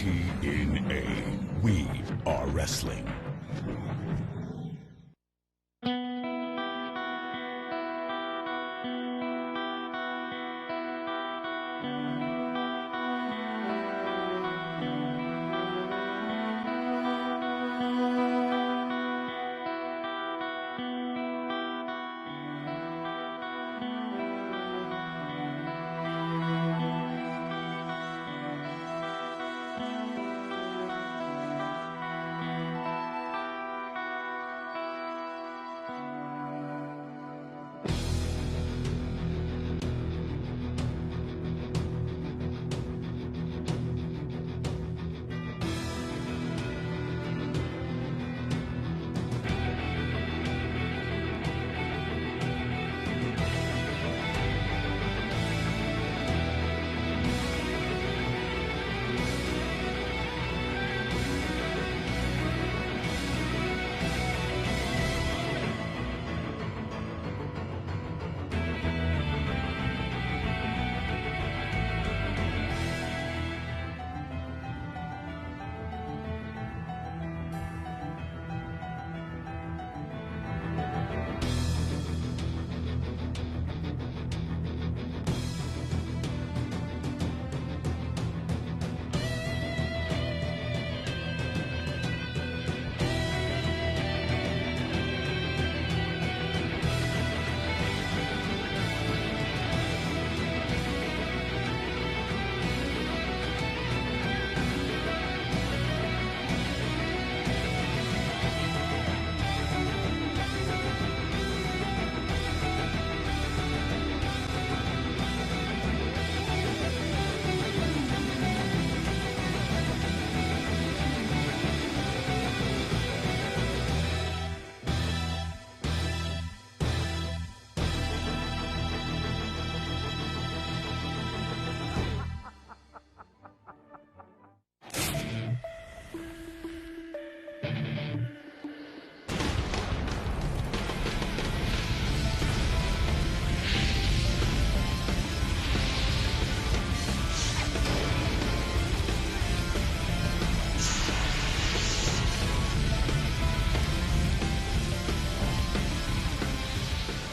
TNA, we are wrestling.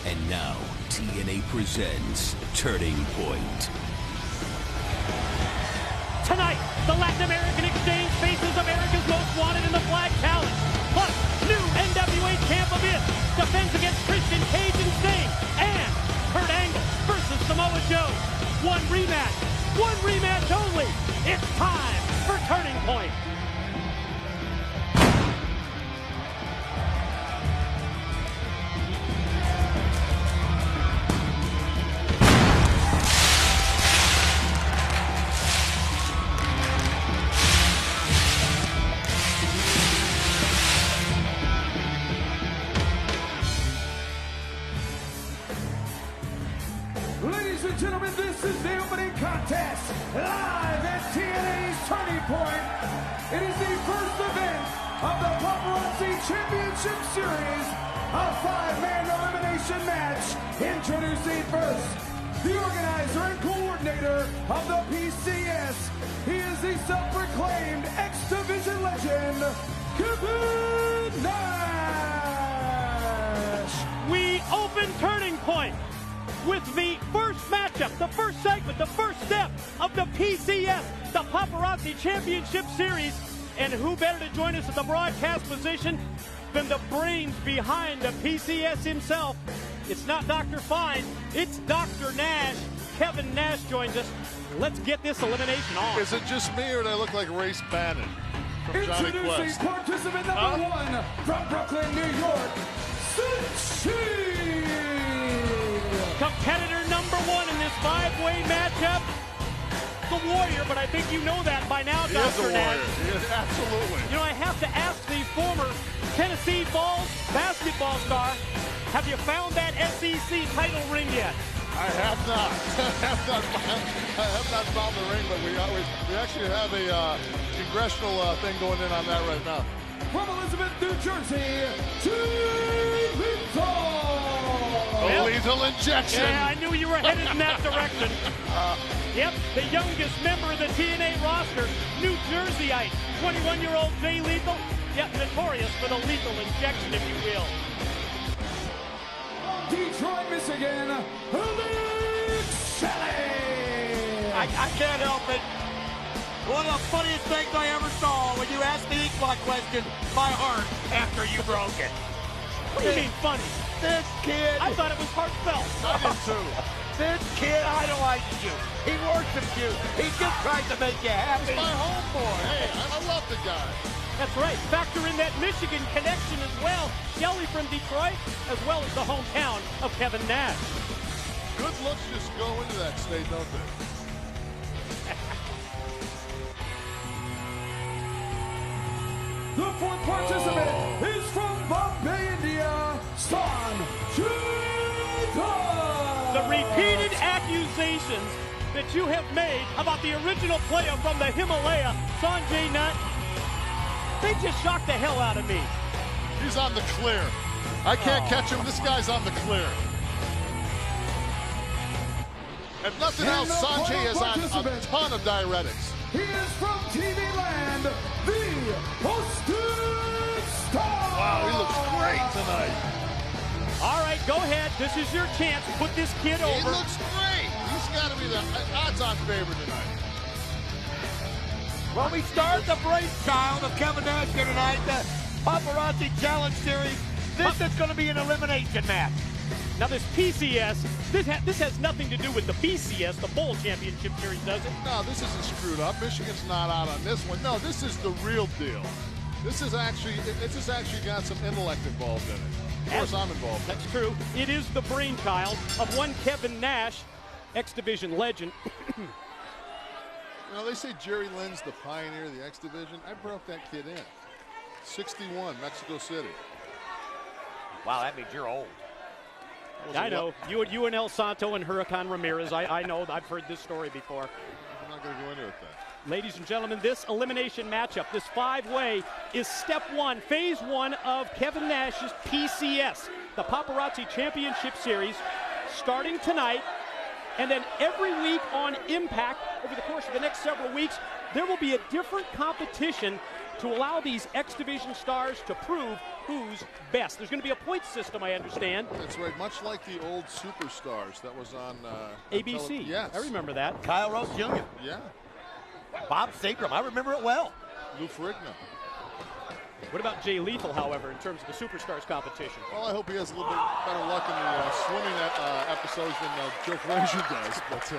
And now, TNA presents Turning Point. Tonight, the Latin American Exchange faces America's Most Wanted in the Flag Challenge. Plus, new NWA Champ of It defends against Christian Cage and Sting. And Kurt Angle versus Samoa Joe. One rematch only. It's time for Turning Point. Ladies and gentlemen, this is the opening contest, live at TNA's Turning Point. It is the first event of the Paparazzi Championship Series, a 5-man elimination match. Introducing first, the organizer and coordinator of the PCS. He is the self-proclaimed X-Division legend, Kevin Nash. We open Turning Point with the first matchup, the first segment, the first step of the PCS, the Paparazzi Championship Series. And who better to join us at the broadcast position than the brains behind the PCS himself? It's not Dr. Fine, it's Dr. Nash. Kevin Nash joins us. Let's get this elimination on. Is it just me or do I look like Race Bannon from Johnny Introducing Quest? participant number one from Brooklyn, New York, Suchi. Competitor number one in this 5-way matchup, the Warrior, but I think you know that by now, He is a Dr. warrior. Nash. He is, absolutely. You know, I have to ask the former Tennessee Vols basketball star, have you found that SEC title ring yet? I have not. I have not found the ring, but we actually have a congressional thing going in on that right now. From Elizabeth, New Jersey, to Lethal. Well, lethal injection. Yeah, I knew you were headed in that direction. Yep, the youngest member of the TNA roster, New Jerseyite, 21-year-old Jay Lethal. Yep, notorious for the lethal injection, if you will. Detroit, Michigan, Alex Shelley. I can't help it. One of the funniest things I ever saw when you asked the Equal question, my heart, after you broke it. What do you mean funny? This kid. I thought it was heartfelt. I did too. This kid idolizes you. He worships you. He just tries to make you happy. He's my homeboy. Hey, I love the guy. That's right. Factor in that Michigan connection as well. Shelley from Detroit, as well as the hometown of Kevin Nash. Good looks just go into that state, don't they? The fourth participant is from Bombay, India, Sanjay. The repeated accusations that you have made about the original player from the Himalaya, Sanjay Dutt, they just shocked the hell out of me. He's on the clear. I can't catch him. This guy's on the clear. If nothing else, Sanjay is on a ton of diuretics. He is from TV Land, the Austin Star. Wow, he looks great tonight. All right, go ahead. This is your chance. Put this kid over. He looks great. He's got to be the odds-on favorite tonight. Well, we start the brainchild of Kevin Nash here tonight, the Paparazzi Challenge Series. This is going to be an elimination match. Now this PCS, this has nothing to do with the BCS, the Bowl Championship Series, does it? No, this isn't screwed up. Michigan's not out on this one. No, this is the real deal. This has actually got some intellect involved in it. Of course, I'm involved. That's true. It is the brainchild of one Kevin Nash, X Division legend. You know, they say Jerry Lynn's the pioneer of the X Division. I brought that kid in. 61, Mexico City. Wow, that means you're old. I know. You and El Santo and Huracan Ramirez. I know. I've heard this story before. I'm not going to go into it then. Ladies and gentlemen, this elimination matchup, this five-way, is step one, phase one of Kevin Nash's PCS, the Paparazzi Championship Series, starting tonight. And then every week on Impact, over the course of the next several weeks, there will be a different competition to allow these X Division stars to prove who's best. There's going to be a point system, I understand. That's right, much like the old Superstars that was on ABC. Yes. I remember that. Kyle Rose Jr. Yeah. Bob Segram, I remember it well. Lou Ferrigno. What about Jay Lethal, however, in terms of the Superstars competition? Well, I hope he has a little bit better luck in the swimming episodes than Joe Frazier does. But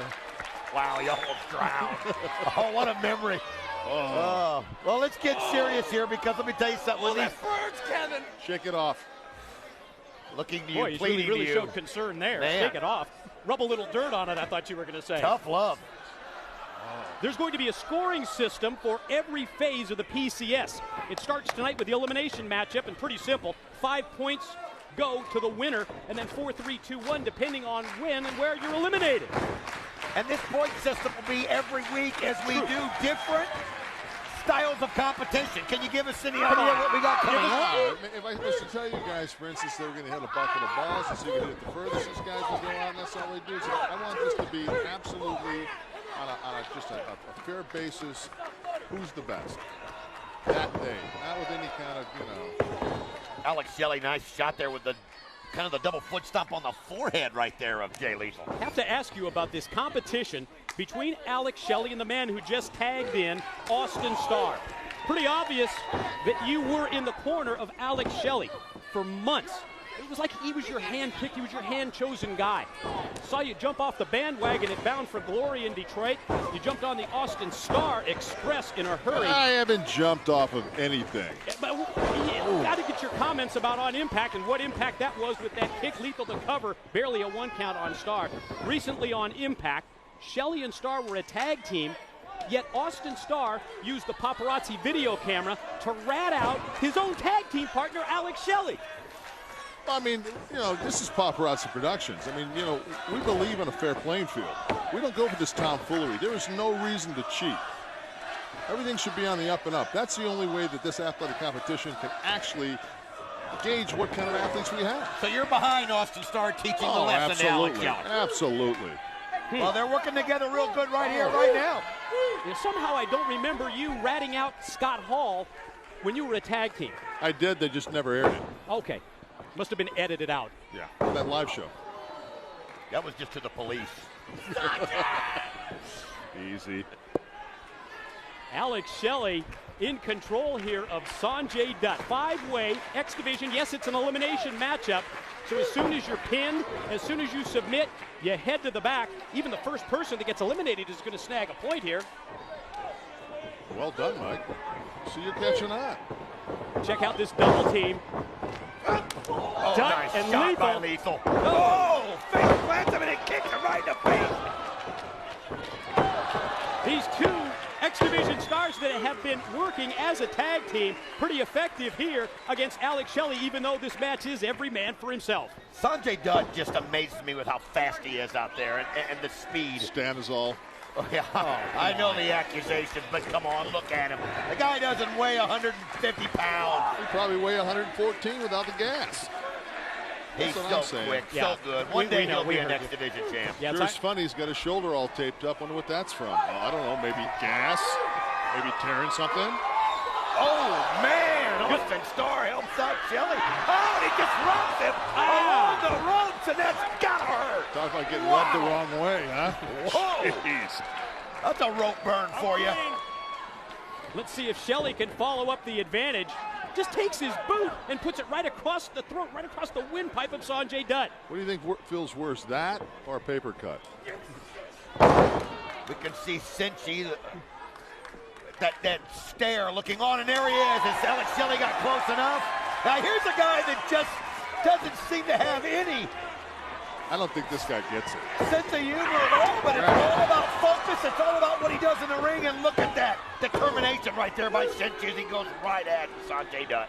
wow, he almost drowned. Oh, what a memory. Oh. Well, let's get serious here because let me tell you something. With these birds, Kevin. Shake it off. Looking to Boy, you, you pleading really to you. showed concern there. Man. Shake it off. Rub a little dirt on it, I thought you were going to say. Tough love. There's going to be a scoring system for every phase of the PCS. It starts tonight with the elimination matchup, and pretty simple. 5 points go to the winner, and then 4, 3, 2, 1, depending on when and where you're eliminated. And this point system will be every week as we do different styles of competition. Can you give us any idea what we got coming up? If I was to tell you guys, for instance, they were going to hit a bucket of balls and see who could hit the furthest these guys would go out, and that's all they do. So I want this to be absolutely on just a fair basis. Who's the best that day? Not with any kind of, you know. Alex Shelley, nice shot there with the kind of the double foot stomp on the forehead right there of Jay Lethal. I have to ask you about this competition between Alex Shelley and the man who just tagged in, Austin Starr. Pretty obvious that you were in the corner of Alex Shelley for months. It was like he was your hand-picked, he was your hand-chosen guy. Saw you jump off the bandwagon at Bound for Glory in Detroit. You jumped on the Austin Starr Express in a hurry. I haven't jumped off of anything. But you got to get your comments about on Impact and what impact that was with that kick lethal to cover, barely a one count on Starr. Recently on Impact, Shelley and Starr were a tag team, yet Austin Starr used the paparazzi video camera to rat out his own tag team partner, Alex Shelley. I mean, you know, this is Paparazzi Productions. I mean, you know, we believe in a fair playing field. We don't go for this tomfoolery. There is no reason to cheat. Everything should be on the up and up. That's the only way that this athletic competition can actually gauge what kind of athletes we have. So you're behind Austin Starr teaching the lesson to Alex Shelley. Absolutely. Well, they're working together real good right here, right now. Yeah, somehow I don't remember you ratting out Scott Hall when you were a tag team. I did, they just never aired it. Okay. Must have been edited out. Yeah, that live show. That was just to the police. Easy. Alex Shelley in control here of Sanjay Dutt. 5-way X Division. Yes, it's an elimination matchup. So as soon as you're pinned, as soon as you submit, you head to the back. Even the first person that gets eliminated is going to snag a point here. Well done, Mike. See, you're catching on. Check out this double team. Oh, Dutt nice and shot Lethal. by Lethal. Oh, face plants him and it kicks him right in the face. These two X Division stars that have been working as a tag team, pretty effective here against Alex Shelley, even though this match is every man for himself. Sanjay Dutt just amazes me with how fast he is out there and the speed. Stan is all. Oh, yeah, I know the accusations, but come on, look at him. The guy doesn't weigh 150 pounds. He probably weigh 114 without the gas. He's so quick, so good. One day he'll be a X Division champ. Yeah, sure, it's funny. He's got his shoulder all taped up. Wonder what that's from. I don't know. Maybe gas. Maybe tearing something. Oh, man. Austin Starr helps out Shelley. Oh, and he just rubs him along the ropes, and that's gotta hurt. Talk about getting rubbed the wrong way, huh? Whoa. Jeez. That's a rope burn for you. Let's see if Shelley can follow up the advantage. Just takes his boot and puts it right across the throat, right across the windpipe of Sanjay Dutt. What do you think feels worse, that or a paper cut? We can see Cincy, that stare looking on, and there he is. As Alex Shelley got close enough. Now here's a guy that just doesn't seem to have any I don't think this guy gets it. sense of humor at all, but it's all about focus. It's all about what he does in the ring, and look at that determination right there by Cincy as he goes right at Sanjay Dutt.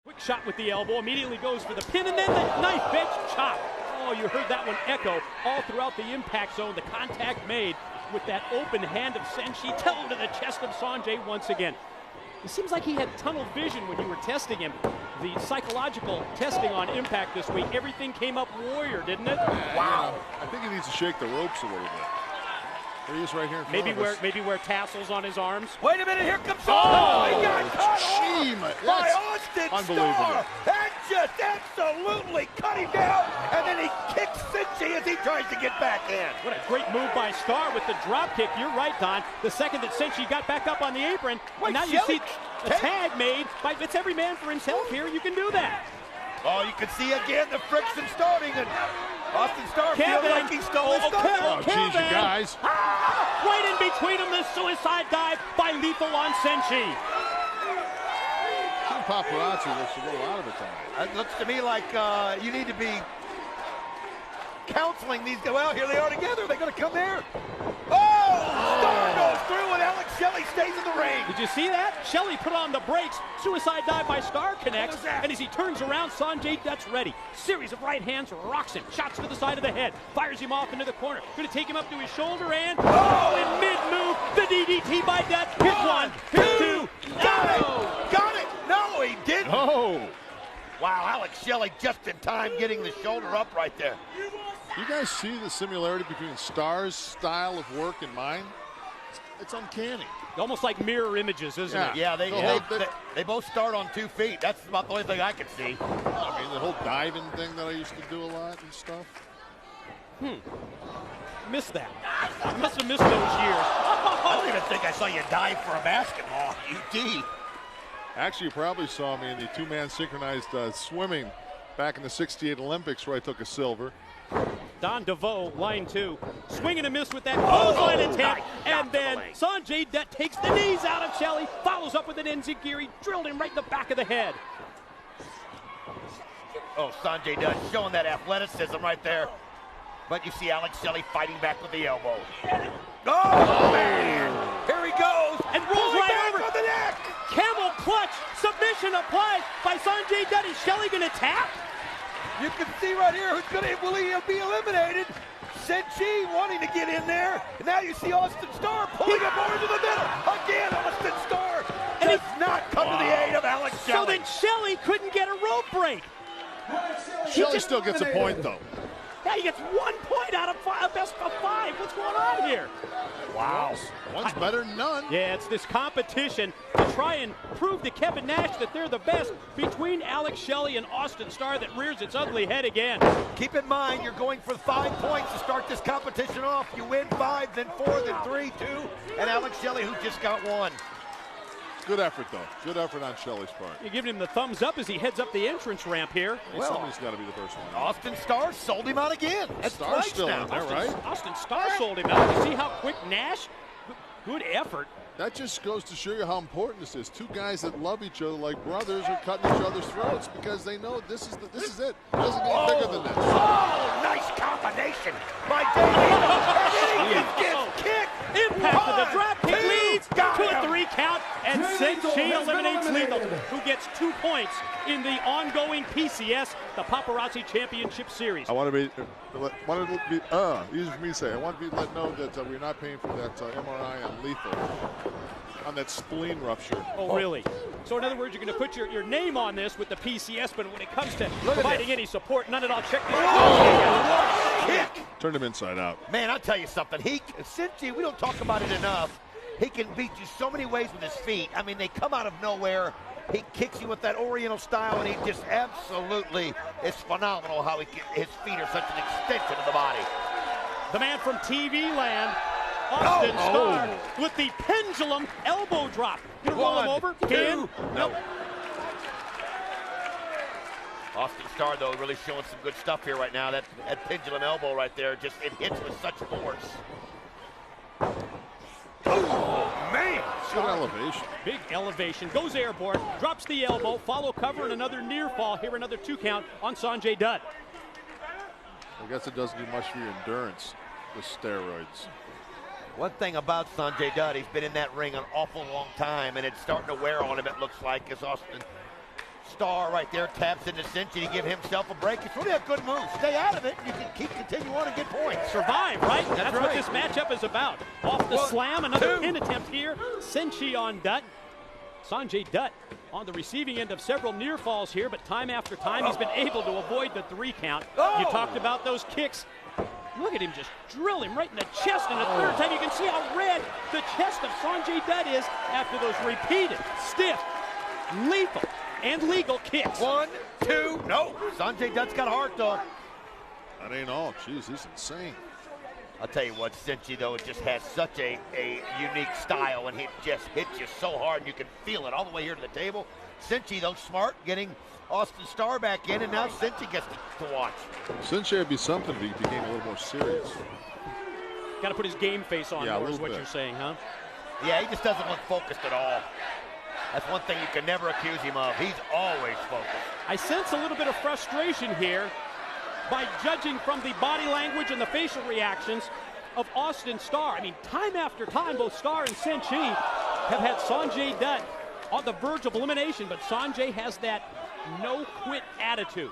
Quick shot with the elbow, immediately goes for the pin, and then the knife bench chop. Oh, you heard that one echo all throughout the impact zone. The contact made with that open hand of Senshi, toe to the chest of Sanjay once again. It seems like he had tunnel vision when you were testing him. The psychological testing on Impact this week, everything came up warrior, didn't it? Wow. I think he needs to shake the ropes a little bit. There he is right here in front of us. Maybe wear tassels on his arms. Wait a minute, here comes Starr. He got cut off by Austin unbelievable. Starr. That just absolutely cut him down, and then he kicks Cincy as he tries to get back in. What a great move by Starr with the drop kick. You're right, Don. The second that Cincy got back up on the apron, and now you see a tag made by it's every man for himself here. You can do that. Oh, you can see again the friction starting, and Austin Starr feels like he stole his thunder. Oh, geez, you guys. Right in between them, the suicide dive by Lethal on Senshi. Team Paparazzi looks a little out of it tonight. It looks to me like you need to be counseling these guys. Well, here they are together. They're going to come there. Oh! Starr goes through, and Alex Shelley stays in the ring. Did you see that? Shelley put on the brakes. Suicide dive by Starr connects, and as he turns around, Sanjay Dutt's ready. Series of right hands, rocks him. Shots to the side of the head. Fires him off into the corner. Going to take him up to his shoulder, and in mid-move, the DDT by Dutt. Here's one, here's two. Got it! Got it! No, he didn't. Oh! Wow, Alex Shelley just in time getting the shoulder up right there. You guys see the similarity between Starr's style of work and mine? It's uncanny. Almost like mirror images, isn't it? Yeah, they both start on 2 feet. That's about the only thing I can see. I mean, the whole diving thing that I used to do a lot and stuff. Missed that. I must have missed those years. I don't even think I saw you dive for a basketball. UD. Actually, you probably saw me in the two-man synchronized swimming back in the '68 Olympics where I took a silver. Don DeVoe, line 2, swing and a miss with that clothesline attempt, and then Sanjay Dutt takes the knees out of Shelley, follows up with an enziguri, drilled him right in the back of the head. Oh, Sanjay Dutt showing that athleticism right there. But you see Alex Shelley fighting back with the elbow. Oh, man! Here he goes! And rolls right over on the neck! Camel clutch, submission applied by Sanjay Dutt. Is Shelley going to tap? You can see right here who's going to be eliminated. Senshi wanting to get in there. And now you see Austin Starr pulling him over to the middle. Again, Austin Starr does not come to the aid of Alex Shelley. So then Shelley couldn't get a rope break. Shelley still gets a point, though. Yeah, he gets 1 point out of best of 5. What's going on here? Wow. One's better than none. Yeah, it's this competition to try and prove to Kevin Nash that they're the best between Alex Shelley and Austin Starr that rears its ugly head again. Keep in mind, you're going for 5 points to start this competition off. You win 5, then 4, then 3, 2, and Alex Shelley, who just got 1. Good effort, though. Good effort on Shelley's part. You're giving him the thumbs up as he heads up the entrance ramp here. Well, somebody's got to be the first one. Austin Starr sold him out again. That's Starr's still in there, right? Austin Starr sold him out. You see how quick Nash? Good effort. That just goes to show you how important this is. Two guys that love each other like brothers are cutting each other's throats because they know this is it. It doesn't get bigger than this. Oh, nice combination by David. And he gets kicked. Impact of the drop kick leads to a 3 count, and Senshi eliminates Lethal, who gets 2 points in the ongoing PCS, the Paparazzi Championship Series. I want to be easy for me to say. I want to be let know that we're not paying for that MRI on Lethal, on that spleen rupture. Oh, really? So in other words, you're going to put your name on this with the PCS, but when it comes to providing any support, none at all. Check this out. Kick. Turned him inside out. Man, I'll tell you something. Senshi, we don't talk about it enough. He can beat you so many ways with his feet. I mean, they come out of nowhere. He kicks you with that Oriental style, and he just absolutely is phenomenal how his feet are such an extension of the body. The man from TV land, Austin Starr, with the pendulum elbow drop. Gonna roll him over? Can? Nope. Austin Starr, though, really showing some good stuff here right now. That pendulum elbow right there, it hits with such force. Oh, man. Good elevation. Big elevation. Goes airborne, drops the elbow, follow cover, and another near fall. Here, another 2 count on Sanjay Dutt. I guess it doesn't do much for your endurance, the steroids. One thing about Sanjay Dutt, he's been in that ring an awful long time, and it's starting to wear on him, it looks like, as Austin Starr right there taps into Senshi to give himself a break. It's really a good move. Stay out of it, and you can continue on and get points. Survive, right? That's right. what this matchup is about. Off the slam, another pin attempt here. Senshi on Dutt. Sanjay Dutt on the receiving end of several near falls here, but time after time he's been able to avoid the 3 count. You talked about those kicks. Look at him just drill him right in the chest, and the third time you can see how red the chest of Sanjay Dutt is after those repeated, stiff, lethal, and legal kicks. 1, 2, no. Sanjay Dutt's got heart, though. That ain't all. Jeez, he's insane. I'll tell you what, Senshi, though, it just has such a unique style, and he just hits you so hard, and you can feel it all the way here to the table. Senshi, though, smart, getting Austin Starr back in, and now Senshi gets to watch. Senshi would be something if he became a little more serious. Got to put his game face on, more is what you're saying, huh? Yeah, he just doesn't look focused at all. That's one thing you can never accuse him of. He's always focused. I sense a little bit of frustration here by judging from the body language and the facial reactions of Austin Starr. I mean, time after time, both Starr and Senshi have had Sanjay Dutt on the verge of elimination, but Sanjay has that no-quit attitude.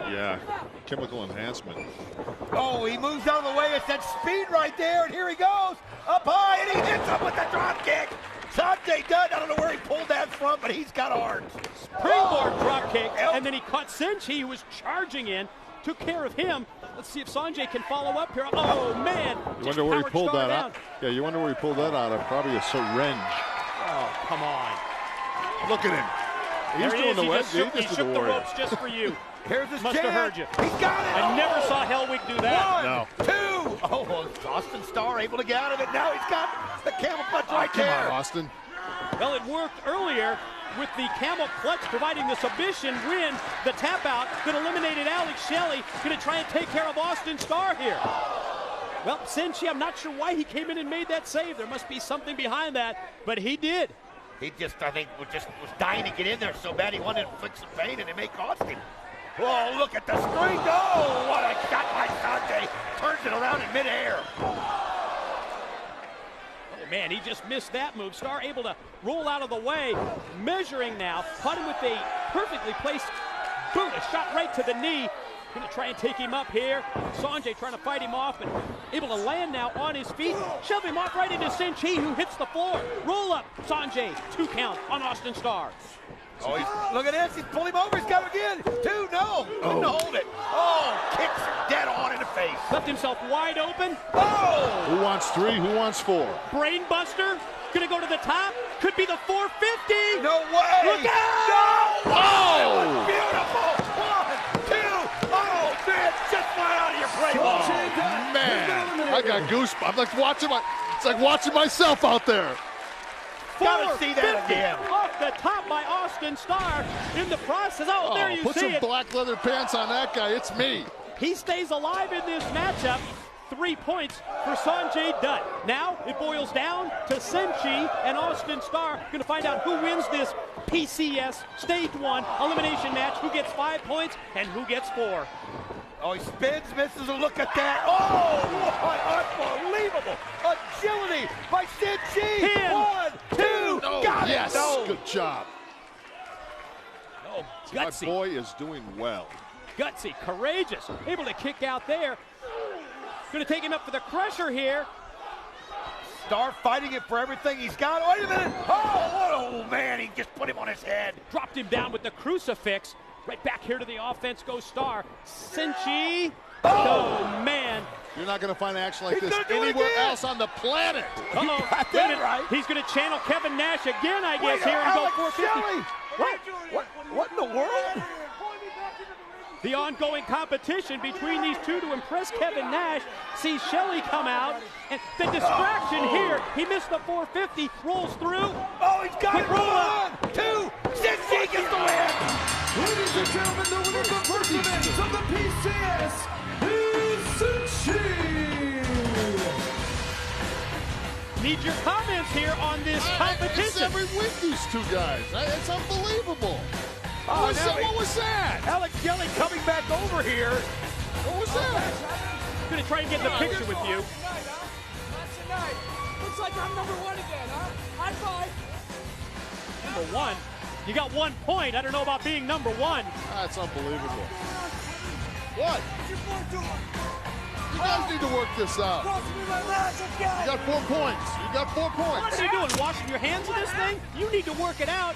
Yeah, chemical enhancement. Oh, he moves out of the way. It's that speed right there, and here he goes. Up high, and he hits him with the drop kick. Sanjay Dutt, I don't know where he pulled that from, but he's got heart. Springboard drop kick, and then he caught Senshi, who was charging in, took care of him. Let's see if Sanjay can follow up here. Oh, man. You wonder where he pulled that out? Yeah, you wonder where he pulled that out of. Probably a syringe. Oh, come on. Look at him. He's doing the web. He shook the ropes just for you. Here's his Must have heard you. He's got it. I never saw Hellwig do that. 1, 2. Oh, Austin Starr able to get out of it. Now he's got the camel clutch right there. Come on, Austin. Well, it worked earlier with the camel clutch providing the submission win, the tap out that eliminated Alex Shelley. Going to try and take care of Austin Starr here. Well, Senshi, I'm not sure why he came in and made that save. There must be something behind that, but he did. He just, I think, was dying to get in there so bad he wanted to inflict some pain, and it may cost him. Oh, look at the string. Oh, what a shot by Sanjay. Turns it around in midair. Oh, man, he just missed that move. Starr able to roll out of the way. Measuring now. Caught him with a perfectly placed boot. A shot right to the knee. Going to try and take him up here. Sanjay trying to fight him off, but able to land now on his feet. Shove him off right into Senshi, who hits the floor. Roll up, Sanjay. 2 count on Austin Starr. Oh, look at this. He's pulling him over. He's got him again. 2, no. Couldn't hold it. Oh, kicks him dead on in the face. Left himself wide open. Oh! Who wants 3? Who wants 4? Brainbuster. Gonna go to the top. Could be the 450. No way. Look out! No! Oh! Beautiful. 1, 2. Oh, man. Just fly out of your brain. Oh, man. I got goosebumps. I'm like watching it's like watching myself out there. Gotta see that 450 again. off the top by Austin Starr in the process. Oh, there you put see some it. black leather pants on that guy. It's me. He stays alive in this matchup. 3 points for Sanjay Dutt. Now it boils down to Senshi and Austin Starr. Going to find out who wins this PCS Stage 1 elimination match. Who gets 5 points and who gets 4. Oh, he spins, misses a look at that. Oh, what unbelievable agility by Senshi. 10, 1, 2, No, got yes, it. No. good job. Oh, My gutsy, boy is doing well. gutsy, courageous, able to kick out there. Going to take him up for the crusher here. Starr fighting it for everything he's got. Wait a minute. Oh, man, he just put him on his head. Dropped him down with the crucifix. Right back here to the offense goes Starr. Senshi. Oh, man. You're not going to find action like He's this gonna do it anywhere again. else on the planet. Uh-oh. got Wait a that minute. right. He's going to channel Kevin Nash again, I guess, Wait, here and go Alex 450. Shelley. What in the world? The ongoing competition between these two to impress Kevin Nash sees Shelley come out, and the distraction here, he missed the 450, rolls through. Oh, he's got it. Quick roll up. 1, 2, Senshi gets the win. Ladies and gentlemen, the winner of the first event of the PCS is Senshi. Need your comments here on this It's competition. every week, these two guys. It's unbelievable. Oh, What was that? Alex Shelley coming back over here. What was that? Gonna try and get the picture with you. Not tonight. Looks like I'm number 1 again, huh? High five. Number 1. You got 1 point. I don't know about being number 1. That's unbelievable. What? What's your boy doing? You guys need to work this out. Crossing me my last, let's go. You got 4 points. You got 4 What points. are you doing? Washing your hands with this thing? You need to work it out.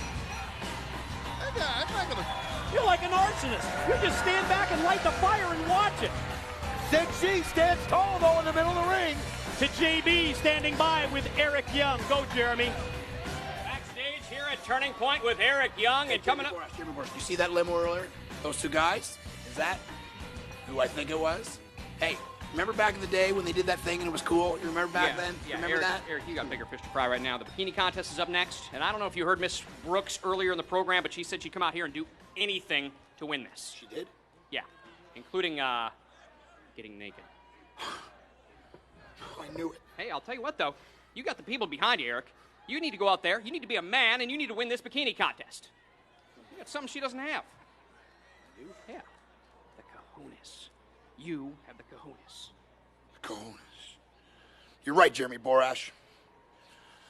I'm not going to. You're like an arsonist. You just stand back and light the fire and watch it. Senshi stands tall, though, in the middle of the ring. To JB standing by with Eric Young. Go, Jeremy. Backstage here at Turning Point with Eric Young and coming up. You see that limo earlier? Those 2 guys? Is that who I think it was? Hey, remember back in the day when they did that thing and it was cool? You remember back then? Yeah, Remember Eric, that? Eric, you got bigger fish to fry right now. The bikini contest is up next, and I don't know if you heard Miss Brooks earlier in the program, but she said she'd come out here and do anything to win this. She did? Yeah, including getting naked. Oh, I knew it. Hey, I'll tell you what though, you got the people behind you, Eric. You need to go out there. You need to be a man, and you need to win this bikini contest. You got something she doesn't have. You? Yeah, the cojones. You have the cojones. Cojones. You're right, Jeremy Borash.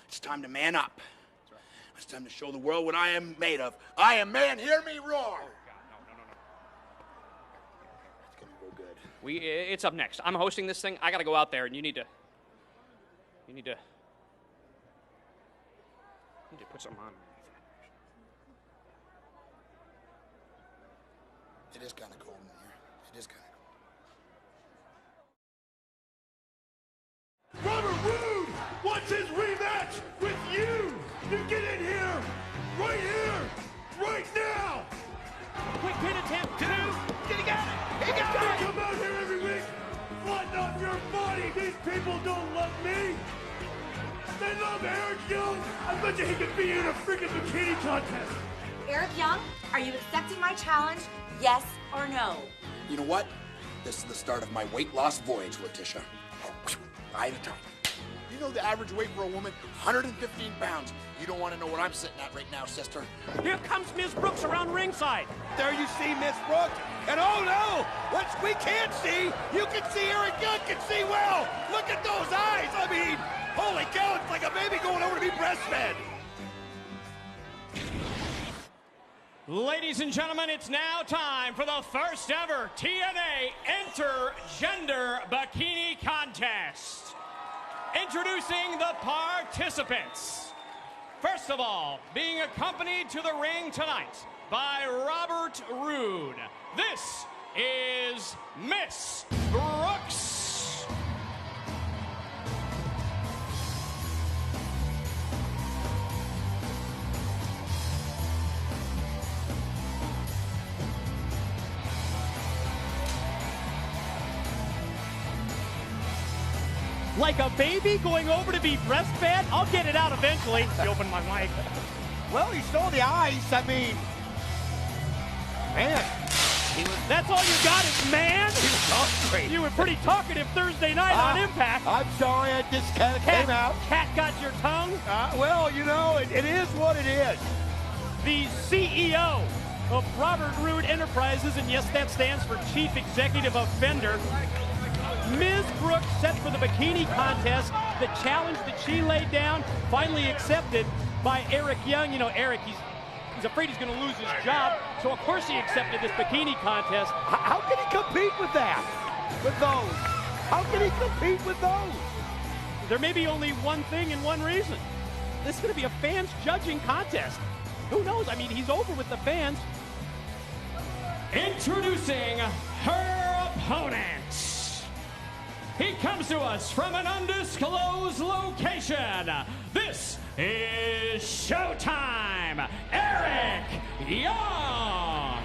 It's time to man up. That's right. It's time to show the world what I am made of. I am man, hear me roar. God, no. It's gonna go good. It's up next. I'm hosting this thing. I gotta go out there, and you need to put something on. It is kind of cold in here. It is kind of cold. Robert Roode wants his rematch with you. You get in here, right now. Quick pin attempt. 2. He got it. He got I it. come out here every week, flatten off your body. These people don't love me. They love Eric Young. I bet you he could be in a freaking bikini contest. Eric Young, are you accepting my challenge? Yes or no? You know what? This is the start of my weight loss voyage, Letitia. Eye of the tiger. You know the average weight for a woman? 115 pounds. You don't want to know what I'm sitting at right now, sister. Here comes Ms. Brooks around ringside. There you see Miss Brooks. And oh no, what we can't see, you can see Eric Young can see well. Look at those eyes. I mean, holy cow, it's like a baby going over to be breastfed. Ladies and gentlemen, it's now time for the first ever TNA Intergender Bikini Contest. Introducing the participants. First of all, being accompanied to the ring tonight by Robert Roode, this is Miss Brooks. Like a baby going over to be breastfed? I'll get it out eventually. He opened my mic. Well, he saw the ice. I mean, man. That's all you got is man? He was hungry. You were pretty talkative Thursday night on Impact. I'm sorry, I just kind of came out. Cat got your tongue? Well, you know, it is what it is. The CEO of Robert Roode Enterprises, and yes, that stands for Chief Executive Offender. Ms. Brooks set for the bikini contest. The challenge that she laid down, finally accepted by Eric Young. You know, Eric, he's afraid he's going to lose his job, so of course he accepted this bikini contest. How can he compete with that? With those? How can he compete with those? There may be only one thing and one reason. This is going to be a fans judging contest. Who knows? I mean, he's over with the fans. Introducing her opponent. He comes to us from an undisclosed location. This is Showtime, Eric Young.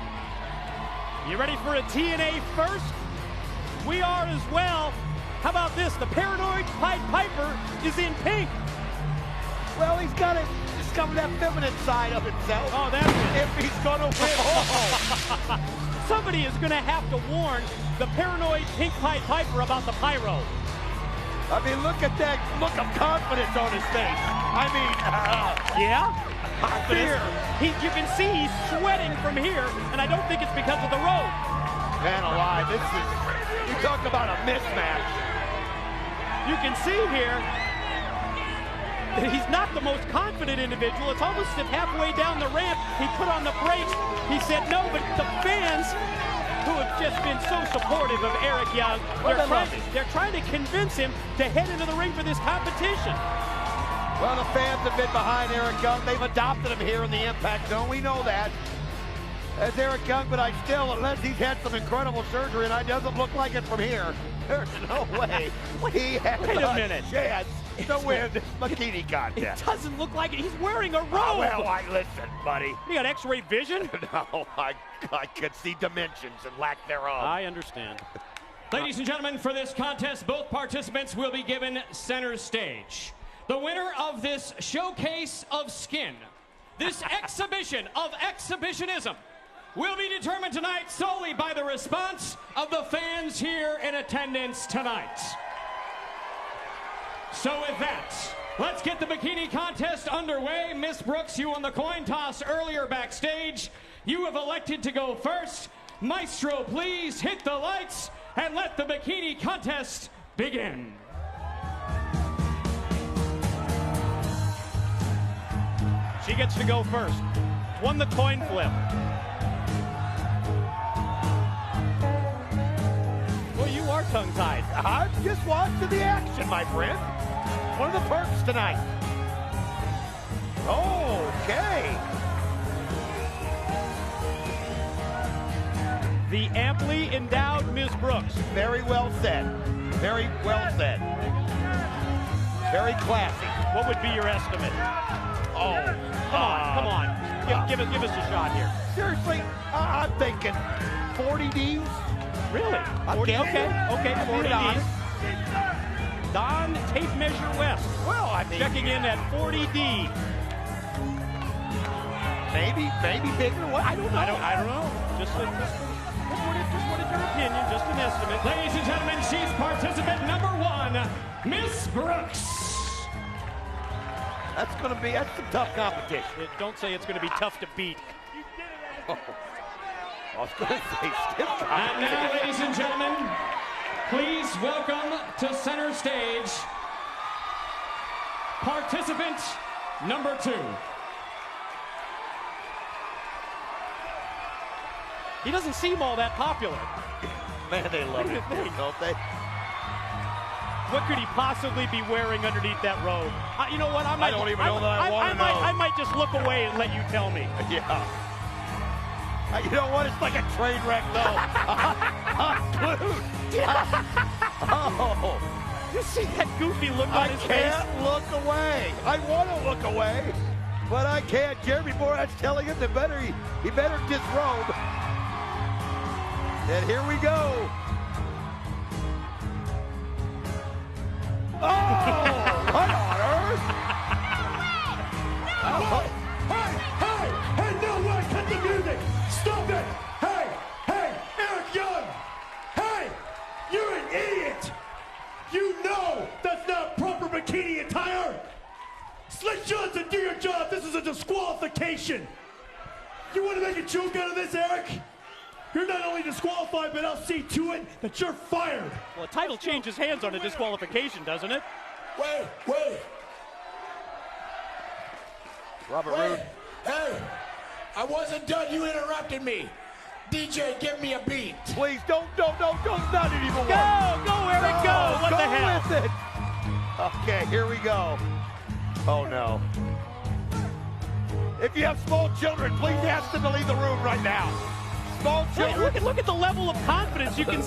You ready for a TNA first? We are as well. How about this? The paranoid Pied Piper is in pink. Well, he's got to discover that feminine side of himself. Oh, that's it. If he's going to win. Oh. Somebody is going to have to warn the paranoid pink Pied Piper about the pyro. I mean, look at that look of confidence on his face. I mean, yeah? fear. You can see he's sweating from here, and I don't think it's because of the road. Man alive, you talk about a mismatch. You can see here that he's not the most confident individual. It's almost as if halfway down the ramp, he put on the brakes. He said no, but the fans who have just been so supportive of Eric Young, they're trying to convince him to head into the ring for this competition. Well, the fans have been behind Eric Young. They've adopted him here in the Impact Zone. We know that. As Eric Young, but unless he's had some incredible surgery, and it doesn't look like it from here, there's no way he has a chance to win this bikini contest. It doesn't look like it. He's wearing a robe. Well, listen, buddy. You got X-ray vision? No, I could see dimensions and lack thereof. I understand. Ladies and gentlemen, for this contest, both participants will be given center stage. The winner of this showcase of skin, this exhibition of exhibitionism, will be determined tonight solely by the response of the fans here in attendance tonight. So with that, let's get the bikini contest underway. Miss Brooks, you won the coin toss earlier backstage. You have elected to go first. Maestro, please hit the lights and let the bikini contest begin. She gets to go first. Won the coin flip. Well, you are tongue-tied. I'm just watching the action, my friend. One of the perks tonight. Okay. The amply endowed Ms. Brooks. Very well said. Very well said. Very classy. What would be your estimate? Oh, come on. Give us a shot here. Seriously, I'm thinking 40 Ds. Really? 40, okay, 40 Ds. Don Tape Measure West. Well, I mean, checking in at 40 D. Maybe bigger. What? I don't know. I don't know. Just what is your opinion? Just an estimate. Ladies and gentlemen, she's participant number 1, Miss Brooks. That's some tough competition. Don't say it's going to be tough to beat. Oh. I was going to say stiff competition. And now, ladies and gentlemen, please welcome to center stage participant number 2. He doesn't seem all that popular. Man, they love it, don't they? What could he possibly be wearing underneath that robe? You know what? I don't even know that I want to know. I might just look away and let you tell me. Yeah. You know what? It's like a train wreck, though. Oh. You see that goofy look on his face? I can't look away. I want to look away, but I can't. Jeremy Borat's telling him that he better disrobe. And here we go. Oh, what on earth? Hey, no way, cut the music. Stop it. Hey, Eric Young. Hey, you're an idiot. You know that's not proper bikini attire. Slick Johnson, do your job. This is a disqualification. You want to make a joke out of this, Eric? You're not only disqualified, but I'll see to it that you're fired. Well, a title changes hands on a disqualification, doesn't it? Wait. Robert Roode. Hey, I wasn't done. You interrupted me. DJ, give me a beat. Please, don't, not anymore. Go, Eric, go. What the hell? Go with it. Okay, here we go. Oh, no. If you have small children, please ask them to leave the room right now. Small children. Hey, look at the level of confidence. You can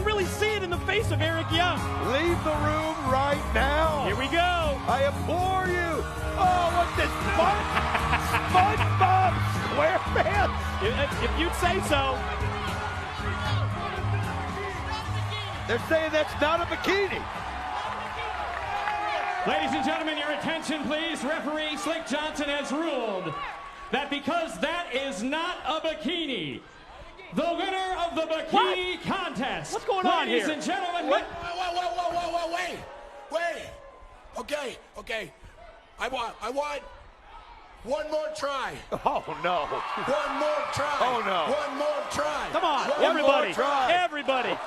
really see it in the face of Eric Young. Leave the room right now. Here we go. I implore you. Oh, what's this? SpongeBob SquarePants. If you'd say so. They're saying that's not a bikini. Ladies and gentlemen, your attention, please. Referee Slick Johnson has ruled that because that is not a bikini, the winner of the bikini contest. What's going on here? Ladies and gentlemen. Wait. Okay. I want one more try. Oh, no. One more try. Oh, no. One more try. Come on, One everybody. more try. Everybody.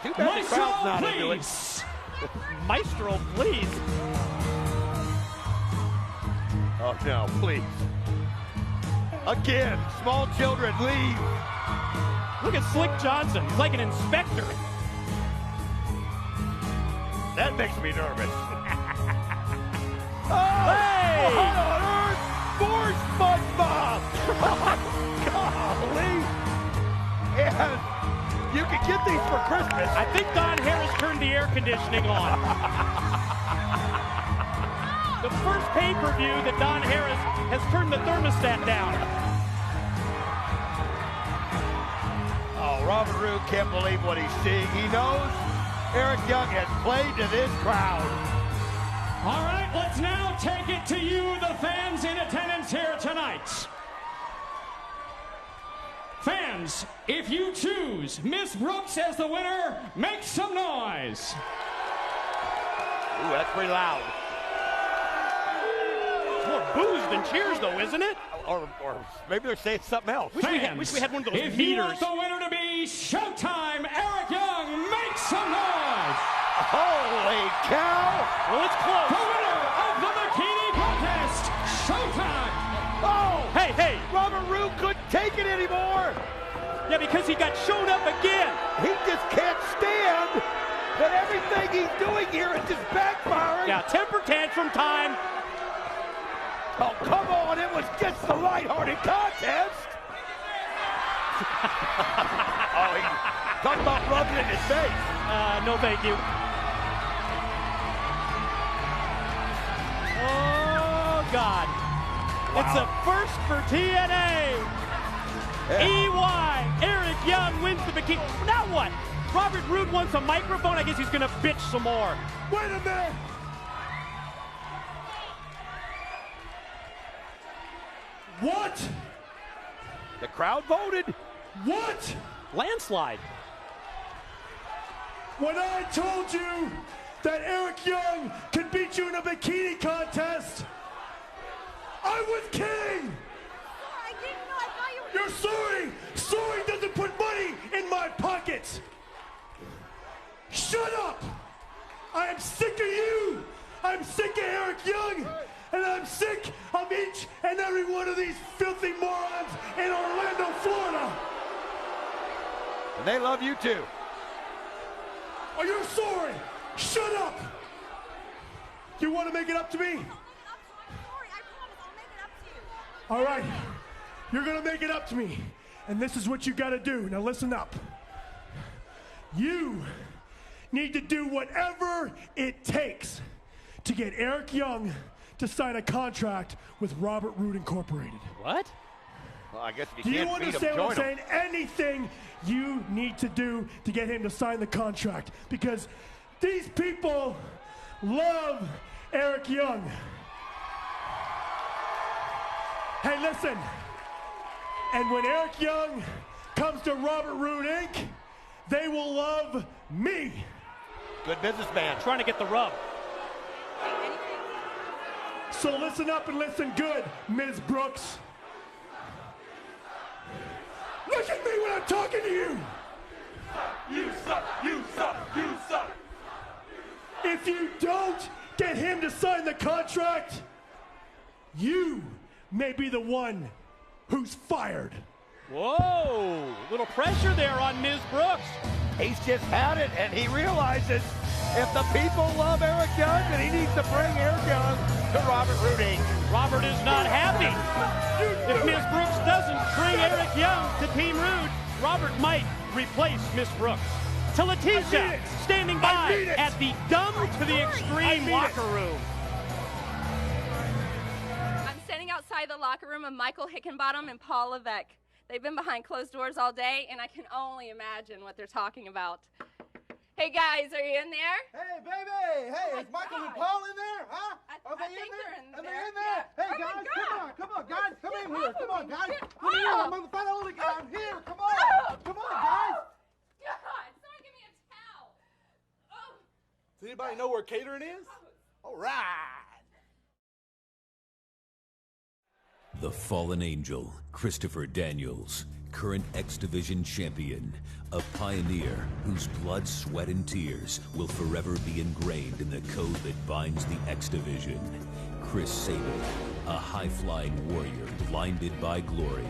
Too bad the crowd's not into it. Maestro, please. Oh, no, please. Again, small children, leave. Look at Slick Johnson. He's like an inspector. That makes me nervous. Hey! What on earth? More SpongeBob! Golly! And you can get these for Christmas. I think Don Harris turned the air conditioning on. The first pay-per-view that Don Harris has turned the thermostat down. Oh, Robert Roode can't believe what he's seeing. He knows Eric Young has played to this crowd. All right, let's now take it to you, the fans in attendance here tonight. Fans, if you choose Miss Brooks as the winner, make some noise. Ooh, that's pretty loud. More boos than cheers, though, isn't it? Or maybe they're saying something else. Wish we had one of those if meters. you want the winner to be Showtime, Eric Young, make some noise. Holy cow! Well, it's close. The winner of the bikini contest, Showtime. Oh! Hey! Robert Roode couldn't take it anymore. Yeah, because he got shown up again. He just can't stand that everything he's doing here is just backfiring. Yeah, temper tantrum time. Oh, come on, it was just a lighthearted contest. Oh, he talking about rubbing in his face. No thank you. Oh, God. Wow. It's a first for TNA. EY, Eric Young wins the bikini. Now what? Robert Roode wants a microphone. I guess he's going to bitch some more. Wait a minute. What? The crowd voted. What? Landslide. When I told you that Eric Young could beat you in a bikini contest, I was kidding. I didn't know. I thought you were. You're sorry. Sorry doesn't put money in my pocket. Shut up. I am sick of you. I'm sick of Eric Young. And I'm sick of each and every one of these filthy morons in Orlando, Florida. And they love you too. Are you sorry? Shut up! You want to make it up to me? All right, you're gonna make it up to me, and this is what you gotta do. Now listen up. You need to do whatever it takes to get Eric Young to sign a contract with Robert Roode Incorporated. What? Well, I guess if Do you you can't beat him, understand what I'm join him. saying? Anything you need to do to get him to sign the contract, because these people love Eric Young. Hey, listen, and when Eric Young comes to Robert Roode Inc., they will love me. Good businessman. Trying to get the rub. So listen up and listen good, Ms. Brooks. Look at me when I'm talking to you. You suck, you suck, you suck. If you don't get him to sign the contract, you may be the one who's fired. Whoa, little pressure there on Ms. Brooks. He's just had it, and he realizes if the people love Eric Young, then he needs to bring Eric Young to Robert Roode Inc. Robert is not happy. If Ms. Brooks doesn't bring Eric Young to Team Roode, Robert might replace Ms. Brooks. To Letitia, standing by at the dumb to the extreme locker room. I'm standing outside the locker room of Michael Hickenbottom and Paul Levesque. They've been behind closed doors all day, and I can only imagine what they're talking about. Hey guys, are you in there? Hey, baby! Hey, is Michael and Paul in there? Huh? I think they're in there. Are they in there? Hey, Oh my guys, God. come on, guys, come in here. Come on, guys. Shit. Come here, Oh. I'm on the fight only guy. I'm here. Come on. Oh. Come on, guys. God, someone give me a towel. Oh. Does anybody know where catering is? All right. The fallen angel, Christopher Daniels, current X Division champion, a pioneer whose blood, sweat, and tears will forever be ingrained in the code that binds the X Division. Chris Sabin, a high-flying warrior blinded by glory.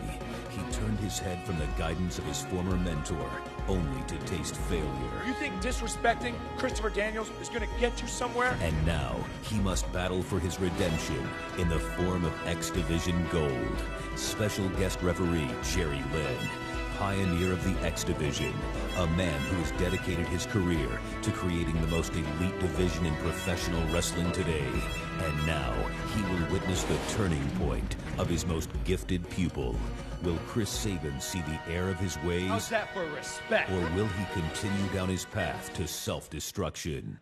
He turned his head from the guidance of his former mentor, only to taste failure. You think disrespecting Christopher Daniels is going to get you somewhere? And now, he must battle for his redemption in the form of X Division Gold. Special guest referee, Jerry Lynn. Pioneer of the X Division, a man who has dedicated his career to creating the most elite division in professional wrestling today. And now, he will witness the turning point of his most gifted pupil. Will Chris Sabin see the error of his ways? How's that for respect? Or will he continue down his path to self-destruction?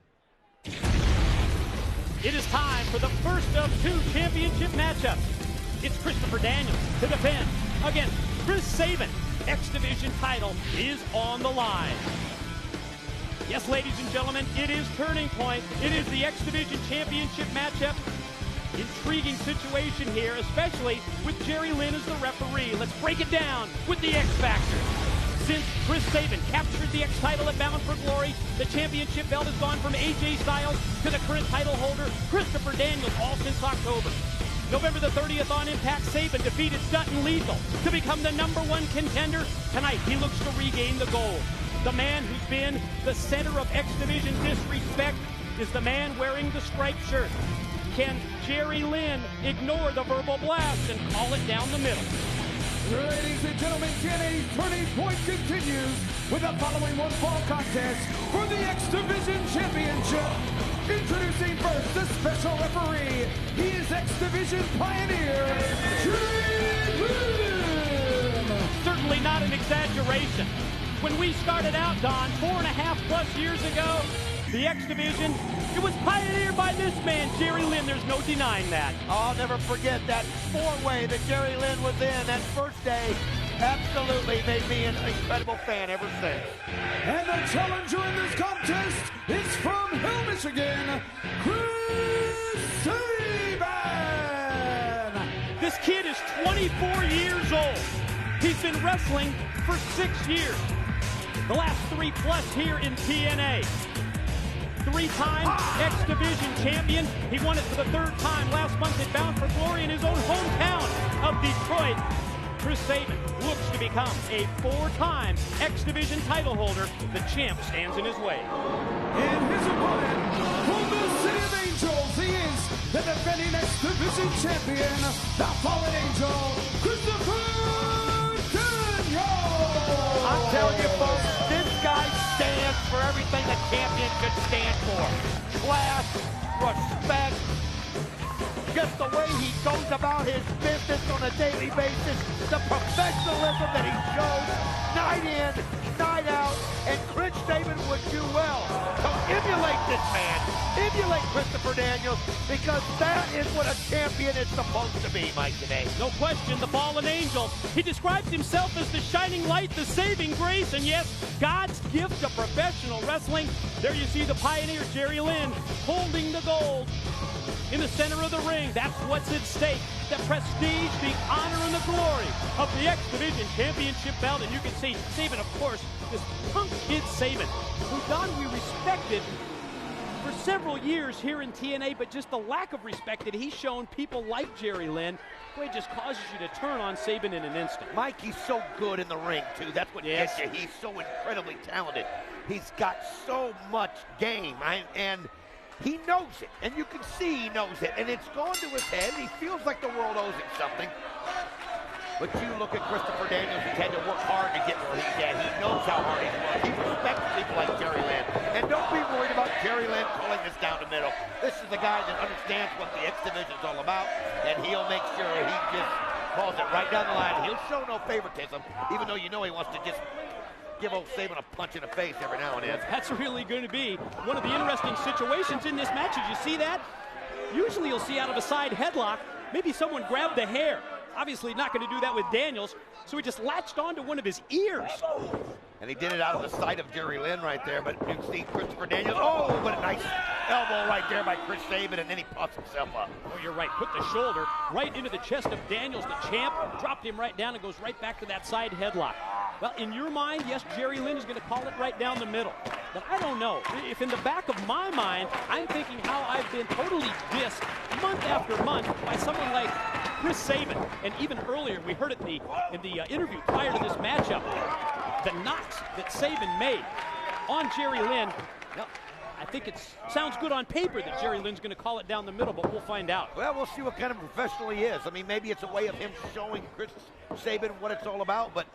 It is time for the first of two championship matchups. It's Christopher Daniels to defend against Chris Sabin. X Division title is on the line. Yes, ladies and gentlemen, it is turning point. It is the X Division championship matchup. Intriguing situation here, especially with Jerry Lynn as the referee. Let's break it down with the X Factor. Since Chris Sabin captured the X title at Bound for Glory, the championship belt has gone from AJ Styles to the current title holder, Christopher Daniels, all since October. November the 30th on Impact, Sabin defeated Dutton Lethal to become the #1 contender. Tonight, he looks to regain the gold. The man who's been the center of X Division disrespect is the man wearing the striped shirt. Can Jerry Lynn ignore the verbal blast and call it down the middle? Ladies and gentlemen, TNA's turning point continues with the following one-fall contest for the X Division Championship. Introducing first the special referee. He is X Division pioneer, Jerry Lynn. Certainly not an exaggeration. When we started out, Don, 4.5+ years ago, the X Division, it was pioneered by this man, Jerry Lynn. There's no denying that. I'll never forget that four-way that Jerry Lynn was in that first day. Absolutely made me an incredible fan ever since. And the challenger in this contest is from Hill, Michigan, Chris Sabin. This kid is 24 years old. He's been wrestling for 6 years. The last 3+ here in TNA. 3-time X Division champion. He won it for the 3rd time last month at Bound for Glory in his own hometown of Detroit. Chris Sabin looks to become a 4-time X Division title holder. The champ stands in his way. And his opponent, from the City of Angels, he is the defending X Division champion, the Fallen Angel, Christopher Daniels. I'm telling you, folks, this guy stands for everything a champion could stand for. Class, respect, just the way he goes about his business on a daily basis, the professionalism that he shows night in, night out, and Chris Sabin would do well. So emulate this man, emulate Christopher Daniels, because that is what a champion is supposed to be, Mike, today. No question, the Fallen Angel. He describes himself as the shining light, the saving grace, and yes, God's gift to professional wrestling. There you see the pioneer, Jerry Lynn, holding the gold. In the center of the ring, that's what's at stake. The prestige, the honor, and the glory of the X Division Championship belt. And you can see Sabin, of course, this punk kid Sabin, who Don we respected for several years here in TNA, but just the lack of respect that he's shown people like Jerry Lynn, it just causes you to turn on Sabin in an instant. Mike, he's so good in the ring, too. That's what gets you. He's so incredibly talented. He's got so much game, and he knows it, and you can see he knows it, and it's gone to his head. He feels like the world owes him something. But you look at Christopher Daniels, he's had to work hard to get where he's at. He knows how hard he's worked. He respects people like Jerry Lynn. And don't be worried about Jerry Lynn pulling this down the middle. This is the guy that understands what the X Division is all about, and he'll make sure he just calls it right down the line. He'll show no favoritism, even though you know he wants to just give old Sabin a punch in the face every now and then. That's really going to be one of the interesting situations in this match. Did you see that? Usually you'll see out of a side headlock, maybe someone grabbed the hair. Obviously not going to do that with Daniels, so he just latched onto one of his ears. And he did it out of the sight of Jerry Lynn right there, but you see Christopher Daniels, oh, what a nice elbow right there by Chris Sabin, and then he puffs himself up. Oh, you're right, put the shoulder right into the chest of Daniels, the champ, dropped him right down and goes right back to that side headlock. Well, in your mind, yes, Jerry Lynn is going to call it right down the middle. But I don't know. If in the back of my mind, I'm thinking how I've been totally dissed month after month by someone like Chris Sabin. And even earlier, we heard it in the interview prior to this matchup, the knocks that Sabin made on Jerry Lynn. Well, I think it sounds good on paper that Jerry Lynn's going to call it down the middle, but we'll find out. Well, we'll see what kind of professional he is. I mean, maybe it's a way of him showing Chris Sabin what it's all about, but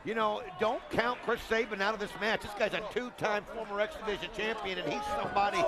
you know, don't count Chris Sabin out of this match. This guy's a 2-time former X Division champion, and he's somebody,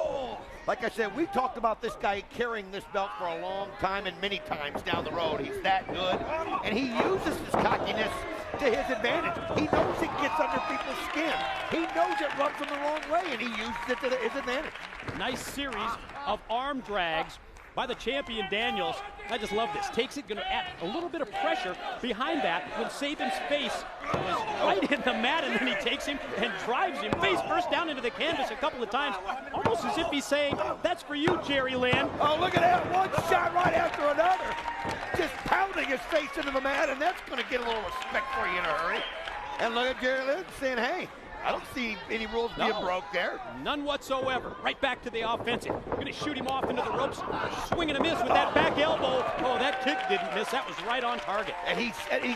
like I said, we talked about this guy carrying this belt for a long time and many times down the road. He's that good, and he uses his cockiness to his advantage. He knows it gets under people's skin. He knows it rubs them the wrong way, and he uses it to his advantage. Nice series of arm drags by the champion Daniels. I just love this. Takes it, going to add a little bit of pressure behind that when Sabin's face was right in the mat, and then he takes him and drives him face first down into the canvas a couple of times, almost as if he's saying, that's for you, Jerry Lynn. Oh, look at that. One shot right after another. Just pounding his face into the mat, and that's going to get a little respect for you in a hurry. And look at Jerry Lynn saying, hey, I don't see any rules being broke there. None whatsoever. Right back to the offensive. Going to shoot him off into the ropes. Swing and a miss with that back elbow. Oh, that kick didn't miss. That was right on target. And he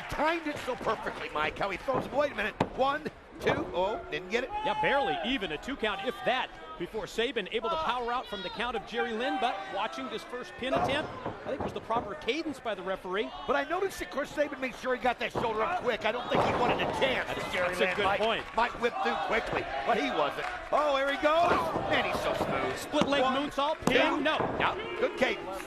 timed it so perfectly, Mike, how he throws, wait a minute, 1, 2, oh, didn't get it. Yeah, barely even a 2 count, if that, before Sabin able to power out from the count of Jerry Lynn, but watching this first pin attempt, I think it was the proper cadence by the referee. But I noticed that Chris Sabin made sure he got that shoulder up quick. I don't think he wanted a chance. That's a good point. Might whip through quickly, but he wasn't. Oh, here he goes. Man, he's so smooth. Split leg moonsault, pin, no. Yeah, good cadence.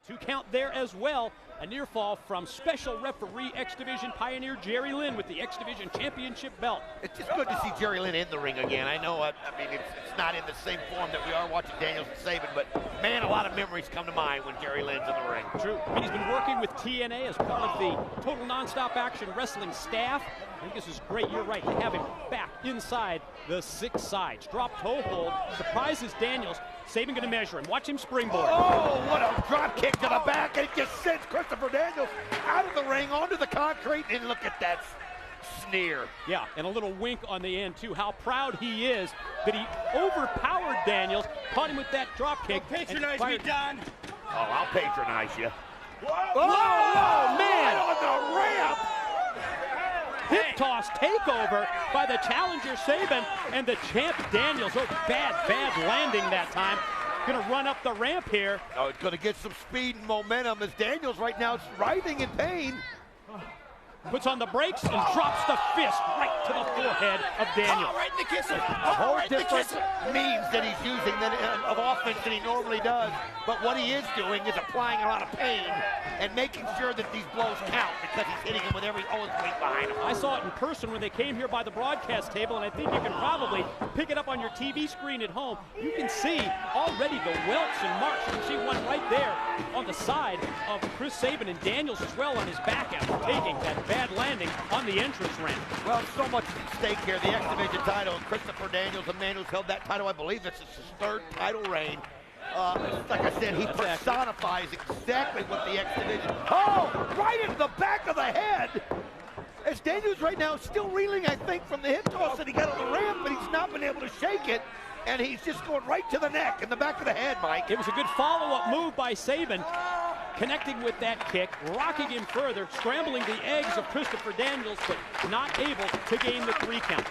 2 count there as well. A near fall from special referee X Division pioneer Jerry Lynn with the X Division Championship belt. It's just good to see Jerry Lynn in the ring again. I know, I mean, it's not in the same form that we are watching Daniels and Sabin, but man, a lot of memories come to mind when Jerry Lynn's in the ring. True. I mean, he's been working with TNA as part of the Total Nonstop Action Wrestling staff. I think this is great. You're right. They have him back inside the 6 sides. Drop toe hold. Surprises Daniels. Sabin going to measure him. Watch him springboard. Oh, what a drop kick to the back. And it just sends Christopher Daniels out of the ring onto the concrete. And look at that sneer. Yeah, and a little wink on the end, too. How proud he is that he overpowered Daniels, caught him with that drop kick. Don't patronize me, Don. Oh, I'll patronize you. Oh, man! Right on the ramp! Hip toss takeover by the challenger Sabin and the champ Daniels. Oh, bad landing that time. Gonna run up the ramp here. Oh, it's gonna get some speed and momentum as Daniels right now is writhing in pain. Puts on the brakes and drops the fist right to the forehead of Daniels. Right in the kisser. A whole different means that he's using of offense than he normally does. But what he is doing is applying a lot of pain and making sure that these blows count because he's hitting him with every his weight behind him. I saw it in person when they came here by the broadcast table, and I think you can probably pick it up on your TV screen at home. You can see already the welts and marks. You can see one right there on the side of Chris Sabin, and Daniels as well on his back after taking that bad landing on the entrance ramp. Well, so much at stake here. The X Division title, and Christopher Daniels, a man who's held that title, I believe this is his third title reign. Like I said, he personifies exactly what the X Division. Oh, right into the back of the head. As Daniels right now still reeling, I think, from the hip toss that he got on the ramp, but he's not been able to shake it. And he's just going right to the neck and the back of the head, Mike. It was a good follow-up move by Sabin, connecting with that kick, rocking him further, scrambling the eggs of Christopher Daniels, but not able to gain the 3 count.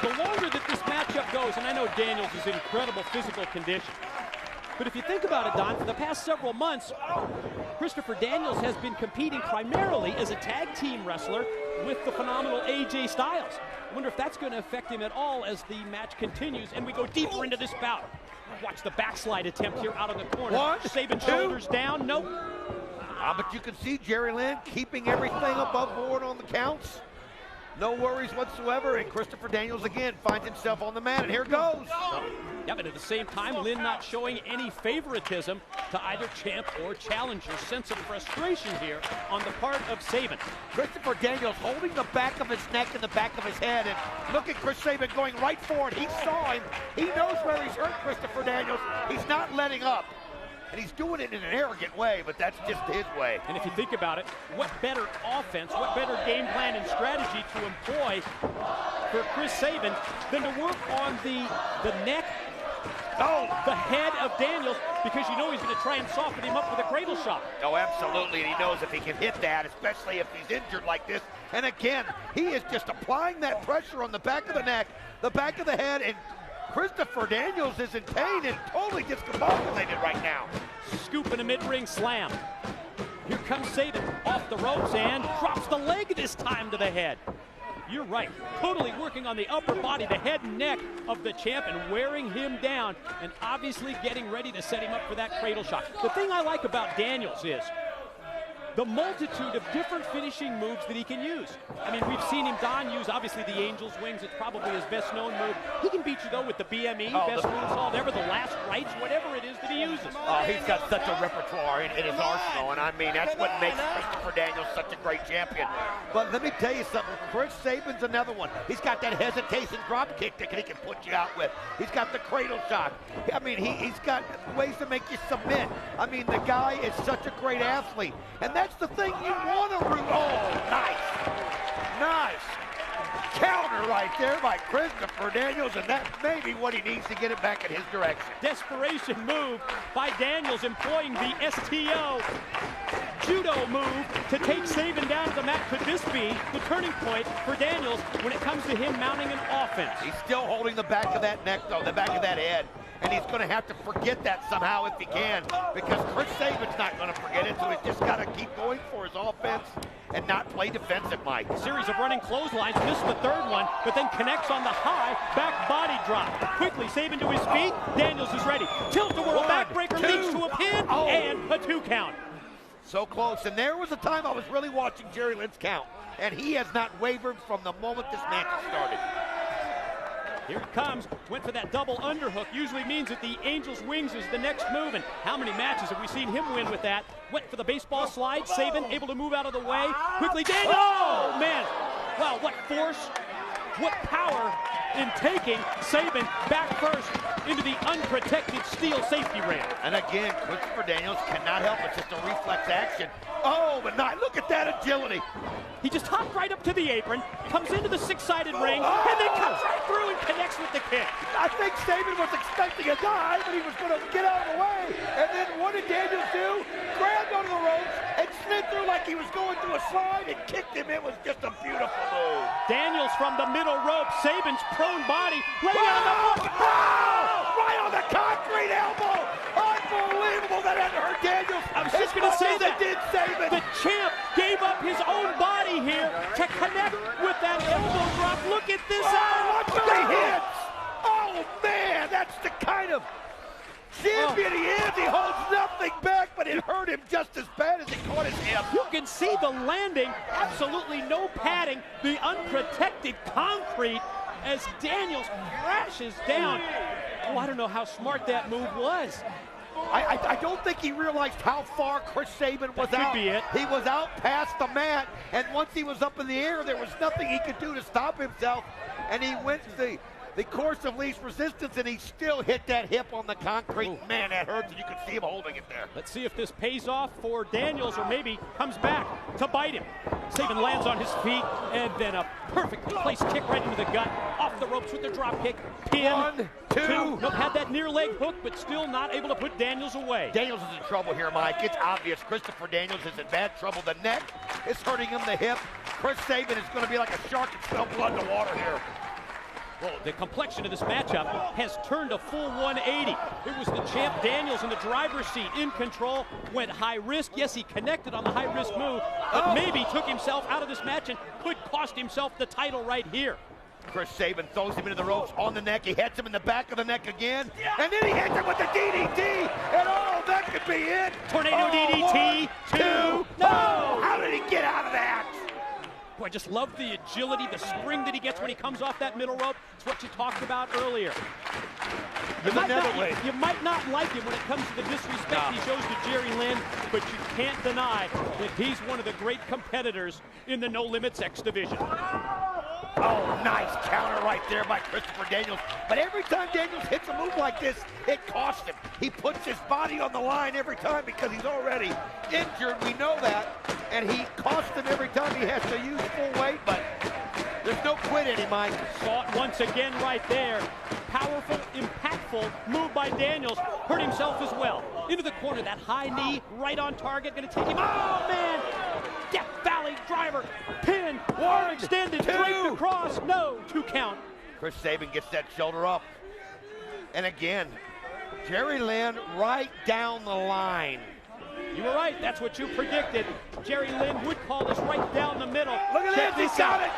The longer that this matchup goes, and I know Daniels is in incredible physical condition, but if you think about it, Don, for the past several months, Christopher Daniels has been competing primarily as a tag team wrestler with the phenomenal AJ Styles. I wonder if that's going to affect him at all as the match continues and we go deeper into this bout. Watch the backslide attempt here out of the corner. One, Sabin two. shoulders down. Nope. But you can see Jerry Lynn keeping everything above board on the counts. No worries whatsoever, and Christopher Daniels again finds himself on the mat, and here goes. Yeah, but at the same time, Lynn not showing any favoritism to either champ or challenger. Sense of frustration here on the part of Sabin. Christopher Daniels holding the back of his neck and the back of his head, and look at Chris Sabin going right for it. He saw him. He knows where he's hurt Christopher Daniels. He's not letting up. And he's doing it in an arrogant way, but that's just his way. And if you think about it, what better offense, what better game plan and strategy to employ for Chris Sabin than to work on the neck, the head of Daniels, because you know he's going to try and soften him up with a cradle shot. Oh, absolutely, and he knows if he can hit that, especially if he's injured like this. And again, he is just applying that pressure on the back of the neck, the back of the head, and Christopher Daniels is in pain and totally discombobulated right now. Scooping a mid-ring slam. Here comes Sabin off the ropes and drops the leg this time to the head. You're right, totally working on the upper body, the head and neck of the champ and wearing him down and obviously getting ready to set him up for that cradle shot. The thing I like about Daniels is the multitude of different finishing moves that he can use. I mean, we've seen him, Don, use obviously the Angel's Wings. It's probably his best known move. He can beat you though with the BME, best moonsault ever, the last rights, whatever it is that he uses. He's got such a repertoire in his arsenal, and I mean, that's what makes Christopher Daniels such a great champion. But let me tell you something, Chris Sabin's another one. He's got that hesitation drop kick that he can put you out with. He's got the cradle shot. I mean, he's got ways to make you submit. I mean, the guy is such a great athlete, and that's the thing you want to root. Oh, nice. Counter right there by Christopher Daniels, and that may be what he needs to get it back in his direction. Desperation move by Daniels, employing the STO judo move to take Sabin down to the mat. Could this be the turning point for Daniels when it comes to him mounting an offense? He's still holding the back of that neck, though, the back of that head. And he's going to have to forget that somehow if he can, because Chris Sabin's not going to forget it, so he's just got to keep going for his offense and not play defensive, Mike. Series of running clotheslines, missed the third one, but then connects on the high back body drop. Quickly, Sabin to his feet. Daniels is ready. Tilt-a-whirl backbreaker leads to a pin and a 2 count. So close, and there was a time I was really watching Jerry Lynn's count, and he has not wavered from the moment this match has started. Here it comes, went for that double underhook, usually means that the Angel's Wings is the next move, and how many matches have we seen him win with that? Went for the baseball slide, Sabin able to move out of the way, quickly Daniels, oh man, wow, what force, what power in taking Sabin back first into the unprotected steel safety rail. And again, Christopher Daniels cannot help it, just a reflex action. Oh, but not, look at that agility. He just hopped right up to the apron, comes into the 6-sided ring, and then comes right through and connects with the kick. I think Sabin was expecting a dive, but he was going to get out of the way. And then what did Daniels do? Grabbed onto the ropes, like he was going through a slide and kicked him. It was just a beautiful move. Daniels from the middle rope. Saban's prone body. Laying on the Oh! Right on the concrete elbow. Unbelievable. That hadn't hurt Daniels. I was just going to say that. Did Saban. The champ gave up his own body here to connect with that elbow drop. Look at this. Watch the hits. Oh, man. That's the kind of champion he is. He holds nothing back, but it hurt him just as bad as he caught his hip. You can see the landing. Absolutely no padding. The unprotected concrete as Daniels crashes down. Oh, I don't know how smart that move was. I don't think he realized how far Chris Sabin was out. Could be it. He was out past the mat, and once he was up in the air, there was nothing he could do to stop himself, and he went the course of least resistance, and he still hit that hip on the concrete. Ooh. Man, that hurts, and you can see him holding it there. Let's see if this pays off for Daniels, or maybe comes back to bite him. Sabin lands on his feet, and then a perfectly placed kick right into the gut. Off the ropes with the drop kick. Pin. 1, 2. Nope, had that near leg hook, but still not able to put Daniels away. Daniels is in trouble here, Mike. It's obvious. Christopher Daniels is in bad trouble. The neck is hurting him, the hip. Chris Sabin is going to be like a shark and smell blood in the water here. Well, the complexion of this matchup has turned a full 180. It was the champ Daniels in the driver's seat, in control, went high risk. Yes, he connected on the high risk move, but maybe took himself out of this match and could cost himself the title right here. Chris Sabin throws him into the ropes on the neck. He hits him in the back of the neck again, and then he hits him with the DDT, and oh, that could be it. Tornado DDT, 1, 2, no! How did he get out of that? Boy, I just love the agility, the spring that he gets when he comes off that middle rope. It's what you talked about earlier. You might not like him when it comes to the disrespect he shows to Jerry Lynn, but you can't deny that he's one of the great competitors in the No Limits X division. Oh, nice counter right there by Christopher Daniels. But every time Daniels hits a move like this, it costs him. He puts his body on the line every time because he's already injured. We know that. And he costs him every time he has to use full weight, but there's no quit in him, Mike. Saw it once again right there. Powerful, impactful move by Daniels. Hurt himself as well. Into the corner, that high knee, right on target. Going to take him. Oh, man! Death Valley driver. Pin. Arm extended. Draped across. No. 2 count. Chris Sabin gets that shoulder up. And again, Jerry Lynn right down the line. You were right. That's what you predicted. Jerry Lynn would call this right down the middle. Look at this. He got it.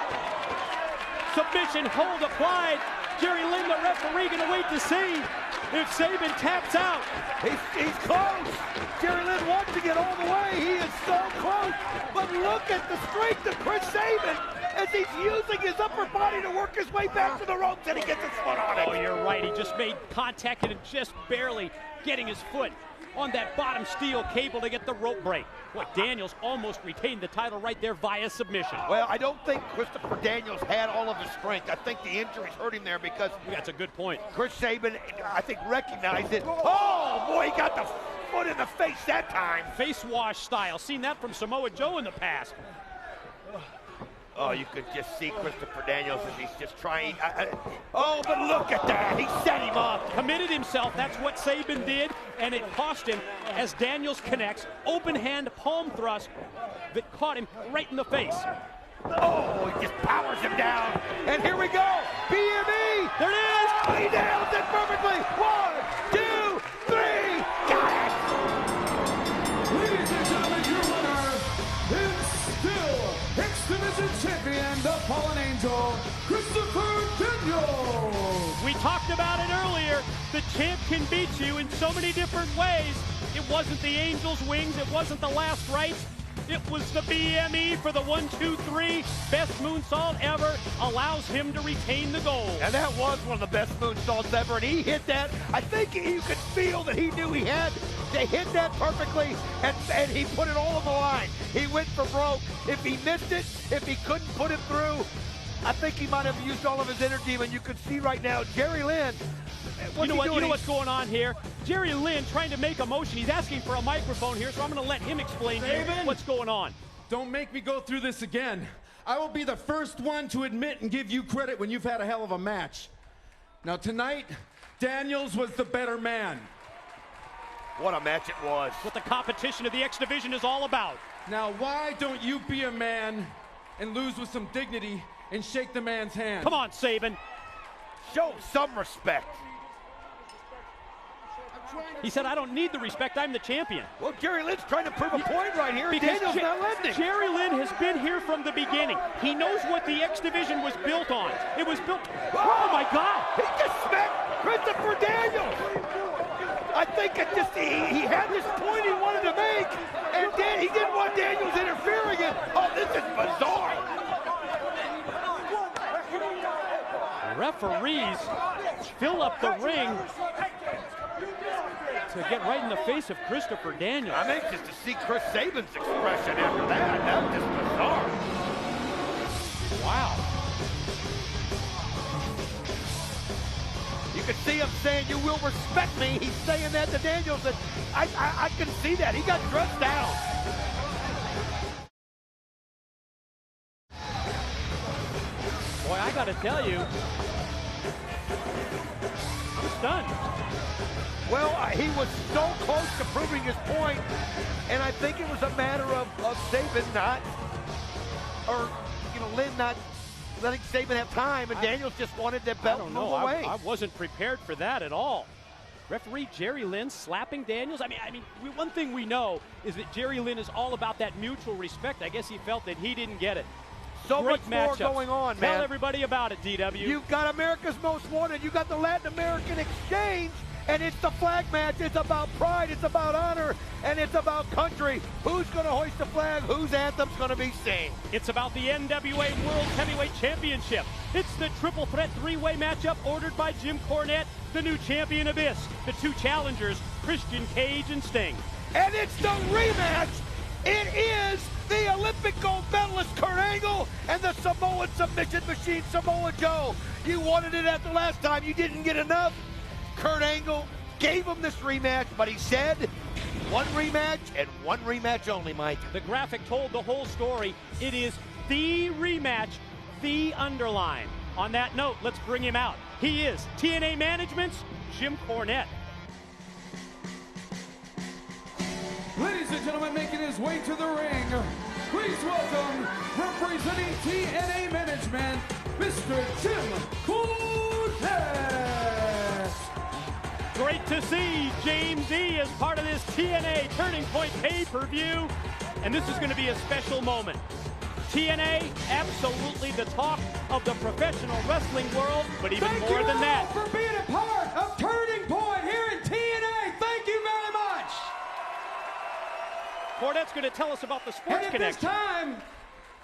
Submission hold applied. Jerry Lynn, the referee, going to wait to see if Sabin taps out. He's close. Jerry Lynn wants to get all the way. He is so close. But look at the strength of Chris Sabin as he's using his upper body to work his way back to the ropes, and he gets his foot on it. Oh, you're right. He just made contact and just barely getting his foot on that bottom steel cable to get the rope break. Boy, Daniels almost retained the title right there via submission. Well, I don't think Christopher Daniels had all of his strength. I think the injuries hurt him there because... That's a good point. Chris Sabin, I think, recognized it. Oh, boy, he got the foot in the face that time. Face wash style. Seen that from Samoa Joe in the past. Oh, you could just see Christopher Daniels as he's just trying. Oh, but look at that. He set him up. Committed himself. That's what Sabin did, and it cost him as Daniels connects. Open hand palm thrust that caught him right in the face. Oh, he just powers him down. And here we go. BME. There it is. Oh, he nails it perfectly. 1, 2, 3. Got it. Ladies and gentlemen, your winner is still X Division Champion, the Fallen Angel, Christopher Daniels. We talked about it earlier. The champ can beat you in so many different ways. It wasn't the Angel's wings. It wasn't the last rites. It was the BME for the 1, 2, 3. Best moonsault ever. Allows him to retain the gold. And that was one of the best moonsaults ever. And he hit that. I think you could feel that he knew he had to hit that perfectly. And he put it all on the line. He went for broke. If he missed it, if he couldn't put it through, I think he might have used all of his energy. And you can see right now, Jerry Lynn. You know what's going on here? Jerry Lynn trying to make a motion. He's asking for a microphone here, so I'm going to let him explain to you what's going on. Don't make me go through this again. I will be the first one to admit and give you credit when you've had a hell of a match. Now tonight, Daniels was the better man. What a match it was. What the competition of the X Division is all about. Now, why don't you be a man and lose with some dignity and shake the man's hand? Come on, Saban. Show some respect. He said, I don't need the respect, I'm the champion. Well, Jerry Lynn's trying to prove a point right here, and Because Daniels not letting him. Jerry Lynn has been here from the beginning. He knows what the X Division was built on. It was built, oh my God! He just smacked Christopher Daniels. I think it just, he had this point he wanted to make, and he didn't want Daniels interfering in. Oh, this is bizarre. Referees fill up the ring to get right in the face of Christopher Daniels. I'm anxious to see Chris Saban's expression after that. That was just bizarre. Wow. You can see him saying, you will respect me. He's saying that to Daniels, and I can see that. He got dressed down. Boy, I gotta tell you, I'm stunned. Well, he was so close to proving his point, and I think it was a matter of Saban not, or, Lynn not letting Saban have time, and Daniels just wanted the belt to move away. I wasn't prepared for that at all. Referee Jerry Lynn slapping Daniels. I mean, one thing we know is that Jerry Lynn is all about that mutual respect. I guess he felt that he didn't get it. So Great much more matchups. going on, man. Tell everybody about it, DW. You've got America's Most Wanted. You've got the Latin American Exchange, and it's the flag match. It's about pride. It's about honor, and it's about country. Who's going to hoist the flag? Whose anthem's going to be sing? It's about the NWA World Heavyweight Championship. It's the triple threat three-way matchup ordered by Jim Cornette, the new champion Abyss, the two challengers, Christian Cage and Sting. And it's the rematch. It is the Olympic gold medalist Kurt Angle and the Samoan submission machine Samoa Joe. You wanted it after last time. You didn't get enough. Kurt Angle gave him this rematch, but he said one rematch and one rematch only, Mike. The graphic told the whole story. It is the rematch, the underline. On that note, let's bring him out. He is TNA Management's Jim Cornette. Ladies and gentlemen, making his way to the ring, please welcome, representing TNA Management, Mr. Jim Cornette. Great to see James E as part of this TNA Turning Point pay-per-view. And this is going to be a special moment. TNA, absolutely the talk of the professional wrestling world, but even more than that. Thank you all for being a part of Turning Point here in TNA. Thank you very much. Cornette's going to tell us about the sports connection. And at this time,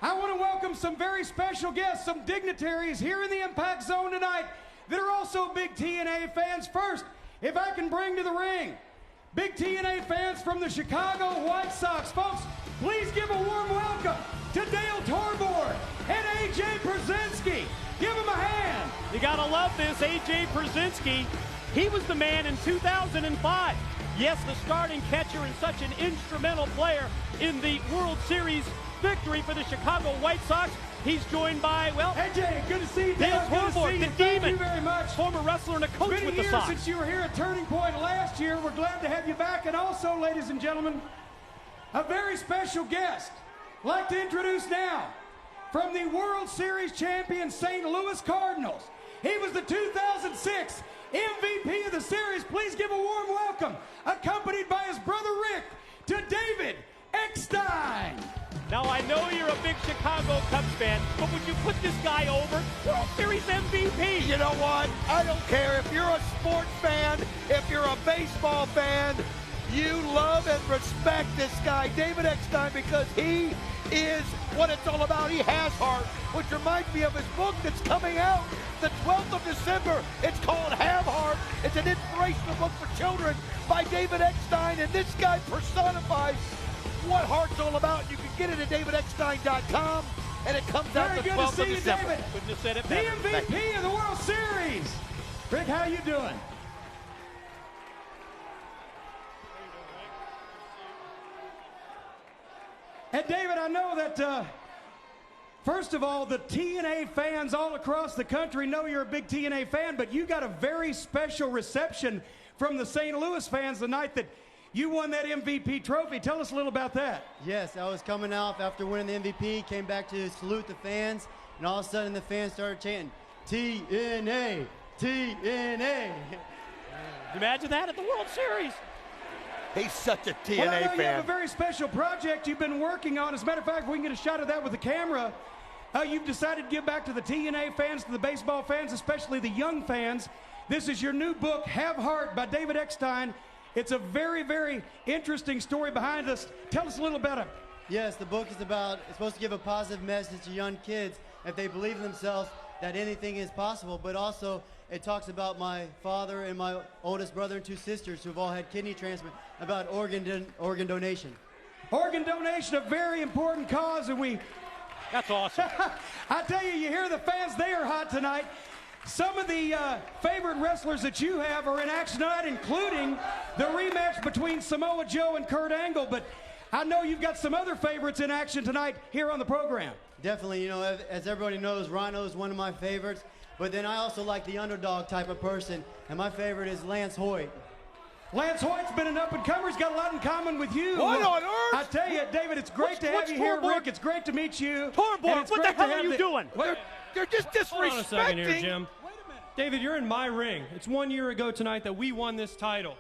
I want to welcome some very special guests, some dignitaries here in the Impact Zone tonight that are also big TNA fans. First, if I can bring to the ring, big TNA fans from the Chicago White Sox. Folks, please give a warm welcome to Dale Torborg and AJ Przinsky. Give them a hand. You got to love this, AJ Przinsky. He was the man in 2005. Yes, the starting catcher and such an instrumental player in the World Series victory for the Chicago White Sox. He's joined by, well, AJ, good to see you. Dale Torborg, the Thank Demon, you very much. former wrestler and a coach with the Sox. Since you were here at Turning Point last year, we're glad to have you back. And also, ladies and gentlemen, a very special guest. I'd like to introduce now, from the World Series champion St. Louis Cardinals. He was the 2006 MVP of the series. Please give a warm welcome, accompanied by his brother Rick, to David Eckstein. Now, I know you're a big Chicago Cubs fan, but would you put this guy over? World Series MVP. You know what? I don't care. If you're a sports fan, if you're a baseball fan, you love and respect this guy, David Eckstein, because he is what it's all about. He has heart, which reminds me of his book that's coming out the 12th of December. It's called Have Heart. It's an inspirational book for children by David Eckstein, and this guy personifies what heart's all about. You can get it at davideckstein.com, and it comes out the 12th of December. David. Couldn't have said it The better. MVP of the World Series. Rick, how you doing? And David, I know that, first of all, the TNA fans all across the country know you're a big TNA fan, but you got a very special reception from the St. Louis fans the night that You won that MVP trophy. Tell us a little about that. Yes, I was coming off after winning the MVP, came back to salute the fans, and all of a sudden the fans started chanting, TNA, TNA. Imagine that at the World Series. He's such a TNA well, I know fan. You have a very special project you've been working on. As a matter of fact, if we can get a shot of that with the camera, you've decided to give back to the TNA fans, to the baseball fans, especially the young fans. This is your new book, Have Heart, by David Eckstein. It's a very, very interesting story behind us. Tell us a little about it. Yes, the book is it's supposed to give a positive message to young kids if they believe in themselves that anything is possible, but also it talks about my father and my oldest brother and 2 sisters who've all had kidney transplant, about organ donation. Organ donation, a very important cause, and That's awesome. I tell you, you hear the fans, they are hot tonight. Some of the favorite wrestlers that you have are in action tonight, including the rematch between Samoa Joe and Kurt Angle, but I know you've got some other favorites in action tonight here on the program. Definitely, you know, as everybody knows, Rhino is one of my favorites, but then I also like the underdog type of person, and my favorite is Lance Hoyt. Lance Hoyt's been an up-and-comer. He's got a lot in common with you. What on earth? I tell you, David, it's great to have you here. Rick, it's great to meet you. Torborg, what the hell are you doing? They're just disrespecting. Hold on a second here, Jim. David, you're in my ring. It's 1 year ago tonight that we won this title.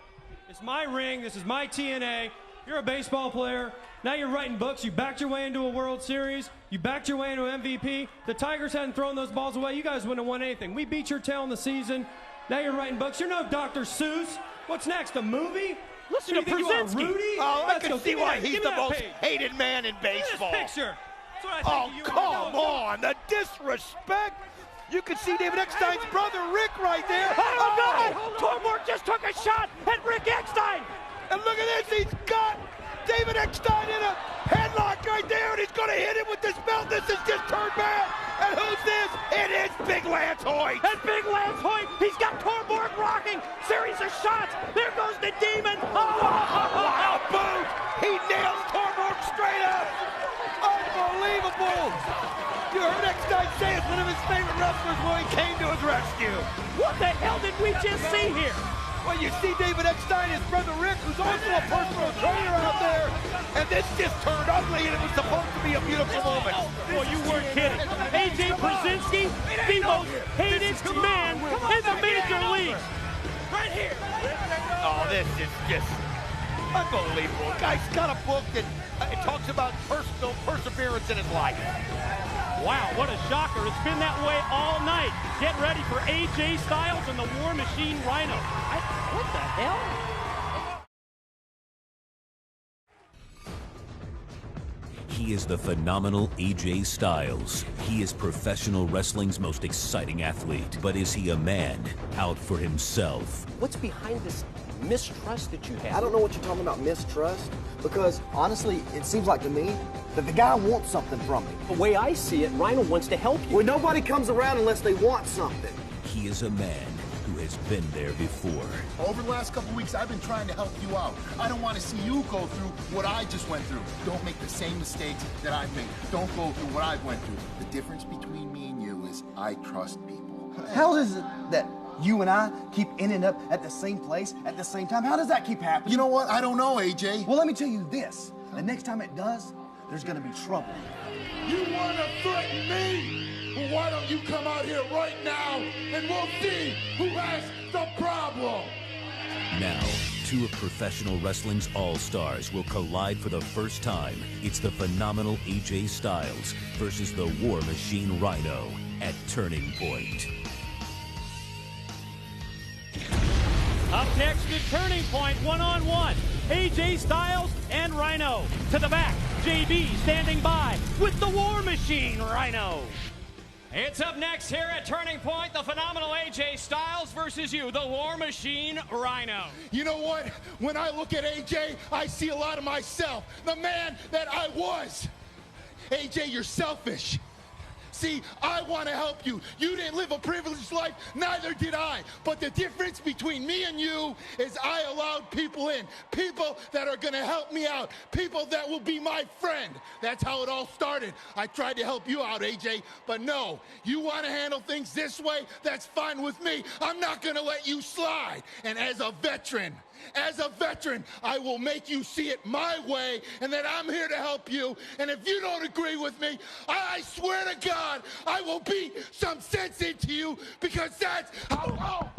It's my ring. This is my TNA. You're a baseball player. Now you're writing books. You backed your way into a World Series. You backed your way into an MVP. The Tigers hadn't thrown those balls away. You guys wouldn't have won anything. We beat your tail in the season. Now you're writing books. You're no Dr. Seuss. What's next, a movie? Listen to Brzezinski. Rudy? Oh, I can go. see why he's the most hated man in baseball. This picture. That's what I Oh, think of you come on. The disrespect. You can see David Eckstein's brother, Rick, right there. Oh, God! Torborg just took a shot at Rick Eckstein. And look at this. He's got David Eckstein in a headlock right there, and he's going to hit him with this belt. This has just turned bad. And who's this? It is Big Lance Hoyt. And Big Lance Hoyt, he's got Torborg rocking. Series of shots. There goes the demon. Wow, boom. He nails Torborg straight up. Unbelievable. You heard Eckstein say it's one of his favorite wrestlers when he came to his rescue. What the hell did we just see here? Well, you see David Eckstein, his brother Rick, who's also a personal trainer out there, and this just turned ugly, and it was supposed to be a beautiful moment. Well, you weren't kidding. AJ Brzezinski, the most hated man in the major leagues. Right here. Oh, this is just unbelievable. Guy's got a book that it talks about personal perseverance in his life. Wow, what a shocker. It's been that way all night. Get ready for AJ Styles and the War Machine Rhino. What the hell? He is the phenomenal AJ Styles. He is professional wrestling's most exciting athlete. But is he a man out for himself? What's behind this mistrust that you have? I don't know what you're talking about, mistrust, because honestly, it seems like to me that the guy wants something from me. The way I see it, Rhino wants to help you. Well, nobody comes around unless they want something. He is a man who has been there before. Over the last couple weeks, I've been trying to help you out. I don't want to see you go through what I just went through. Don't make the same mistakes that I've made. Don't go through what I've went through. The difference between me and you is I trust people. How is it that you and I keep ending up at the same place at the same time? How does that keep happening? You know what? I don't know, AJ. Well, let me tell you this. The next time it does, there's going to be trouble. You want to threaten me? Well, why don't you come out here right now and we'll see who has the problem. Now, two of professional wrestling's all-stars will collide for the first time. It's the phenomenal AJ Styles versus the War Machine Rhino at Turning Point. Up next at Turning Point, one-on-one. AJ Styles and Rhino. To the back, JB standing by with the War Machine Rhino. It's up next here at Turning Point, the phenomenal AJ Styles versus you, the War Machine Rhino. You know what? When I look at AJ, I see a lot of myself, the man that I was. AJ, you're selfish. See, I want to help you. You didn't live a privileged life, neither did I. But the difference between me and you is I allowed people in. People that are going to help me out. People that will be my friend. That's how it all started. I tried to help you out, AJ, but no. You want to handle things this way? That's fine with me. I'm not going to let you slide. And as a veteran, I will make you see it my way, and that I'm here to help you. And if you don't agree with me, I swear to God, I will beat some sense into you, because that's how...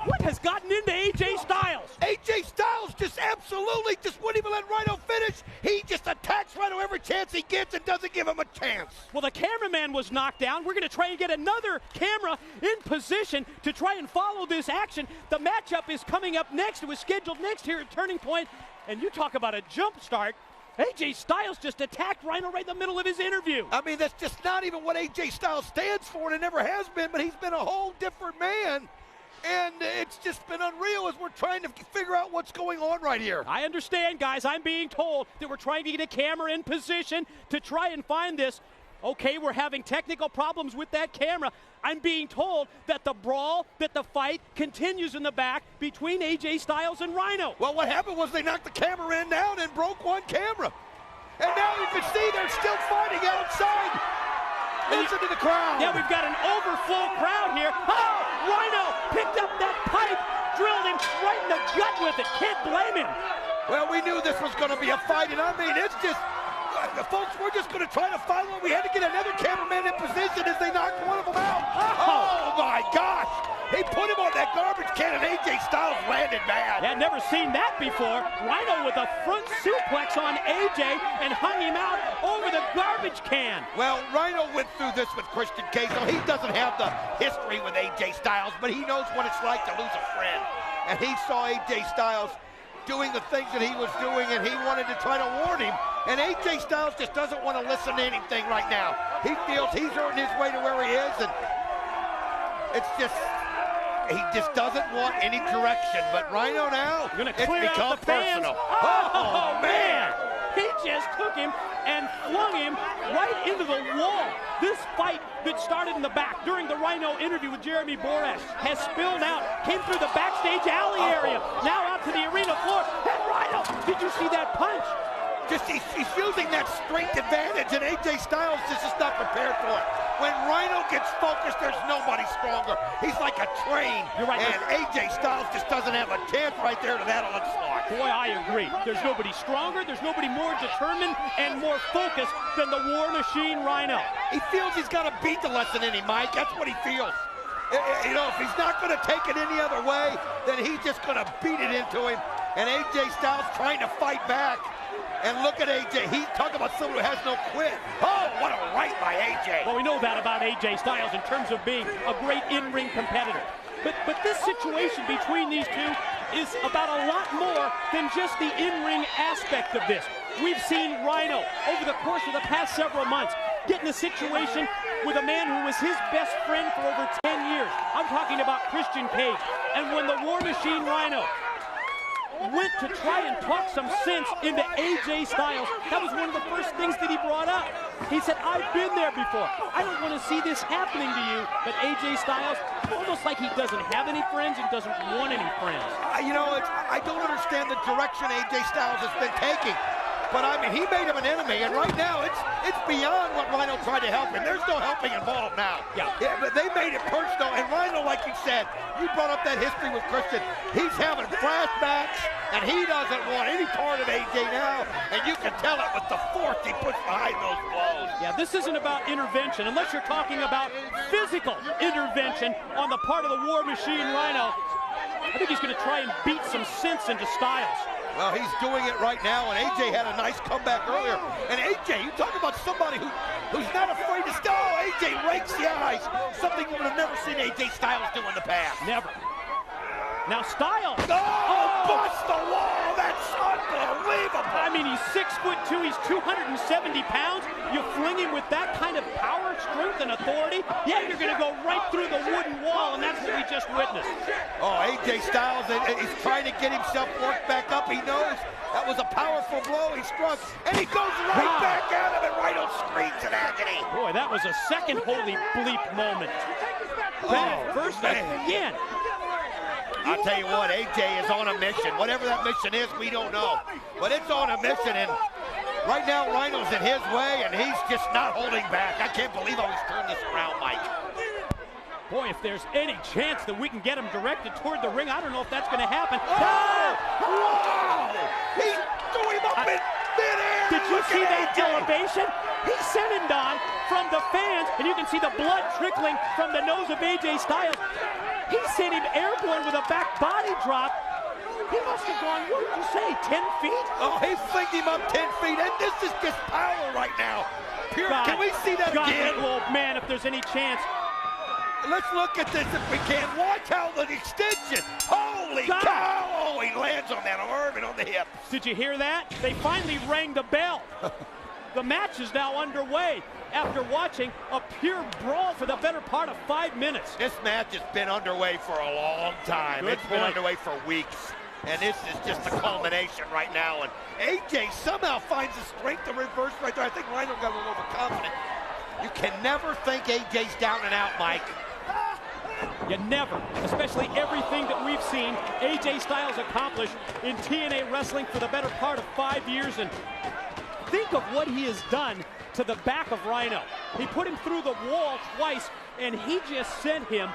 What has gotten into AJ Styles? AJ Styles just absolutely just wouldn't even let Rhino finish. He just attacks Rhino every chance he gets and doesn't give him a chance. Well, the cameraman was knocked down. We're going to try and get another camera in position to try and follow this action. The matchup is coming up next. It was scheduled next here at Turning Point. And you talk about a jump start. AJ Styles just attacked Rhino right in the middle of his interview. I mean, that's just not even what AJ Styles stands for, and it never has been, but he's been a whole different man. And it's just been unreal as we're trying to figure out what's going on right here. I understand, guys. I'm being told that we're trying to get a camera in position to try and find this. Okay, we're having technical problems with that camera. I'm being told that the brawl, that the fight continues in the back between AJ Styles and Rhino. Well, what happened was they knocked the camera in down and broke one camera. And now you can see they're still fighting outside. Listen to the crowd. Yeah, we've got an overflow crowd here. Oh, Rhino picked up that pipe, drilled him right in the gut with it. Can't blame him. Well, we knew this was going to be a fight, and I mean, it's just, folks, we're just going to try to find one. We had to get another cameraman in position as they knocked one of them out. Oh my gosh. He put him on that garbage can, and AJ Styles landed bad. Yeah, never seen that before. Rhino with a front suplex on AJ and hung him out over the garbage can. Well, Rhino went through this with Christian Cage, so he doesn't have the history with AJ Styles, but he knows what it's like to lose a friend. And he saw AJ Styles doing the things that he was doing, and he wanted to try to warn him. And AJ Styles just doesn't want to listen to anything right now. He feels he's earned his way to where he is, and it's just... he just doesn't want any direction. But Rhino now, it's become personal. Oh, man! He just took him and flung him right into the wall. This fight that started in the back during the Rhino interview with Jeremy Borash has spilled out, came through the backstage alley area, now out to the arena floor. And Rhino, did you see that punch? Just he's using that strength advantage, and AJ Styles just is not prepared for it. When Rhino gets focused, there's nobody stronger. He's like a train. You're right. And AJ Styles just doesn't have a chance right there to that onslaught. Boy, I agree. There's nobody stronger, there's nobody more determined and more focused than the War Machine Rhino. He feels he's got to beat the lesson in him, Mike. That's what he feels. You know, if he's not going to take it any other way, then he's just going to beat it into him. And AJ Styles trying to fight back. And look at AJ. He's talking about someone who has no quit. Oh, what a right by AJ. Well, we know that about AJ Styles in terms of being a great in-ring competitor. But this situation between these two is about a lot more than just the in-ring aspect of this. We've seen Rhino over the course of the past several months get in a situation with a man who was his best friend for over 10 years. I'm talking about Christian Cage. And when the War Machine Rhino went to try and talk some sense into AJ Styles, that was one of the first things that he brought up. He said, I've been there before. I don't want to see this happening to you. But AJ Styles, almost like he doesn't have any friends and doesn't want any friends. You know, I don't understand the direction AJ Styles has been taking. But I mean, he made him an enemy, and right now it's beyond what Rhino tried to help him. There's no helping involved now. Yeah, but they made it personal, and Rhino, like you said, you brought up that history with Christian. He's having flashbacks, and he doesn't want any part of AJ now, and you can tell it with the force he puts behind those blows. Yeah, this isn't about intervention, unless you're talking about physical intervention on the part of the War Machine Rhino. I think he's going to try and beat some sense into Styles. Well, he's doing it right now, and AJ had a nice comeback earlier. And AJ, you talk about somebody who's not afraid to stop. Oh, AJ rakes the eyes. Something you would have never seen AJ Styles do in the past. Never. Now Styles. Oh, bust the wall. that's unbelievable. I mean, he's 6'2", he's 270 pounds. You fling him with that kind of power, strength, and authority, yeah, you're going to go right through the wooden wall, and that's what we just witnessed. Oh, AJ Styles, he's trying to get himself worked back up. He knows that was a powerful blow he struck, and he goes right back at him, and Rhino screams in agony. Boy, that was a second holy bleep moment. First again. I'll tell you what, AJ is on a mission. Whatever that mission is, we don't know. But it's on a mission, and right now Rhino's in his way, and he's just not holding back. I can't believe how he's turned this around, Mike. Boy, if there's any chance that we can get him directed toward the ring, I don't know if that's going to happen. Wow! He threw him up in midair! Did you see that elevation? He sent him down from the fans, and you can see the blood trickling from the nose of AJ Styles. He sent him airborne with a back body drop. He must have gone, what did you say, 10 feet? Oh, he flinged him up 10 feet, and this is just power right now. Pure, can we see that again? Oh, man, if there's any chance. Let's look at this if we can. Watch how the extension. Holy cow! Oh, he lands on that arm and on the hip. Did you hear that? They finally rang the bell. The match is now underway after watching a pure brawl for the better part of 5 minutes. This match has been underway for a long time. It's been underway for weeks. And this is just the culmination right now. And AJ somehow finds the strength to reverse right there. I think Rhino got a little overconfident. You can never think AJ's down and out, Mike. You never, especially everything that we've seen AJ Styles accomplish in TNA Wrestling for the better part of 5 years. And think of what he has done to the back of Rhino. He put him through the wall twice, and he just sent him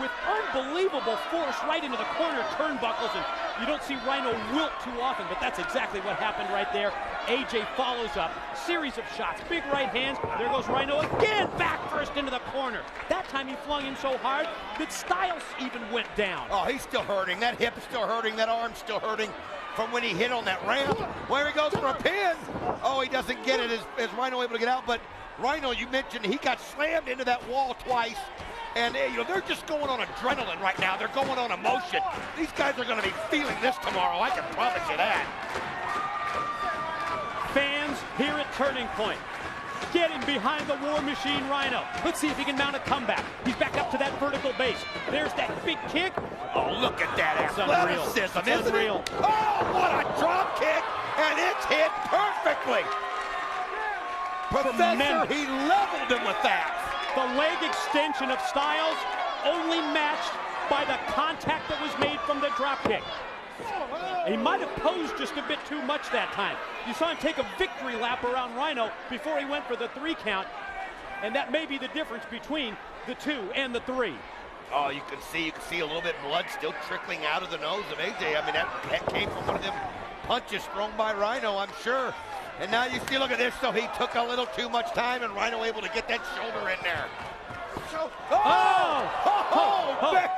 with unbelievable force right into the corner turnbuckles, and you don't see Rhino wilt too often, but that's exactly what happened right there. AJ follows up, series of shots, big right hands. There goes Rhino again, back first into the corner. That time he flung him so hard that Styles even went down. Oh, he's still hurting. That hip's still hurting. That arm's still hurting from when he hit on that ramp. Where he goes for a pin. Oh, he doesn't get it. Is Rhino able to get out? But Rhino, you mentioned he got slammed into that wall twice. And you know, they're just going on adrenaline right now. They're going on emotion. These guys are going to be feeling this tomorrow. I can promise you that. Fans here at Turning Point, getting behind the War Machine Rhino. Let's see if he can mount a comeback. He's back up to that vertical base. There's that big kick. Oh, look at that athleticism, isn't it? Oh, what a drop kick, and it's hit perfectly. Professor, he leveled him with that. The leg extension of Styles only matched by the contact that was made from the drop kick. He might have posed just a bit too much that time. You saw him take a victory lap around Rhino before he went for the 3 count, and that may be the difference between the 2 and the 3. Oh, you can see a little bit of blood still trickling out of the nose of AJ. I mean, that came from one of them punches thrown by Rhino, I'm sure. And now you see, look at this, so he took a little too much time, and Rhino able to get that shoulder in there. Man.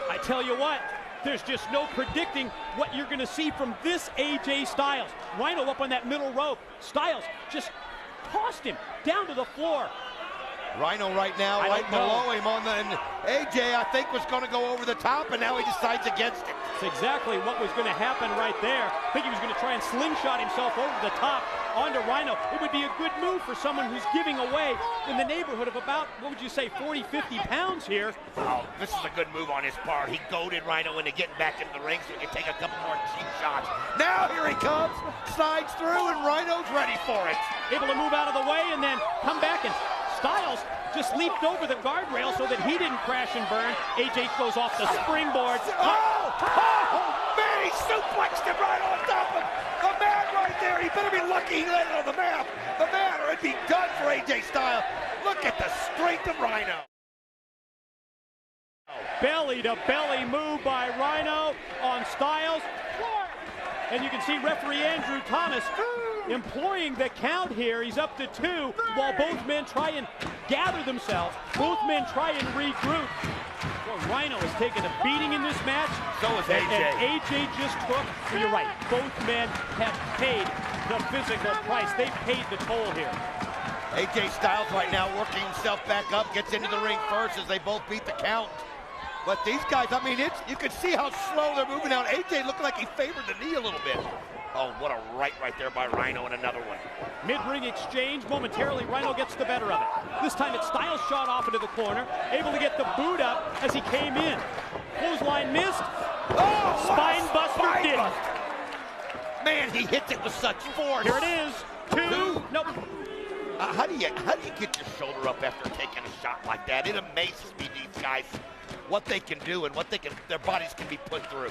I tell you what, there's just no predicting what you're going to see from this AJ Styles. Rhino up on that middle rope. Styles just tossed him down to the floor. Rhino right now, right below him on the, and AJ, I think, was going to go over the top, and now he decides against it. That's exactly what was going to happen right there. I think he was going to try and slingshot himself over the top onto Rhino. It would be a good move for someone who's giving away in the neighborhood of about, what would you say, 40, 50 pounds here. Oh, this is a good move on his part. He goaded Rhino into getting back into the ring so he can take a couple more cheap shots. Now here he comes, slides through, and Rhino's ready for it. Able to move out of the way and then come back, and Styles just leaped over the guardrail so that he didn't crash and burn. AJ goes off the springboard. Man, he suplexed him right on top of the man right there. He better be lucky he landed on the mat, or it'd be done for AJ Styles. Look at the strength of Rhino. Belly-to-belly move by Rhino on Styles. And you can see referee Andrew Thomas employing the count here. He's up to 2 while both men try and gather themselves. Both men try and regroup. Well, Rhino has taken a beating in this match. So is AJ. And AJ just took, well, you're right, both men have paid the physical price. They've paid the toll here. AJ Styles right now working himself back up, gets into the ring first as they both beat the count. But these guys, I mean, you can see how slow they're moving out. AJ looking like he favored the knee a little bit. Oh, what a right there by Rhino, and another one. Mid-ring exchange. Momentarily, Rhino gets the better of it. This time it's Styles shot off into the corner, able to get the boot up as he came in. Clothesline missed. Oh, spine buster did. Man, he hits it with such force. Here it is. Two. Nope. How do you get your shoulder up after taking a shot like that? It amazes me, these guys, what they can do and what their bodies can be put through.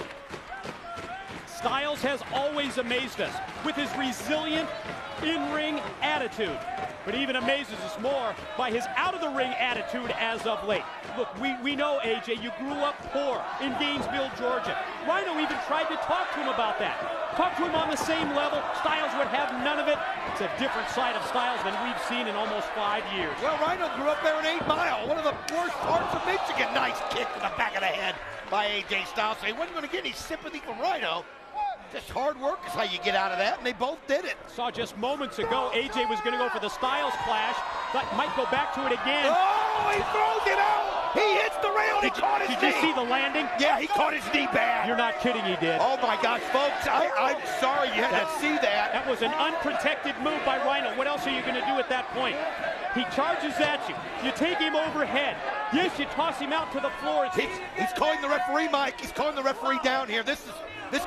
Styles has always amazed us with his resilient in-ring attitude, but even amazes us more by his out-of-the-ring attitude as of late. Look, we know, AJ, you grew up poor in Gainesville, Georgia. Rhino even tried to talk to him about that. Talk to him on the same level. Styles would have none of it. It's a different side of Styles than we've seen in almost 5 years. Well, Rhino grew up there in 8 Mile, one of the worst parts of Michigan. Nice kick to the back of the head by AJ Styles. So he wasn't going to get any sympathy from Rhino. Just hard work is how you get out of that, and they both did it. Saw just moments ago, AJ was going to go for the Styles clash, but might go back to it again. Oh, he throws it out! He hits the rail, and he caught his knee. Did you see the landing? Yeah, he caught his knee bad. You're not kidding, he did. Oh my gosh, folks, I'm sorry you had to see that. That was an unprotected move by Rhino. What else are you going to do at that point? He charges at you. You take him overhead. Yes, you toss him out to the floor. He's calling the referee, Mike. He's calling the referee down here. This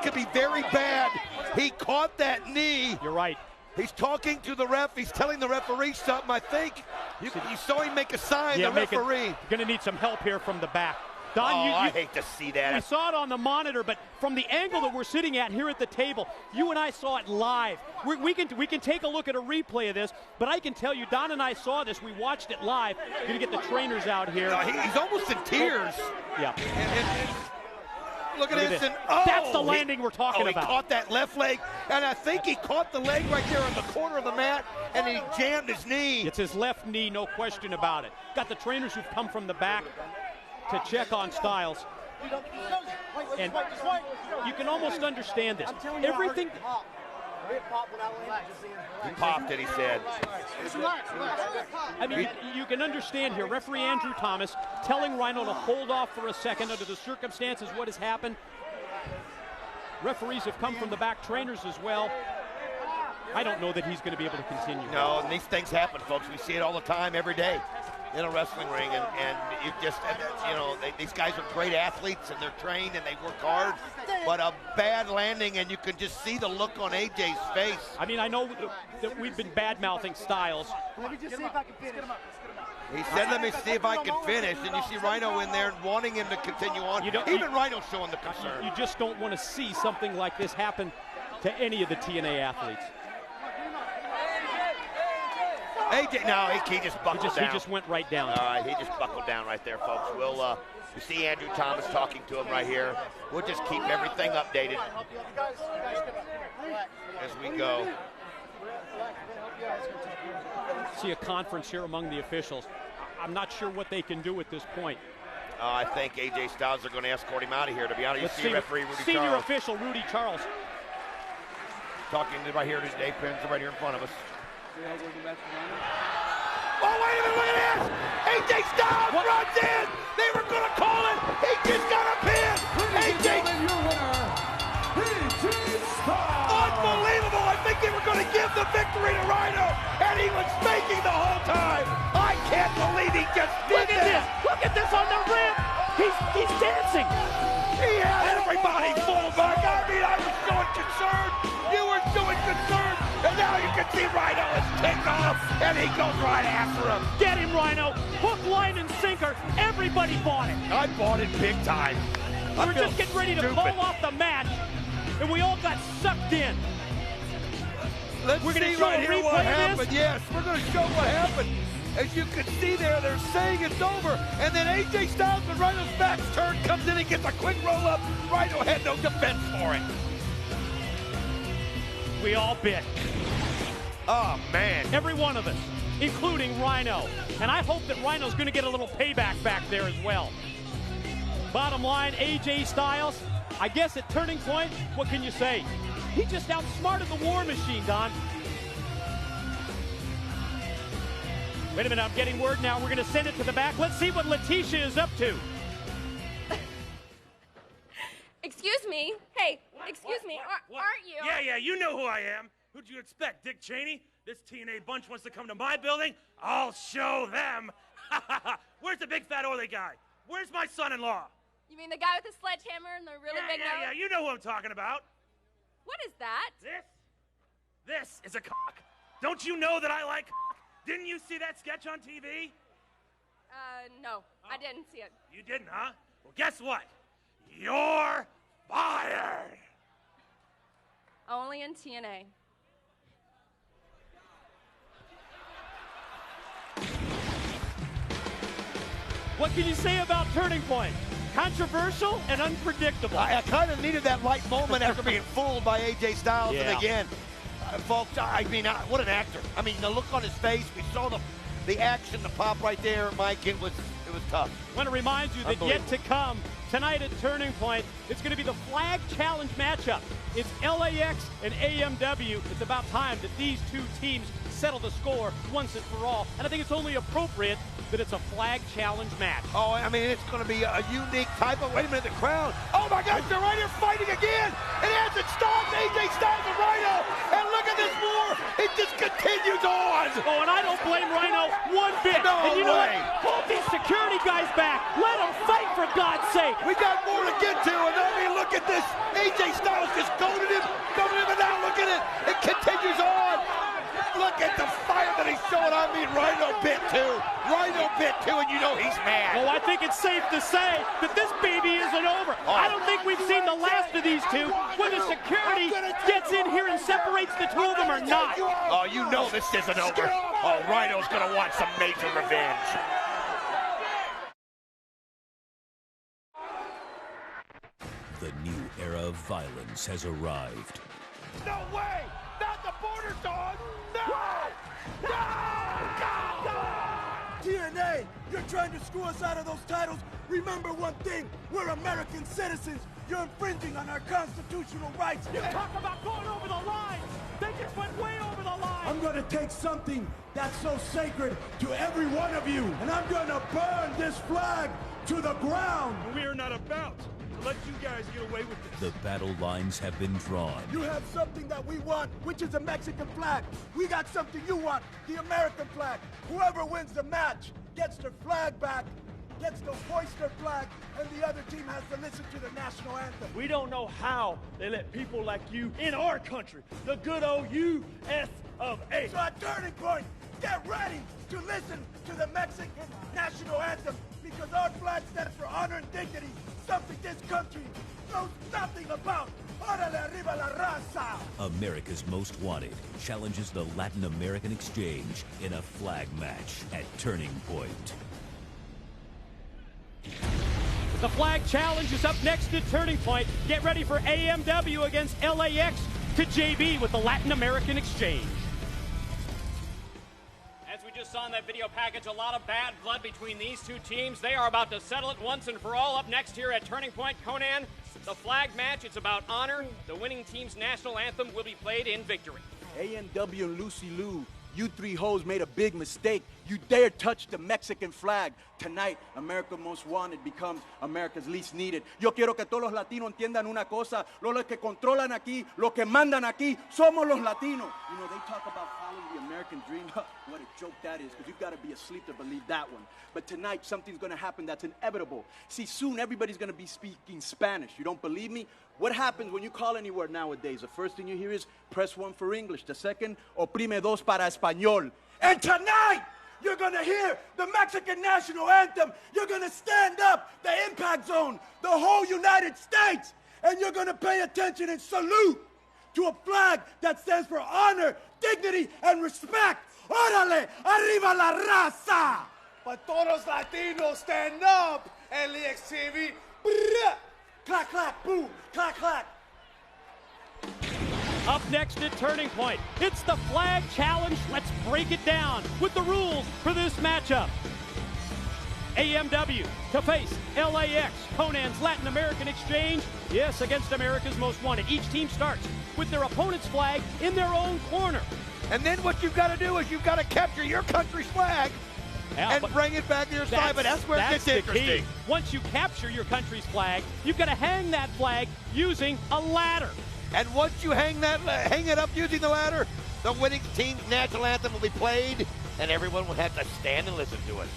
could be very bad. He caught that knee. You're right. He's talking to the ref. He's telling the referee something, I think. You saw him make a sign, the referee. You're going to need some help here from the back. Don, I hate to see that. We saw it on the monitor, but from the angle that we're sitting at here at the table, you and I saw it live. We can take a look at a replay of this, but I can tell you, Don and I saw this. We watched it live. We're going to get the trainers out here. No, he's almost in tears. Yeah. Look at this. And, that's the landing we're talking about. He caught that left leg, and I think he caught the leg right there on the corner of the mat, and he jammed his knee. It's his left knee, no question about it. Got the trainers who've come from the back to check on Styles. And you can almost understand this. Everything. He popped it, he said. I mean, you can understand here, referee Andrew Thomas telling Rhino to hold off for a second under the circumstances, what has happened. Referees have come from the back, trainers as well. I don't know that he's going to be able to continue. No, and these things happen, folks. We see it all the time, every day in a wrestling ring, and you just, you know, these guys are great athletes, and they're trained, and they work hard, but a bad landing, and you can just see the look on AJ's face. I mean, I know that we've been bad-mouthing Styles. Let me just see if I can finish. He said, let me see if I can finish, and you see Rhino in there wanting him to continue on. Even Rhino's showing the concern. You just don't want to see something like this happen to any of the TNA athletes. AJ, no, he just buckled down. He just went right down. All right, he just buckled down right there, folks. We'll you see Andrew Thomas talking to him right here. We'll just keep everything updated as we go. See a conference here among the officials. I'm not sure what they can do at this point. I think AJ Styles are going to escort him out of here, to be honest. You see referee Rudy Senior Charles. official Rudy Charles. Talking right here to Dave Prince, right here in front of us. Oh, wait a minute, look at this! AJ Styles runs in! They were going to call it! He just got a pin! AJ! Unbelievable! I think they were going to give the victory to Rhino, and he was faking the whole time! I can't believe he just did that! Look at this on the rim! He's dancing! He had everybody full back. I mean, I was so concerned. You were so concerned. And now you can see Rhino is kicked off, and he goes right after him. Get him, Rhino. Hook, line, and sinker. Everybody bought it. I bought it big time. We were just getting ready to call off the match, and we all got sucked in. Let's see right here what happened. Yes, we're going to show what happened. As you can see there, they're saying it's over. And then AJ Styles, when Rhino's back's turned, comes in and gets a quick roll-up. Rhino had no defense for it. We all bit. Oh, man. Every one of us, including Rhino. And I hope that Rhino's going to get a little payback back there as well. Bottom line, AJ Styles, I guess at turning point, what can you say? He just outsmarted the War Machine, Don. Wait a minute, I'm getting word now. We're going to send it to the back. Let's see what Letitia is up to. Excuse me, aren't you? Yeah, you know who I am. Who'd you expect, Dick Cheney? This TNA bunch wants to come to my building. I'll show them. Where's the big fat oily guy? Where's my son-in-law? You mean the guy with the sledgehammer and the really big nose? Yeah, you know who I'm talking about. What is that? This is a cock. Don't you know that I like cock? Didn't you see that sketch on TV? No, I didn't see it. You didn't, huh? Well, guess what? You're fired. Only in TNA. What can you say about Turning Point? Controversial and unpredictable. I kind of needed that right moment after being fooled by AJ Styles. Yeah. And again, folks, I mean, what an actor. I mean, the look on his face, we saw the action, the pop right there, Mike. It was tough. I want to remind you that yet to come tonight at Turning Point, it's going to be the Flag Challenge matchup. It's LAX and AMW. It's about time that these two teams settle the score once and for all. And I think it's only appropriate that it's a Flag Challenge match. Oh, I mean, it's going to be a unique type of, wait a minute, the crowd. Oh my gosh, they're right here fighting again. And as it starts, AJ Styles and Rhino. And look at this war. It just continues on. Oh, and I don't blame Rhino one bit. No and you know what? way. Pull these security guys back. Let them fight, for God's sake. We got more to get to. And I mean, look at this. AJ Styles just goaded him, and now look at it. It continues on. Look at the fire that he's showing. I mean, Rhino bit too. Rhino bit too, and you know he's mad. Well, I think it's safe to say that this baby isn't over. I don't think we've seen the last of these two. Whether security gets in here and separates the two of them or not. Oh, you know this isn't over. Oh, Rhino's going to want some major revenge. The new era of violence has arrived. No way! Not the border dog! No! No! TNA, you're trying to screw us out of those titles. Remember one thing, we're American citizens. You're infringing on our constitutional rights. You talk about going over the line. They just went way over the line. I'm gonna take something that's so sacred to every one of you, and I'm gonna burn this flag to the ground. We are not about to let you guys get away with this. The battle lines have been drawn. You have something that we want, which is a Mexican flag. We got something you want, the American flag. Whoever wins the match gets their flag back, gets to hoist their flag, and the other team has to listen to the national anthem. We don't know how they let people like you in our country, the good old U.S. of A. So at Turning Point, get ready to listen to the Mexican national anthem, because our flag stands for honor and dignity, something this country knows nothing about. Órale arriba la raza! America's Most Wanted challenges the Latin American Exchange in a flag match at Turning Point. The Flag Challenge is up next at Turning Point. Get ready for AMW against LAX to JB with the Latin American Exchange. As we just saw in that video package, a lot of bad blood between these two teams. They are about to settle it once and for all. Up next here at Turning Point, Conan, the flag match. It's about honor. The winning team's national anthem will be played in victory. AMW and Lucy Liu, you three hoes made a big mistake. You dare touch the Mexican flag. Tonight, America's Most Wanted becomes America's Least Needed. Yo quiero que todos los latinos entiendan una cosa. Los que controlan aquí, los que mandan aquí, somos los latinos. You know, they talk about following the American dream. What a joke that is, because you've got to be asleep to believe that one. But tonight, something's going to happen that's inevitable. See, soon everybody's going to be speaking Spanish. You don't believe me? What happens when you call anywhere nowadays? The first thing you hear is press 1 for English. The second, oprime 2 para español. And tonight, you're gonna hear the Mexican national anthem. You're gonna stand up, the impact zone, the whole United States, and you're gonna pay attention and salute to a flag that stands for honor, dignity, and respect. Órale, arriba la raza! But todos latinos stand up, AXS TV. Clack, clack, boom, clack, clack. Up next at Turning Point, it's the Flag Challenge. Let's break it down with the rules for this matchup. AMW to face LAX, Conan's Latin American Exchange, yes, against America's Most Wanted. Each team starts with their opponent's flag in their own corner. And then what you've got to do is you've got to capture your country's flag Yeah, and bring it back to your side, but that's where it gets interesting. Key. Once you capture your country's flag, you've got to hang that flag using a ladder. And once you hang it up using the ladder, the winning team's national anthem will be played, and everyone will have to stand and listen to it.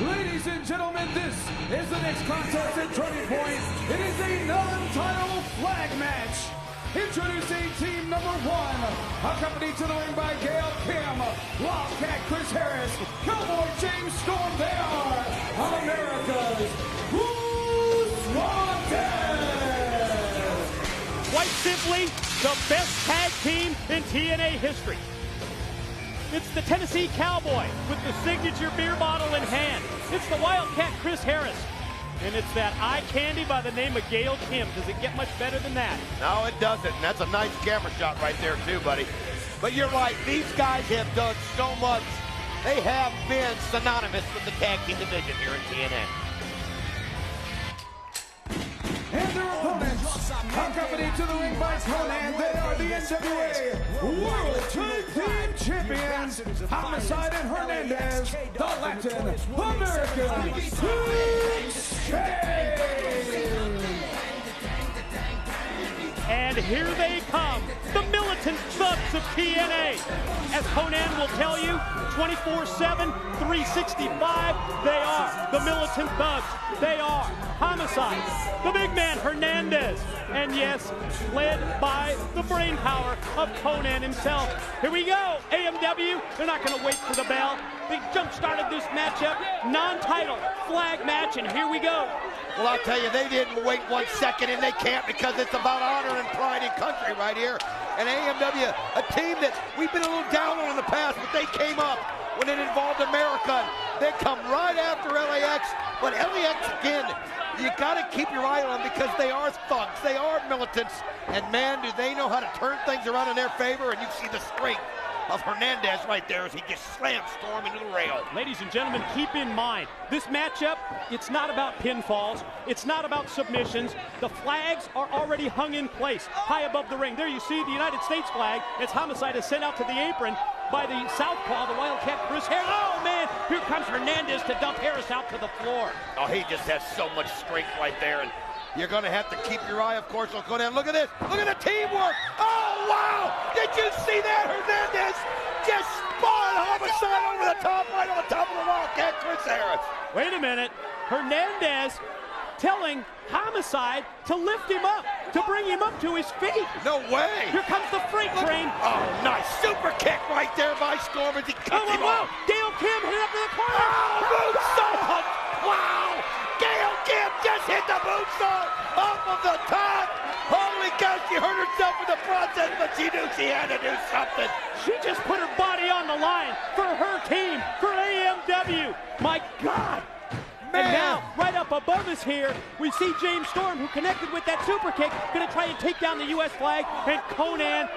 Ladies and gentlemen, this is the next contest at Turning Point. It is a non-title flag match. Introducing team number 1, accompanied to the ring by Gail Kim, Wildcat Chris Harris, Cowboy James Storm. They are America's Most Wanted. Quite simply, the best tag team in TNA history. It's the Tennessee Cowboy with the signature beer bottle in hand. It's the Wildcat Chris Harris. And it's that eye candy by the name of Gail Kim. Does it get much better than that? No, it doesn't. And that's a nice camera shot right there, too, buddy. But you're right. These guys have done so much. They have been synonymous with the tag team division here in TNA. And their opponents, accompanied to the ring by Conan, they are the NWA World Tag Team Champions, Homicide and Hernandez, the Latin American Exchange. And here they come, the militant thugs of TNA. As Conan will tell you, 24/7, 365, they are the militant thugs. They are Homicide, the big man Hernandez, and yes, led by the brain power of Conan himself. Here we go, AMW, they're not gonna wait for the bell. They jump-started this matchup, non-title flag match, and here we go. Well, I'll tell you, they didn't wait 1 second, and they can't, because it's about honor and pride in country right here. And AMW, a team that we've been a little down on in the past, but they came up when it involved America. They come right after LAX, but LAX, again, you got to keep your eye on them because they are thugs, they are militants, and man, do they know how to turn things around in their favor, and you see the strength of Hernandez right there as he just slams Storm into the rail. Ladies and gentlemen, keep in mind, this matchup, it's not about pinfalls. It's not about submissions. The flags are already hung in place, high above the ring. There you see the United States flag. It's Homicide is sent out to the apron by the southpaw, the Wildcat Chris Harris. Oh, man, here comes Hernandez to dump Harris out to the floor. Oh, he just has so much strength right there, and you're going to have to keep your eye, of course, on Conan. Look at this. Look at the teamwork. Oh, wow. Did you see that? Hernandez just spun Homicide over the top, right on the top of the Wildcat Chris Harris. Wait a minute. Hernandez telling Homicide to lift him up, to bring him up to his feet. No way. Here comes the freight train. Oh, nice super kick right there by Storm as he cuts him off. Gail Kim hit up to the corner. Oh, moonsault. Wow. Gail Kim just hit the moonsault off of the top. Holy cow, she hurt herself in the process, but she knew she had to do something. She just put her body on the line for her team, for AMW. My God. Man. And now, right up above us here, we see James Storm, who connected with that super kick, going to try and take down the U.S. flag, and Conan,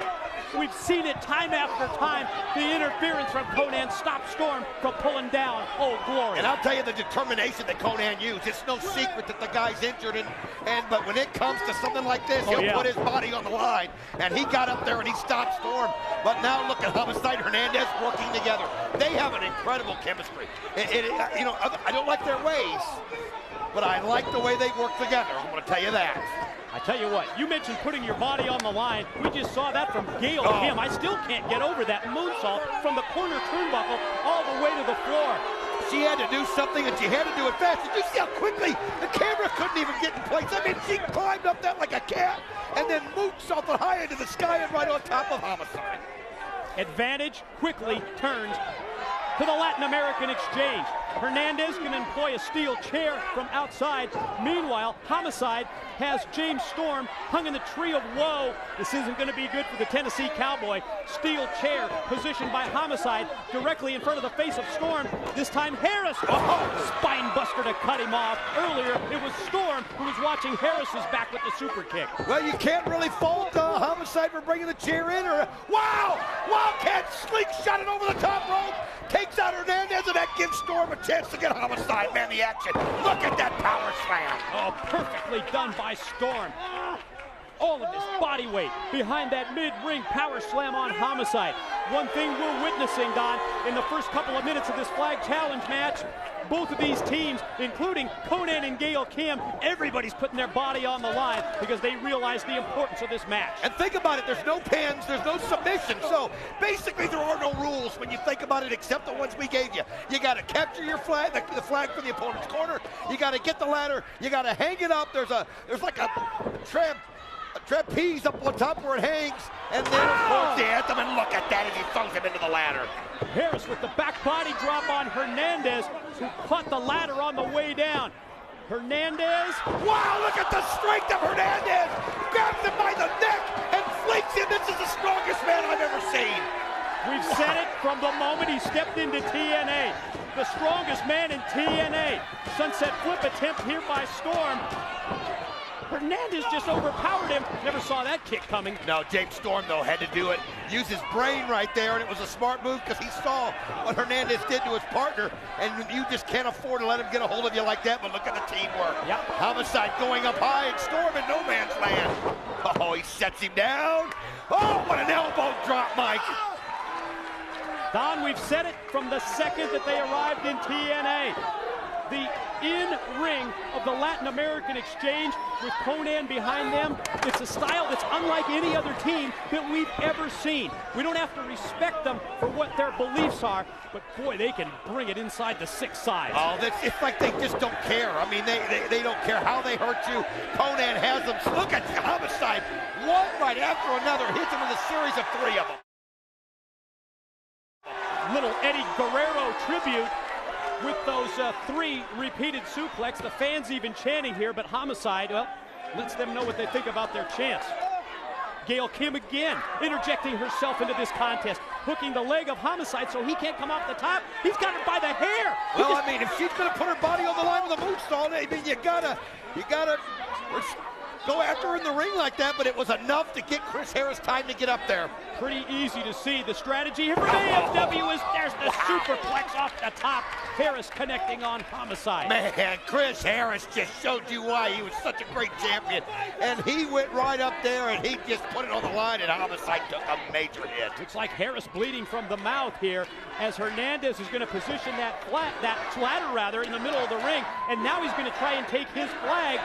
we've seen it time after time, the interference from Conan stopped Storm from pulling down Old Glory. And I'll tell you the determination that Conan used. It's no secret that the guy's injured, but when it comes to something like this, he'll put his body on the line, and he got up there and he stopped Storm. But now look at Homicide Hernandez working together. They have an incredible chemistry. You know, I don't like their ways, but I like the way they work together. I'm going to tell you that. I tell you what, you mentioned putting your body on the line. We just saw that from Gail Kim. I still can't get over that moonsault from the corner turnbuckle all the way to the floor. She had to do something, and she had to do it fast. Did you see how quickly the camera couldn't even get in place? I mean, she climbed up that like a cat, and then moonsaulted high into the sky and right on top of Homicide. Advantage quickly turns to the Latin American Exchange. Hernandez can employ a steel chair from outside. Meanwhile, Homicide has James Storm hung in the tree of woe. This isn't going to be good for the Tennessee Cowboy. Steel chair positioned by Homicide directly in front of the face of Storm. This time Harris, spine buster to cut him off. Earlier, it was Storm who was watching Harris's back with the super kick. Well, you can't really fault Homicide for bringing the chair in. Wow! Wildcat slingshot it over the top rope. Takes out Hernandez, and that gives Storm a chance to get Homicide. Man, the action. Look at that power slam. Oh, perfectly done by Storm. all of his body weight behind that mid-ring power slam on Homicide. One thing we're witnessing, Don, in the first couple of minutes of this flag challenge match, both of these teams, including Konnan and Gail Kim, everybody's putting their body on the line because they realize the importance of this match. And think about it, there's no pins, there's no submission, so basically there are no rules when you think about it except the ones we gave you. You got to capture your flag, the flag from the opponent's corner, you got to get the ladder, you got to hang it up, there's like a trapeze up on top where it hangs, and then of course the anthem, and look at that as he throws him into the ladder. Harris with the back body drop on Hernandez, who caught the ladder on the way down. Hernandez. Wow, look at the strength of Hernandez! Grabs him by the neck and flings him. This is the strongest man I've ever seen. We've said it from the moment he stepped into TNA. The strongest man in TNA. Sunset flip attempt here by Storm. Hernandez just overpowered him. Never saw that kick coming. No, James Storm, though, had to do it. Use his brain right there, and it was a smart move because he saw what Hernandez did to his partner, and you just can't afford to let him get a hold of you like that, but look at the teamwork. Yep. Homicide going up high, and Storm in no man's land. Oh, he sets him down. Oh, what an elbow drop, Mike. Don, we've said it from the second that they arrived in TNA. The in-ring of the Latin American exchange with Konnan behind them. It's a style that's unlike any other team that we've ever seen. We don't have to respect them for what their beliefs are, but boy, they can bring it inside the 6 sides. Oh, it's like they just don't care. I mean, they don't care how they hurt you. Konnan has them. Look at the Homicide. One right after another hits him with a series of 3 of them. Little Eddie Guerrero tribute with those 3 repeated suplex. The fans even chanting here, but Homicide, well, lets them know what they think about their chance. Gail Kim again, interjecting herself into this contest, hooking the leg of Homicide so he can't come off the top. He's got her by the hair. Well, I mean, if she's going to put her body on the line with a moonsault, I mean, you gotta go after her in the ring like that, but it was enough to get Chris Harris time to get up there. Pretty easy to see the strategy here from AFW is there's the superplex off the top. Harris connecting on Homicide. Man, Chris Harris just showed you why he was such a great champion. And he went right up there and he just put it on the line, and Homicide took a major hit. Looks like Harris bleeding from the mouth here as Hernandez is going to position that ladder in the middle of the ring, and now he's going to try and take his flag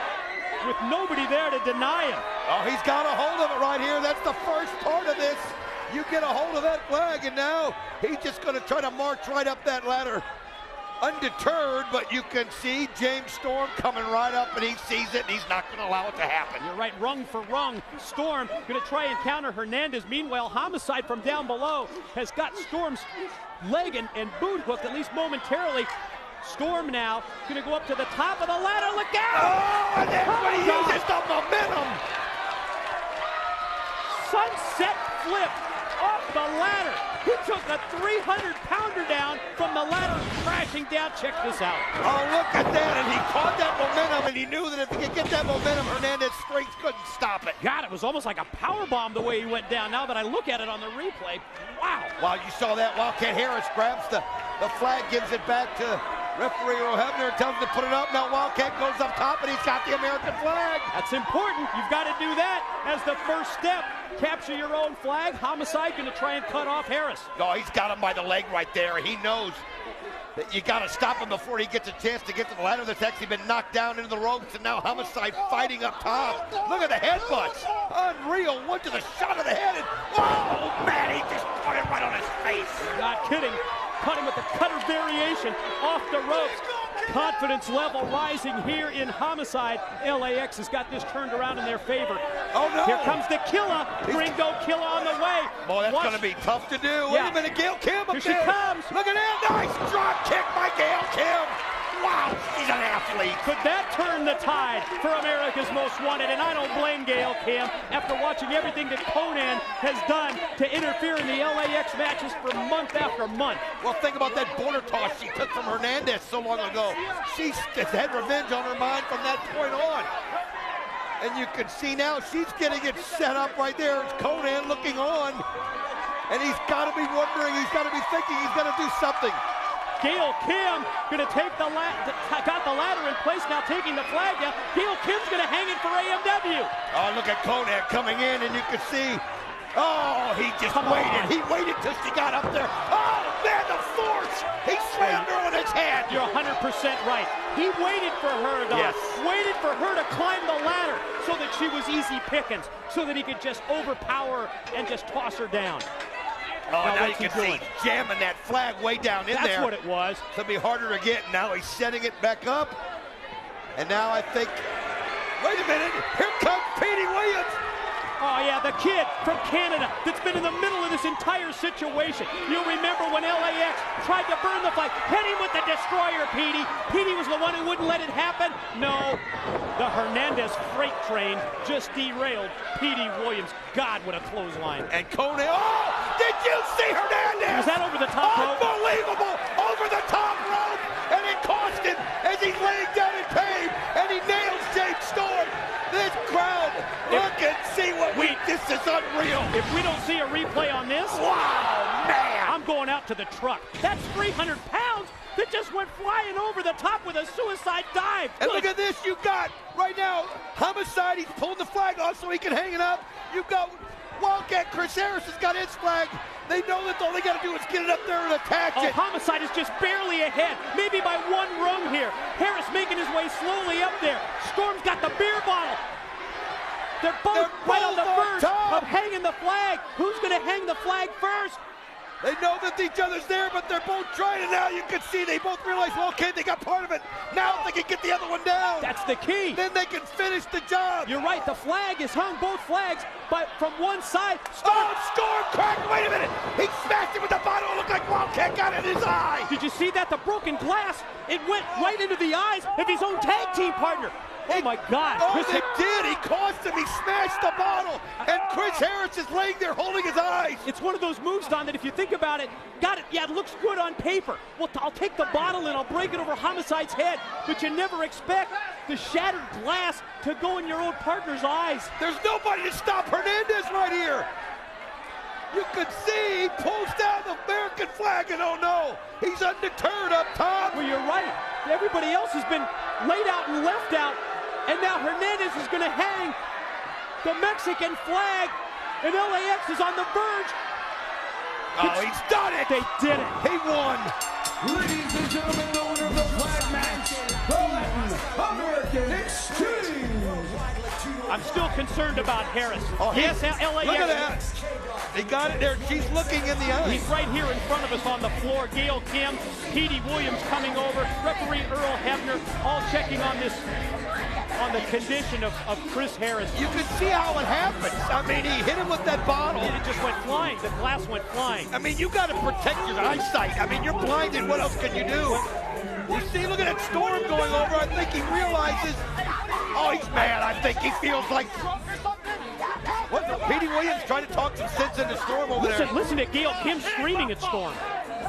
with nobody there to deny him. Oh, he's got a hold of it right here. That's the first part of this. You get a hold of that flag, and now he's just going to try to march right up that ladder. Undeterred, but you can see James Storm coming right up, and he sees it, and he's not going to allow it to happen. You're right, rung for rung. Storm going to try and counter Hernandez. Meanwhile, Homicide from down below has got Storm's leg and boot hooked, at least momentarily. Storm now going to go up to the top of the ladder. Look out! Oh, and then when he uses the momentum. Sunset flip off the ladder. He took a 300-pounder down from the ladder, crashing down. Check this out. Oh, look at that, and he caught that momentum, and he knew that if he could get that momentum, Hernandez's strength couldn't stop it. God, it was almost like a power bomb the way he went down. Now that I look at it on the replay, wow. Wow, you saw that. Wildcat Harris grabs the flag, gives it back to referee Earl Hebner, tells him to put it up. Now Wildcat goes up top, and he's got the American flag. That's important. You've got to do that as the first step. Capture your own flag. Homicide going to try and cut off Harris. Oh, he's got him by the leg right there. He knows that you got to stop him before he gets a chance to get to the ladder that's actually been knocked down into the ropes, and now Homicide fighting up top. Look at the headbutts. Unreal. One to the shot of the head, and oh, man, he just put it right on his face. You're not kidding. Caught him with the cutter variation off the ropes. Confidence level rising here in Homicide. LAX has got this turned around in their favor. Oh, no. Here comes the Killa. Gringo Killa on the way. Boy, that's going to be tough to do. Yeah. Wait a minute, Gail Kim up Here there. she comes. Look at that. Nice drop kick by Gail Kim. Wow, she's an athlete. Could that turn the tide for America's Most Wanted? And I don't blame Gail Kim after watching everything that Konnan has done to interfere in the LAX matches for month after month. Well, think about that border toss she took from Hernandez so long ago. She's had revenge on her mind from that point on. And you can see now she's getting it set up right there. It's Konnan looking on. And he's got to be wondering, he's got to be thinking he's got to do something. Gail Kim going to take got the ladder in place, now taking the flag down. Gail Kim's going to hang it for AMW. Oh, look at Konad coming in, and you can see, oh, he just waited. He waited till she got up there. Oh, man, the force. He slammed her on his head. You're 100% right. He waited for her, though. Yes. Waited for her to climb the ladder so that she was easy pickings, so that he could just overpower her and just toss her down. Oh, now you can see jamming that flag way down in there. That's what it was. It'll be harder to get. Now he's setting it back up. And now I think, wait a minute, here comes Petey Williams. Oh, yeah, the kid from Canada that's been in the middle of this entire situation. You'll remember when LAX tried to burn the flag. Hit him with the destroyer, Petey. Petey was the one who wouldn't let it happen. No, the Hernandez freight train just derailed Petey Williams. God, what a clothesline. And Konad, oh, did you see Hernandez? Was that over the top rope? Unbelievable, over the top rope. And it cost him as he's laying down in pain. And he nails James Storm. This crowd, look and see what this is unreal. If we don't see a replay on this, wow, man, I'm going out to the truck. That's 300 pounds that just went flying over the top with a suicide dive. And look at this, you got, right now, Homicide, he's pulling the flag off so he can hang it up. You've got Wildcat Chris Harris has got his flag. They know that all they got to do is get it up there and attach it. Homicide is just barely ahead, maybe by one rung here. Harris making his way slowly up there. Storm's got the beer bottle. They're both right on the verge of hanging the flag. Who's going to hang the flag first? They know that each other's there, but they're both trying, and now you can see they both realize, well, okay, they got part of it. Now if they can get the other one down, that's the key. Then they can finish the job. You're right, the flag is hung, both flags, but from one side. Storm cracked, wait a minute. He smashed it with the bottle. It looked like Wildcat got in his eye. Did you see that? The broken glass, it went right into the eyes of his own tag team partner. Oh my God. Oh, it did. He cost him. He smashed the bottle. And Chris Harris is laying there holding his eyes. It's one of those moves, Don, that if you think about it, got it. Yeah, it looks good on paper. Well, I'll take the bottle and I'll break it over Homicide's head. But you never expect the shattered glass to go in your own partner's eyes. There's nobody to stop Hernandez right here. You can see he pulls down the American flag, and oh no, he's undeterred up top. Well, you're right. Everybody else has been laid out and left out. And now Hernandez is going to hang the Mexican flag, and LAX is on the verge. Oh, he's done it. They did it. He won. Ladies and gentlemen, the winner of the flag match, the Latin American Exchange. I'm still concerned about Harris. Oh, yes, LAX. Look at that. They got it there. She's looking in the eye. He's right here in front of us on the floor. Gail Kim, Petey Williams coming over, referee Earl Hebner, all checking on this, on the condition of Chris Harris. You can see how it happens. I mean, he hit him with that bottle. And it just went flying. The glass went flying. I mean, you got to protect your eyesight. I mean, you're blinded. What else can you do? You see, look at that Storm going over. I think he realizes. Oh, he's mad. I think he feels like. What? Petey Williams trying to talk some sense into Storm over there. Listen to Gail Kim screaming at Storm.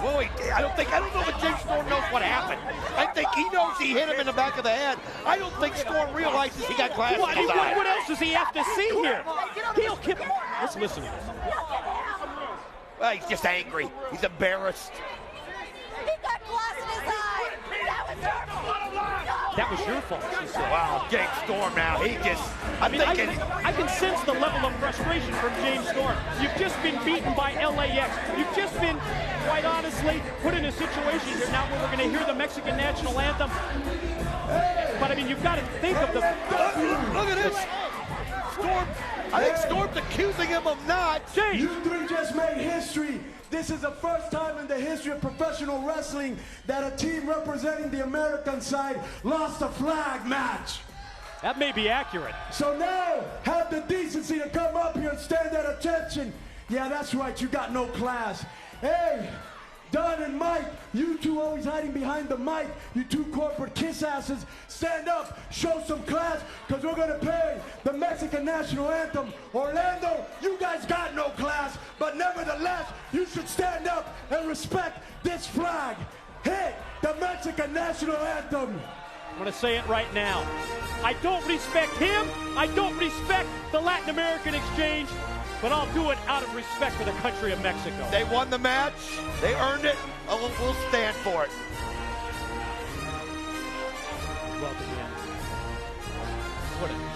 Well, I don't know if James Storm knows what happened. I think he knows he hit him in the back of the head. I don't think Storm realizes he got glass in his eye. What else does he have to see here? Gail Kim, let's listen to this. Well, he's just angry. He's embarrassed. He got glass in his eye. That was your fault, she said. Wow, James Storm now, he just, I can sense the level of frustration from James Storm. You've just been beaten by LAX. You've just been, quite honestly, put in a situation here now where we're going to hear the Mexican national anthem. But, I mean, you've got to think of the... Look at this. Storm, I think Storm's accusing him of not. James! You three just made history. This is the first time in the history of professional wrestling that a team representing the American side lost a flag match. That may be accurate. So now, have the decency to come up here and stand at attention. Yeah, that's right, you got no class. Hey, Don and Mike, you two always hiding behind the mic, you two corporate kiss asses, stand up, show some class, because we're going to play the Mexican national anthem. Orlando, you guys got no class, but nevertheless, you should stand up and respect this flag. Hit the Mexican national anthem. I'm going to say it right now. I don't respect him. I don't respect the Latin American exchange, but I'll do it out of respect for the country of Mexico. They won the match. They earned it. We'll stand for it. Welcome in. What a treat.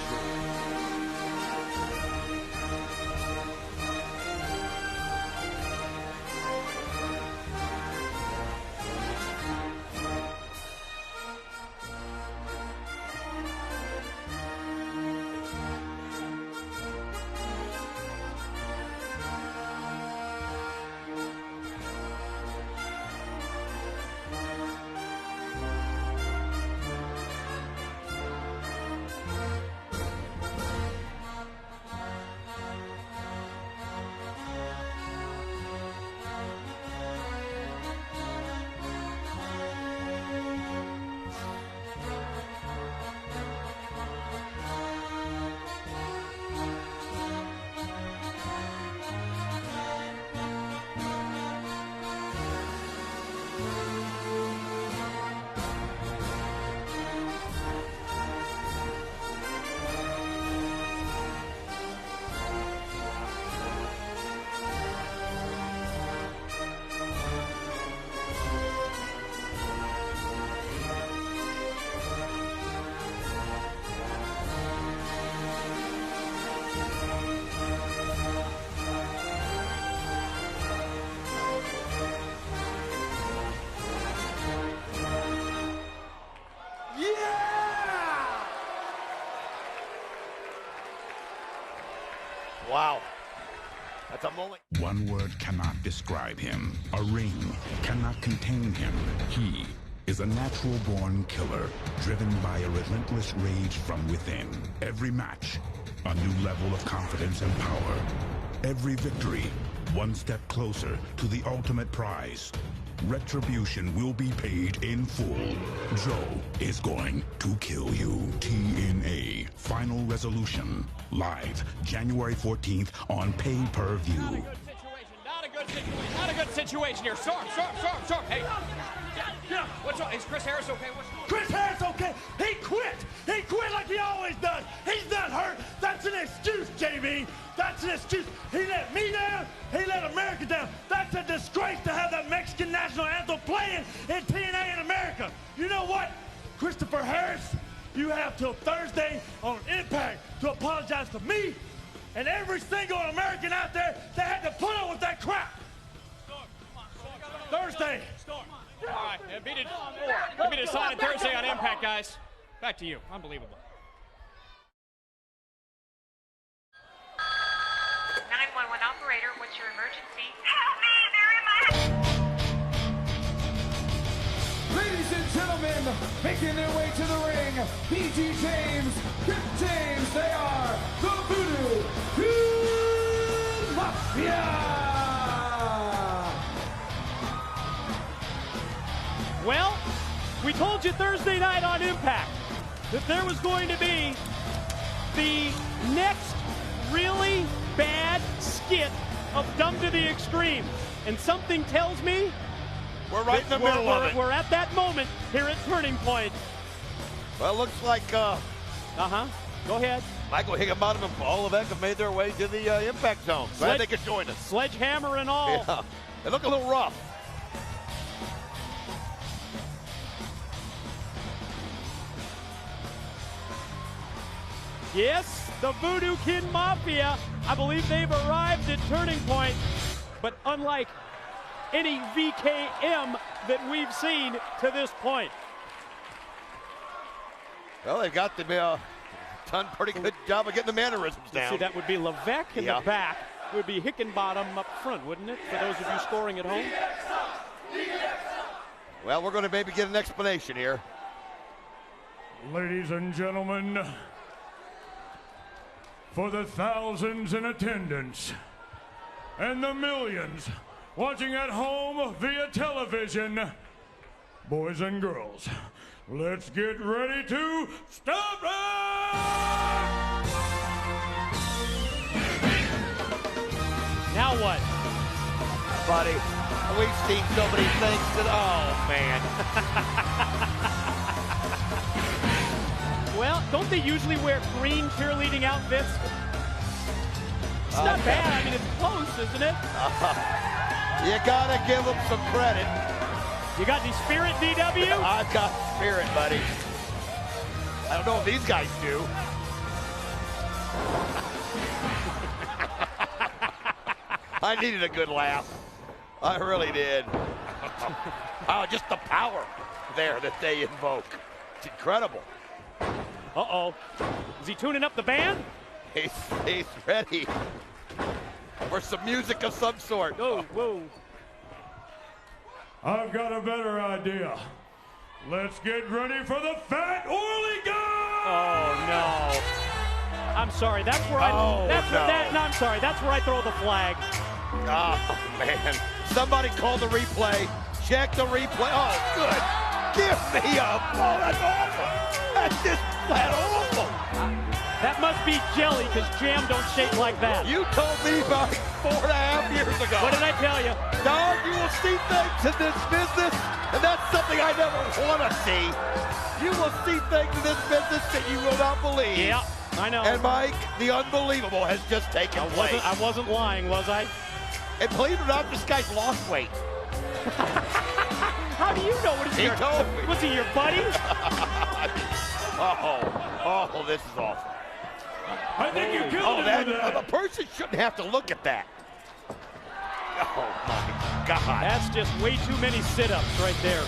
Wow. That's a moment. One word cannot describe him. A ring cannot contain him. He is a natural-born killer, driven by a relentless rage from within. Every match, a new level of confidence and power. Every victory, one step closer to the ultimate prize. Retribution will be paid in full. Joe is going to kill you. TNA Final Resolution. Live January 14th on pay-per-view. Not a good situation. Not a good situation here. Storm. Hey. What's wrong? Is Chris Harris okay? Chris Harris okay? He quit. He quit like he always does. He's not hurt. That's an excuse, JB. That's an excuse. He let me down. He let America down. That's a disgrace to have that Mexican national anthem playing in TNA in America. You know what, Christopher Harris? You have till Thursday on Impact to apologize to me and every single American out there that had to put up with that crap. Thursday. All right, be decided Thursday on Impact, guys. Back to you. Unbelievable. 911 operator, what's your emergency? Ladies and gentlemen, making their way to the ring, PG James, Rip James, they are the Voodoo Kid Mafia! Well, we told you Thursday night on Impact that there was going to be the next really bad skit of Dumb to the Extreme. And something tells me we're right in the middle of it. We're at that moment here at Turning Point. Well, it looks like, Go ahead. Michael Higginbottom and Paul Levesque have made their way to the Impact Zone. Glad they could join us. Sledgehammer and all. Yeah, they look a little rough. Yes, the Voodoo Kid Mafia. I believe they've arrived at Turning Point, but unlike any VKM that we've seen to this point. Well, they've got the done pretty good job of getting the mannerisms down. See, that would be Levesque in the back. It would be Hickenbottom up front, wouldn't it? For those of you scoring at home. Well, we're going to maybe get an explanation here. Ladies and gentlemen, for the thousands in attendance and the millions watching at home via television, boys and girls, let's get ready to stop it! Now what? Buddy, we've seen so many things that, oh man. Don't they usually wear green cheerleading outfits? It's not bad. I mean, it's close, isn't it? You gotta give them some credit. You got any spirit, DW? I've got spirit, buddy. I don't know if these guys do. I needed a good laugh. I really did. Oh, just the power there that they invoke. It's incredible. Uh-oh. Is he tuning up the band? He's ready for some music of some sort. Oh, whoa. I've got a better idea. Let's get ready for the Fat Oily Guy! Oh, no. I'm sorry. That's where I'm sorry. That's where I throw the flag. Oh, man. Somebody call the replay. Check the replay. Oh, good. Give me a... Oh, that's awful. That's just flat awful. That must be jelly, because jam don't shake like that. You told me about 4.5 years ago. What did I tell you? Dog, you will see things in this business, and that's something I never want to see. You will see things in this business that you will not believe. Yeah, I know. And Mike, the unbelievable has just taken place. I wasn't lying, was I? And believe it or not, this guy's lost weight. How do you know? He told me. Was he your buddy? Oh, this is awful. I think you killed him with that. A person shouldn't have to look at that. Oh, my God. That's just way too many sit-ups right there.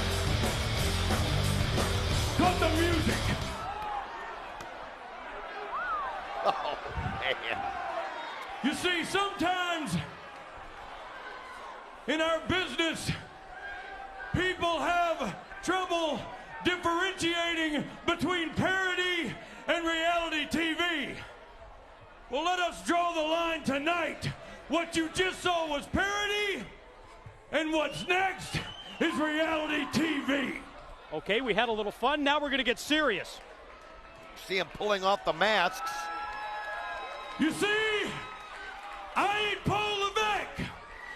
Cut the music. Oh, man. You see, sometimes in our business, people have trouble differentiating between parody and reality TV. Well, let us draw the line tonight. What you just saw was parody, and what's next is reality TV. Okay, we had a little fun. Now we're going to get serious. See him pulling off the masks. You see, I ain't Paul Levesque.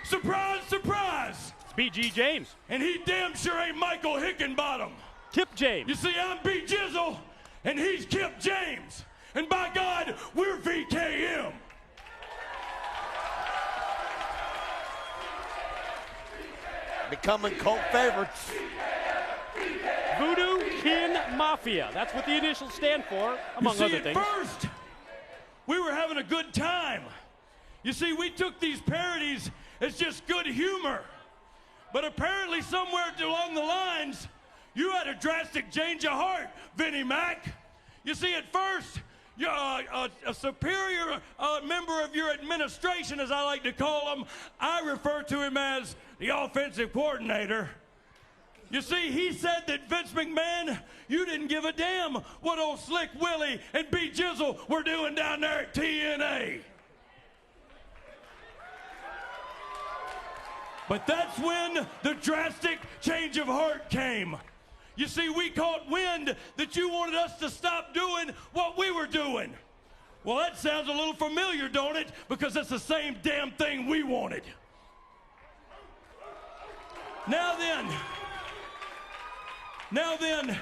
Surprise, surprise. It's B.G. James. And he damn sure ain't Michael Hickenbottom. Kip James. You see, I'm B. Jizzle, and he's Kip James. And by God, we're VKM. Becoming cult favorites. Voodoo Kin Mafia. That's what the initials stand for, among other things. At first, we were having a good time. You see, we took these parodies as just good humor. But apparently somewhere along the lines, you had a drastic change of heart, Vinnie Mac. You see, at first, you're a superior member of your administration, as I like to call him. I refer to him as the offensive coordinator. You see, he said that Vince McMahon, you didn't give a damn what old Slick Willie and B. Jizzle were doing down there at TNA. But that's when the drastic change of heart came. You see, we caught wind that you wanted us to stop doing what we were doing. Well, that sounds a little familiar, don't it? Because it's the same damn thing we wanted. Now then,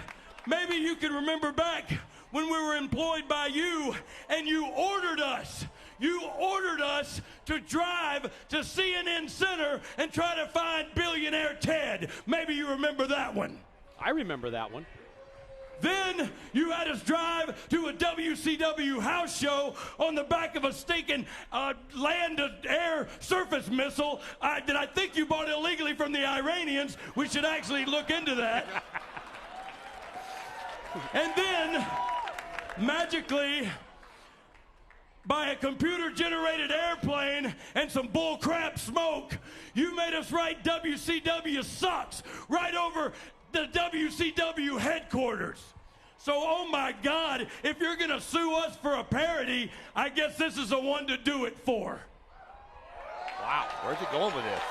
maybe you can remember back when we were employed by you and you ordered us. You ordered us to drive to CNN Center and try to find billionaire Ted. Maybe you remember that one. I remember that one. Then you had us drive to a WCW house show on the back of a stinking land-to-air surface missile that I think you bought illegally from the Iranians. We should actually look into that. And then, magically, by a computer-generated airplane and some bull-crap smoke, you made us write WCW sucks right over the WCW headquarters. So, oh my God, if you're gonna sue us for a parody, I guess this is the one to do it for. Wow, where's it going with this?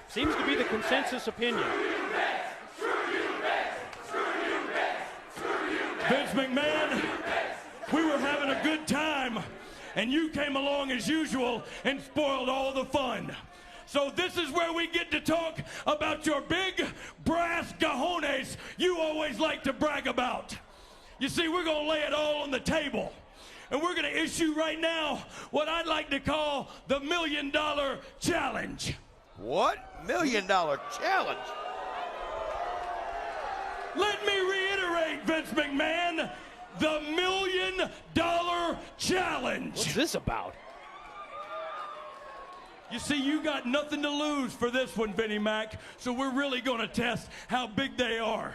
Seems to be the consensus opinion. Vince McMahon, we were having a good time, and you came along as usual and spoiled all the fun. So this is where we get to talk about your big brass cojones you always like to brag about. You see, we're going to lay it all on the table. And we're going to issue right now what I'd like to call the $1 Million Challenge. What? $1 Million Challenge? Let me reiterate, Vince McMahon, the $1 Million Challenge. What's this about? You see, you got nothing to lose for this one, Vinnie Mac, so we're really going to test how big they are.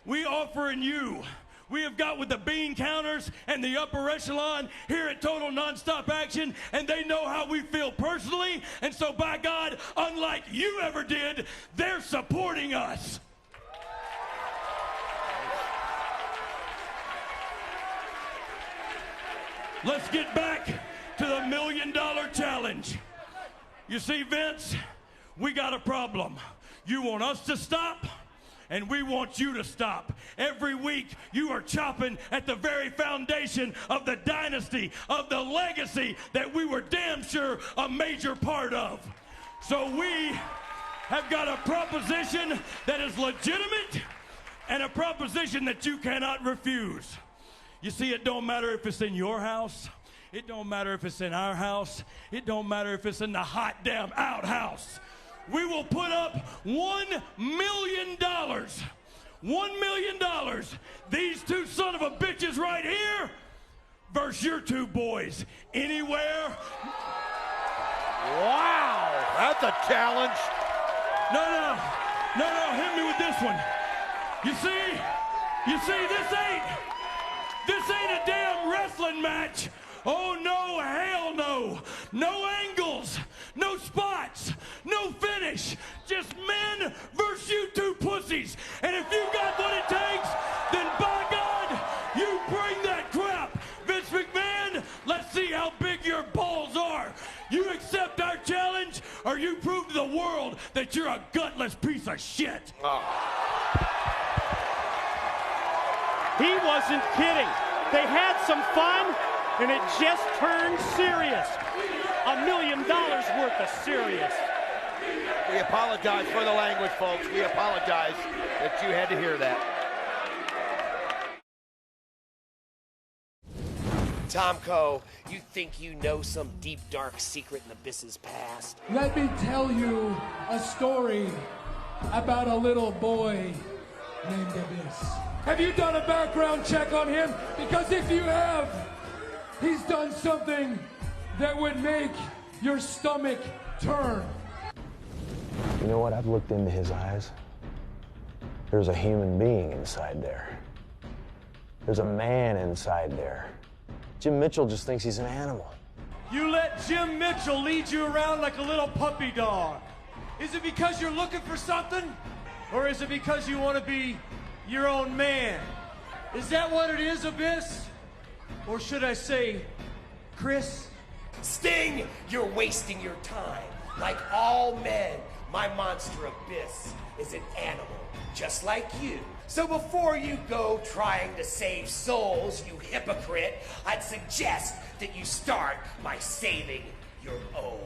We offering you, we have got with the bean counters and the upper echelon here at Total Nonstop Action, and they know how we feel personally, and so by God, unlike you ever did, they're supporting us. Let's get back to the $1 Million Challenge. You see, Vince, we got a problem. You want us to stop, and we want you to stop. Every week, you are chopping at the very foundation of the dynasty, of the legacy that we were damn sure a major part of. So we have got a proposition that is legitimate and a proposition that you cannot refuse. You see, it don't matter if it's in your house. It don't matter if it's in our house. It don't matter if it's in the hot damn outhouse. We will put up $1 million. $1 million. These two son of a bitches right here versus your two boys. Anywhere. Wow, that's a challenge. No, hit me with this one. You see, this ain't a damn wrestling match. Oh no, hell no. No angles, no spots, no finish. Just men versus you two pussies. And if you got what it takes, then by God, you bring that crap. Vince McMahon, let's see how big your balls are. You accept our challenge, or you prove to the world that you're a gutless piece of shit. He wasn't kidding. They had some fun, and it just turned serious. $1 million worth of serious. We apologize for the language, folks. We apologize that you had to hear that. Tomko, you think you know some deep, dark secret in Abyss's past? Let me tell you a story about a little boy named Abyss. Have you done a background check on him? Because if you have, he's done something that would make your stomach turn. You know what? I've looked into his eyes. There's a human being inside there. There's a man inside there. Jim Mitchell just thinks he's an animal. You let Jim Mitchell lead you around like a little puppy dog. Is it because you're looking for something? Or is it because you want to be your own man? Is that what it is, Abyss? Or should I say, Chris? Sting, you're wasting your time. Like all men, my monster Abyss is an animal, just like you. So before you go trying to save souls, you hypocrite, I'd suggest that you start by saving your own.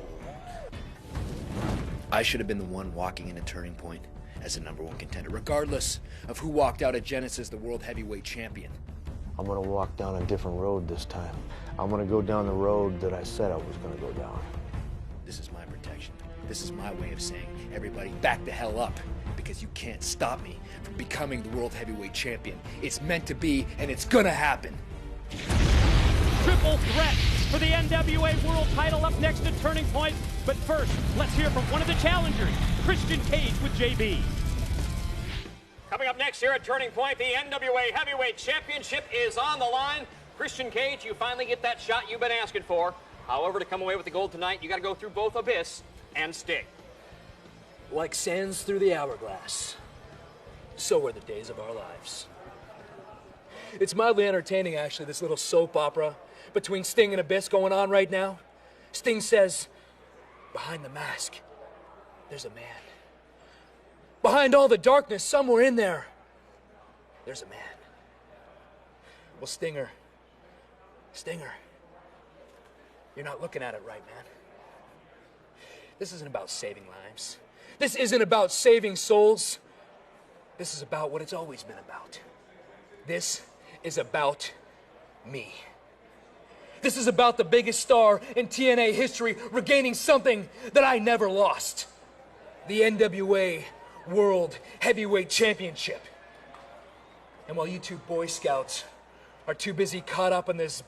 I should have been the one walking in a turning point as the #1 contender, regardless of who walked out at Genesis the World Heavyweight Champion. I'm gonna walk down a different road this time. I'm gonna go down the road that I said I was gonna go down. This is my protection. This is my way of saying, everybody back the hell up, because you can't stop me from becoming the World Heavyweight Champion. It's meant to be, and it's gonna happen. Triple threat for the NWA World title up next at Turning Point. But first, let's hear from one of the challengers, Christian Cage with JB. Coming up next here at Turning Point, the NWA Heavyweight Championship is on the line. Christian Cage, you finally get that shot you've been asking for. However, to come away with the gold tonight, you got to go through both Abyss and Sting. Like sands through the hourglass, so were the days of our lives. It's mildly entertaining, actually, this little soap opera between Sting and Abyss going on right now. Sting says, behind the mask, there's a man. Behind all the darkness, somewhere in there, there's a man. Well, Stinger, you're not looking at it right, man. This isn't about saving lives. This isn't about saving souls. This is about what it's always been about. This is about me. This is about the biggest star in TNA history regaining something that I never lost. The NWA World Heavyweight Championship. And while you two Boy Scouts are too busy caught up in this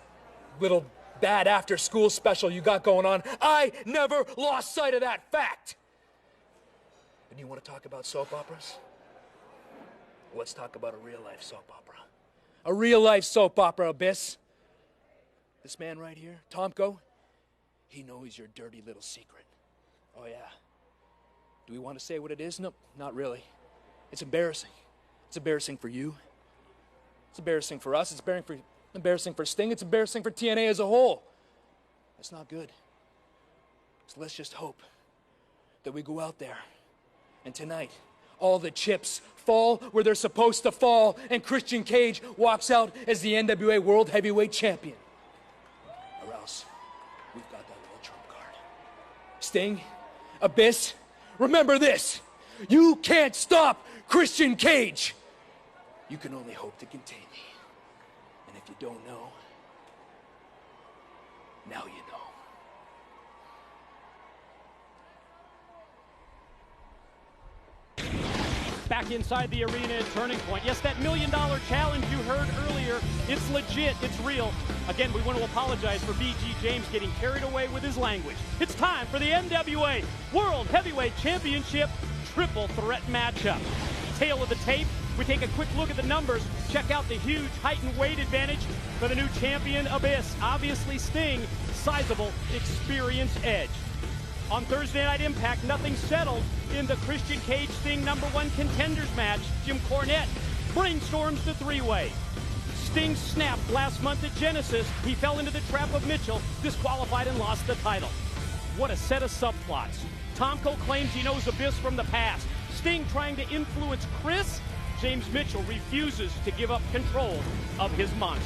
little bad after-school special you got going on, I never lost sight of that fact. And you want to talk about soap operas? Let's talk about a real-life soap opera. A real-life soap opera, Abyss. This man right here, Tomko, he knows your dirty little secret. Oh, yeah. Do we want to say what it is? No, not really. It's embarrassing. It's embarrassing for you. It's embarrassing for us. It's embarrassing for Sting. It's embarrassing for TNA as a whole. That's not good. So let's just hope that we go out there and tonight all the chips fall where they're supposed to fall and Christian Cage walks out as the NWA World Heavyweight Champion. Or else we've got that little trump card. Sting, Abyss, remember this. You can't stop Christian Cage. You can only hope to contain me. And if you don't know, now you know. Back inside the arena at Turning Point. Yes, that $1 million challenge you heard earlier, it's legit, it's real. Again, we want to apologize for BG James getting carried away with his language. It's time for the NWA World Heavyweight Championship Triple Threat matchup. Tail of the tape, we take a quick look at the numbers, check out the huge height and weight advantage for the new champion Abyss. Obviously Sting, sizable experience edge. On Thursday Night Impact, nothing settled in the Christian Cage Sting #1 contenders match. Jim Cornette brainstorms the three-way. Sting snapped last month at Genesis. He fell into the trap of Mitchell, disqualified and lost the title. What a set of subplots. Tomko claims he knows Abyss from the past. Sting trying to influence Chris. James Mitchell refuses to give up control of his monster.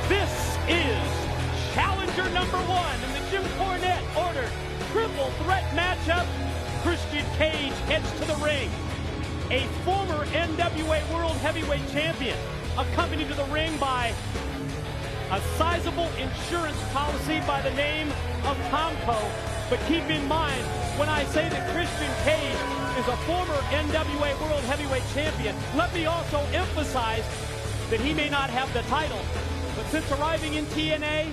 This is challenger #1 in the Jim Cornette ordered triple threat matchup. Christian Cage heads to the ring. A former NWA World Heavyweight Champion, accompanied to the ring by a sizable insurance policy by the name of Tomko. But keep in mind, when I say that Christian Cage is a former NWA World Heavyweight Champion, let me also emphasize that he may not have the title, but since arriving in TNA,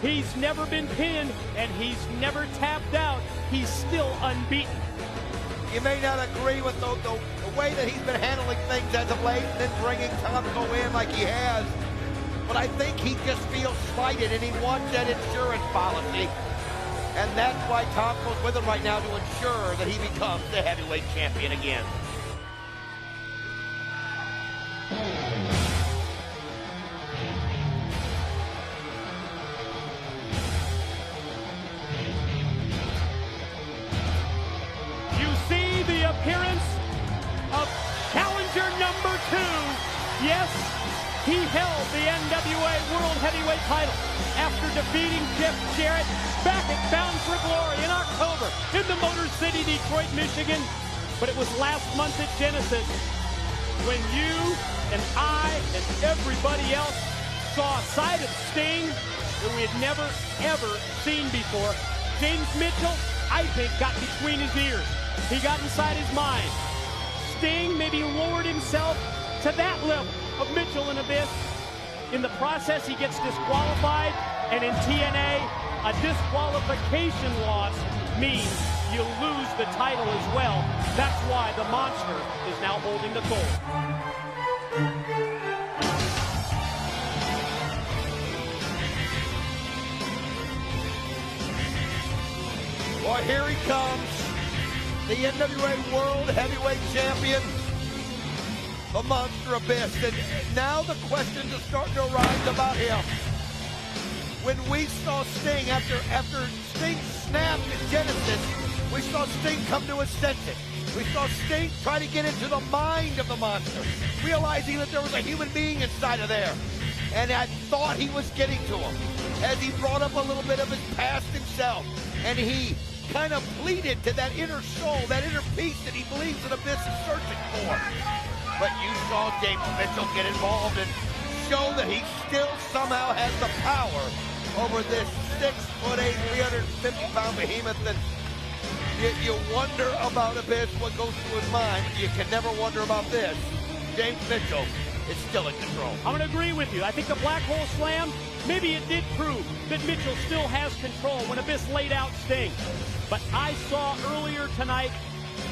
he's never been pinned and he's never tapped out. He's still unbeaten. You may not agree with the way that he's been handling things as of late and then bringing Tomko in like he has, but I think he just feels slighted and he wants that insurance policy, and that's why Tomko's with him right now to ensure that he becomes the heavyweight champion again. Appearance of challenger #2. Yes, he held the NWA World Heavyweight title after defeating Jeff Jarrett back at Bound for Glory in October in the Motor City, Detroit, Michigan. But it was last month at Genesis when you and I and everybody else saw a side of Sting that we had never, ever seen before. James Mitchell, I think, got between his ears. He got inside his mind. Sting maybe lowered himself to that level of Mitchell and Abyss. In the process, he gets disqualified, and in TNA, a disqualification loss means you lose the title as well. That's why the monster is now holding the gold. Well, here he comes. The NWA World Heavyweight Champion, the Monster Abyss. And now the questions are starting to arise about him. When we saw Sting, after Sting snapped at Genesis, We saw Sting come to his senses. We saw Sting try to get into the mind of the monster, realizing that there was a human being inside of there. And I thought he was getting to him as he brought up a little bit of his past himself. And he kind of pleaded to that inner soul, that inner peace that he believes that Abyss is searching for. But you saw James Mitchell get involved and show that he still somehow has the power over this 6'8", 350-pound behemoth. And you wonder about Abyss, what goes through his mind. You can never wonder about this. James Mitchell is still in control. I'm going to agree with you. I think the Black Hole Slam, maybe it did prove that Mitchell still has control when Abyss laid out Sting. But I saw earlier tonight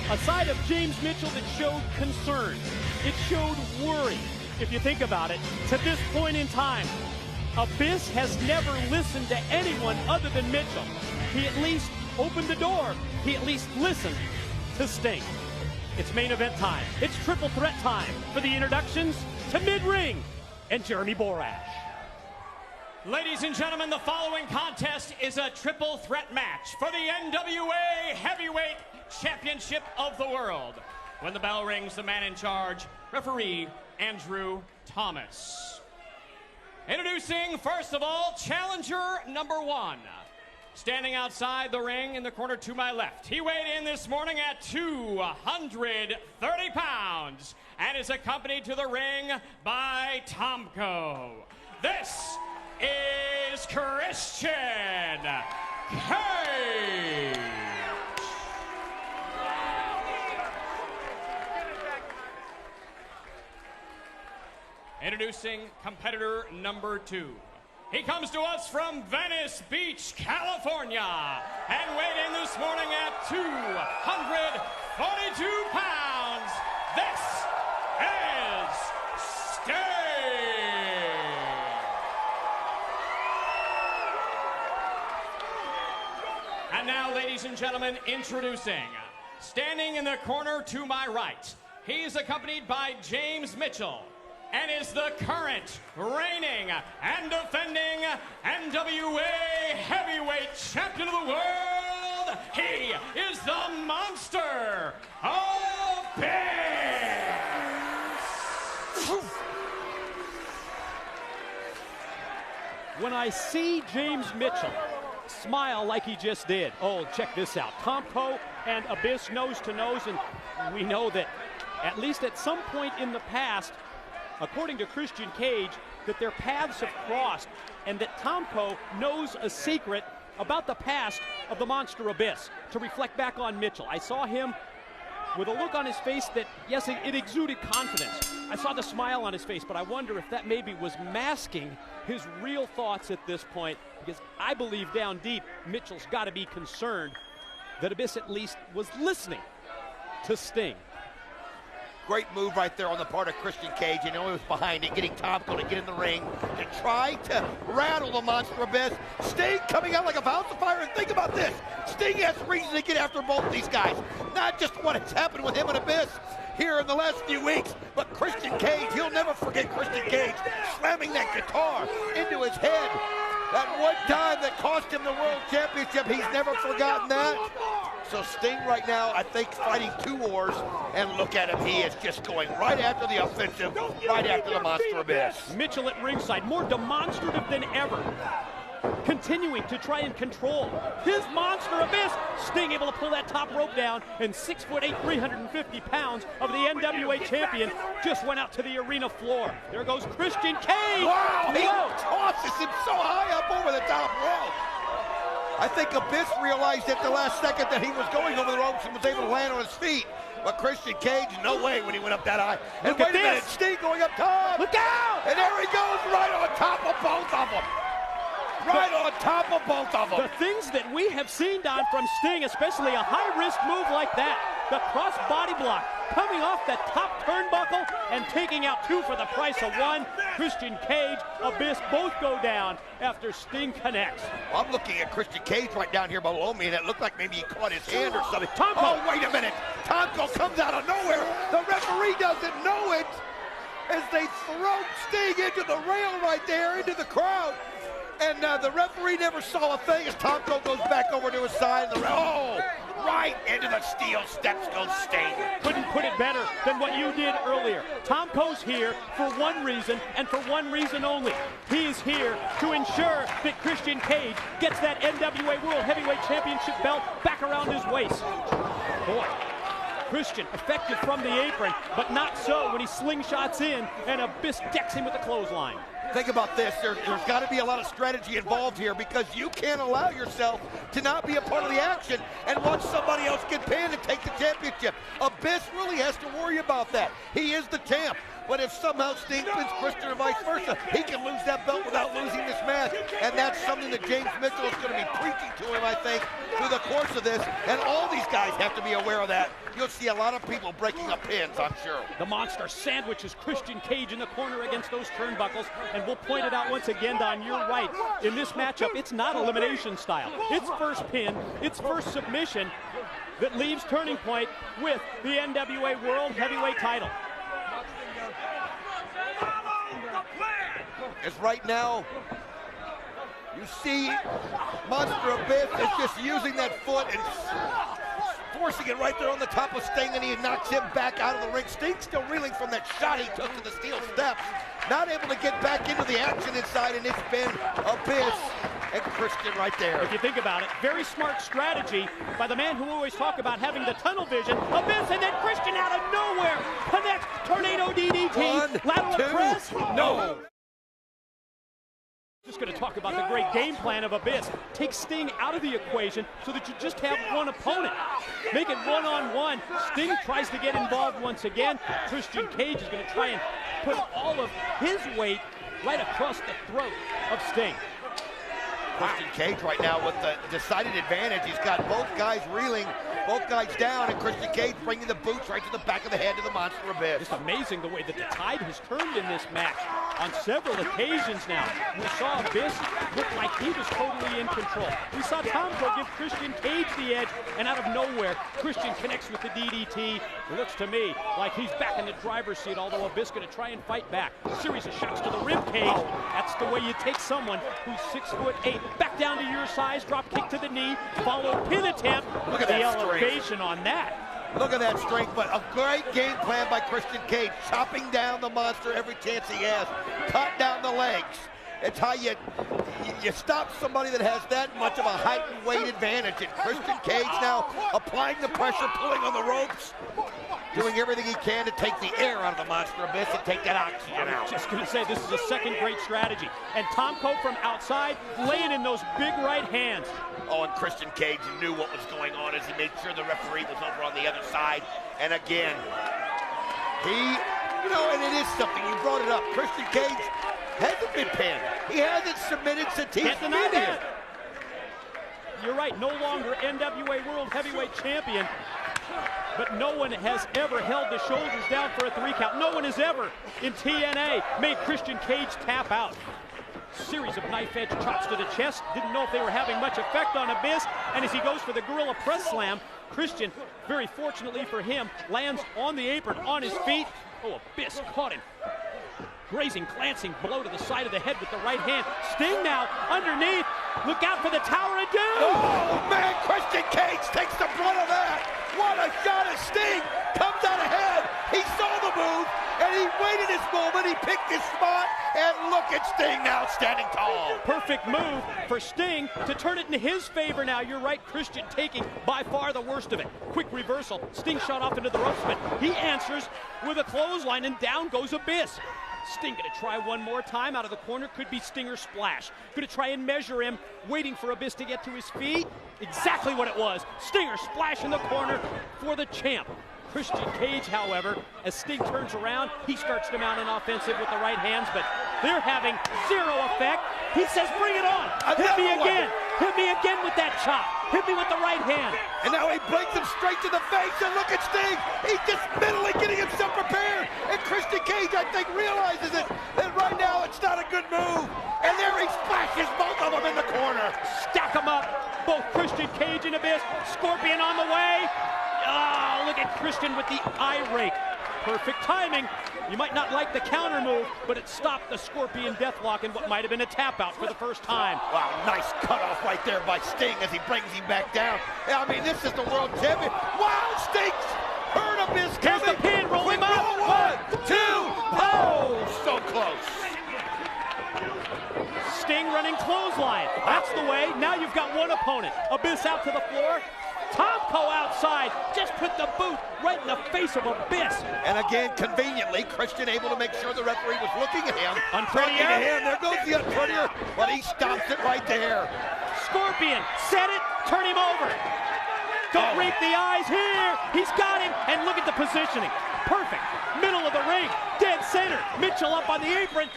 a side of James Mitchell that showed concern. It showed worry, if you think about it. To this point in time, Abyss has never listened to anyone other than Mitchell. He at least opened the door. He at least listened to Sting. It's main event time. It's triple threat time for the introductions to mid-ring and Jeremy Borash. Ladies and gentlemen, the following contest is a triple threat match for the NWA Heavyweight Championship of the World. When the bell rings, the man in charge, referee Andrew Thomas. Introducing, first of all, challenger number 1. Standing outside the ring in the corner to my left. He weighed in this morning at 230 pounds and is accompanied to the ring by Tomko. This is Christian Cage. Introducing competitor number 2. He comes to us from Venice Beach, California, and weighed in this morning at 242 pounds. This is Sting. And now, ladies and gentlemen, introducing, standing in the corner to my right, he's accompanied by James Mitchell, and is the current, reigning, and defending NWA Heavyweight Champion of the World. He is the Monster Abyss. When I see James Mitchell smile like he just did, oh, check this out. Tomko and Abyss nose to nose, and we know that at least at some point in the past, according to Christian Cage, that their paths have crossed and that Tomko knows a secret about the past of the Monster Abyss to reflect back on Mitchell. I saw him with a look on his face that, yes, it exuded confidence. I saw the smile on his face, but I wonder if that maybe was masking his real thoughts at this point, because I believe down deep, Mitchell's got to be concerned that Abyss at least was listening to Sting. Great move right there on the part of Christian Cage. You know he was behind it, getting Tomko to get in the ring to try to rattle the Monster Abyss. Sting coming out like a house of fire, and think about this. Sting has reason to get after both these guys. Not just what has happened with him and Abyss here in the last few weeks, but Christian Cage, he'll never forget Christian Cage slamming that guitar into his head. That one time that cost him the World Championship, he's never forgotten that. So Sting right now, I think, fighting two wars, and look at him, he is just going right after the offensive, right after the Monster Abyss. Mitchell at ringside, more demonstrative than ever, continuing to try and control his Monster Abyss. Sting able to pull that top rope down, and 6'8", 350 pounds of the NWA champion just went out to the arena floor. There goes Christian Cage. Wow, he tosses him so high up over the top rope. I think Abyss realized at the last second that he was going over the ropes and was able to land on his feet. But Christian Cage, no way when he went up that high. And wait a minute, Sting going up top. Look out! And there he goes, right on top of both of them. Right on top of both of them. The things that we have seen, Don, from Sting, especially a high-risk move like that, the cross-body block, coming off that top turnbuckle and taking out two for the price of one. Christian Cage, Abyss both go down after Sting connects. I'm looking at Christian Cage right down here below me, and it looked like maybe he caught his hand or something. Tomko. Oh, wait a minute. Tomko comes out of nowhere. The referee doesn't know it as they throw Sting into the rail right there, into the crowd. And the referee never saw a thing as Tomko goes back over to his side. Oh, right into the steel steps goes Sting. Couldn't put it better than what you did earlier. Tom Coe's here for one reason, and for one reason only. He's here to ensure that Christian Cage gets that NWA World Heavyweight Championship belt back around his waist. Boy, Christian effective from the apron, but not so when he slingshots in and Abyss decks him with the clothesline. Think about this, there's got to be a lot of strategy involved here because you can't allow yourself to not be a part of the action and watch somebody else get pinned and take the championship. Abyss really has to worry about that. He is the champ, but if somehow Sting pins Christian or vice versa, he can lose that belt without losing this match, and that's something that James Mitchell is going to be preaching to him, I think, through the course of this, and all these guys have to be aware of that. You'll see a lot of people breaking up pins, I'm sure. The monster sandwiches Christian Cage in the corner against those turnbuckles, and we'll point it out once again, Don, you're right. In this matchup, it's not elimination style. It's first pin, it's first submission that leaves Turning Point with the NWA World Heavyweight title. As right now, you see Monster Abyss is just using that foot and forcing it right there on the top of Sting, and he knocks him back out of the ring. Sting still reeling from that shot he took to the steel steps. Not able to get back into the action inside, and it's been Abyss and Christian right there. If you think about it, very smart strategy by the man who always talk about having the tunnel vision. Abyss, and then Christian out of nowhere connects tornado DDT. Lateral press. No. Just going to talk about the great game plan of Abyss. Take Sting out of the equation so that you just have one opponent. Make it one-on-one. Sting tries to get involved once again. Christian Cage is going to try and put all of his weight right across the throat of Sting. Christian Cage right now with the decided advantage. He's got both guys reeling, both guys down, and Christian Cage bringing the boots right to the back of the head to the Monster Abyss. It's amazing the way that the tide has turned in this match on several occasions now. We saw Abyss look like he was totally in control. We saw Tom Coe give Christian Cage the edge, and out of nowhere, Christian connects with the DDT. It looks to me like he's back in the driver's seat, although Abyss going to try and fight back. A series of shots to the rib cage. That's the way you take someone who's 6'8". Back down to your size, drop kick to the knee, follow pin attempt. Look at the that elevation on that. Look at that strength, but a great game plan by Christian Cage, chopping down the monster every chance he has, cut down the legs. It's how you stop somebody that has that much of a height and weight advantage. And Christian Cage now applying the pressure, pulling on the ropes, doing everything he can to take the air out of the Monster Abyss and take that oxygen out. Just going to say, this is a second great strategy. And Tom Coe from outside, laying in those big right hands. Oh, and Christian Cage knew what was going on as he made sure the referee was over on the other side. And again, and it is something, you brought it up, Christian Cage hasn't been pinned. He hasn't submitted since he's been here. You're right, no longer NWA World Heavyweight Champion, but no one has ever held the shoulders down for a 3 count. No one has ever, in TNA, made Christian Cage tap out. Series of knife edge chops to the chest. Didn't know if they were having much effect on Abyss, and as he goes for the gorilla press slam, Christian, very fortunately for him, lands on the apron, on his feet. Oh, Abyss caught him. Grazing, glancing blow to the side of the head with the right hand. Sting now underneath. Look out for the Tower of Doom. Oh, man, Christian Cage takes the brunt of that. What a shot as Sting comes out ahead. He saw the move, and he waited his moment. He picked his spot, and look at Sting now standing tall. Perfect move for Sting to turn it in his favor now. You're right, Christian taking by far the worst of it. Quick reversal. Sting shot off into the ropes, but he answers with a clothesline, and down goes Abyss. Sting going to try one more time out of the corner. Could be Stinger Splash. Going to try and measure him, waiting for Abyss to get to his feet. Exactly what it was. Stinger Splash in the corner for the champ. Christian Cage, however, as Sting turns around, he starts to mount an offensive with the right hands, but they're having zero effect. He says, bring it on. Hit me again. Hit me again with that chop. Hit me with the right hand. And now he brings him straight to the face, and look at Sting. He's just mentally getting himself prepared. And Christian Cage, I think, realizes it, that right now it's not a good move. And there he splashes both of them in the corner. Stack them up. Both Christian Cage and Abyss. Scorpion on the way. Oh, look at Christian with the eye rake. Perfect timing. You might not like the counter move, but it stopped the Scorpion Deathlock in what might have been a tap out for the first time. Wow, nice cutoff right there by Sting as he brings him back down. I mean, this is the world champion. Wow, Sting's hurt a miss coming. Here's the pin, roll him out. 1, 2, oh, so close. Sting running clothesline. That's the way. Now you've got one opponent. Abyss out to the floor. Tomko outside, just put the boot right in the face of Abyss. And again, conveniently, Christian able to make sure the referee was looking at him. Unprettier. There goes the unprettier, but he stops it right there. Scorpion, set it, turn him over. Don't reap the eyes here. He's got him, and look at the positioning. Perfect. Middle of the ring, dead center. Mitchell up on the apron.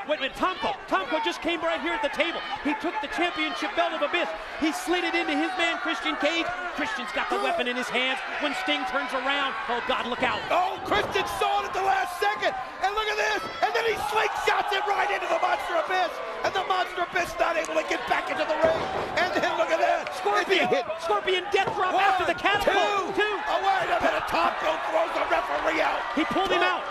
Wait, Tomko just came right here at the table. He took the championship belt of Abyss. He slid it into his man, Christian Cage. Christian's got the weapon in his hands. When Sting turns around, oh God, look out. Oh, Christian saw it at the last second. And look at this. And then he slingshots it right into the Monster Abyss. And the Monster Abyss not able to get back into the ring. And then look at that. Scorpion death drop after the catapult. Two. Oh, wait a minute. Tomko throws the referee out. He pulled him out.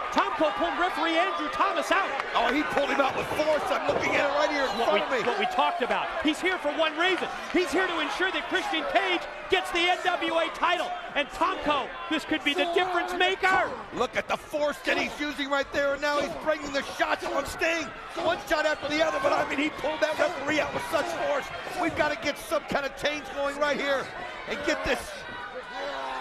Tomko pulled referee Andrew Thomas out. Oh, he pulled him out with force. I'm looking at it right here in front of me. What we talked about. He's here for one reason. He's here to ensure that Christian Cage gets the NWA title. And Tomko, this could be the difference maker. Look at the force that he's using right there. And now he's bringing the shots on Sting. One shot after the other. But I mean, he pulled that referee out with such force. We've got to get some kind of change going right here. And get this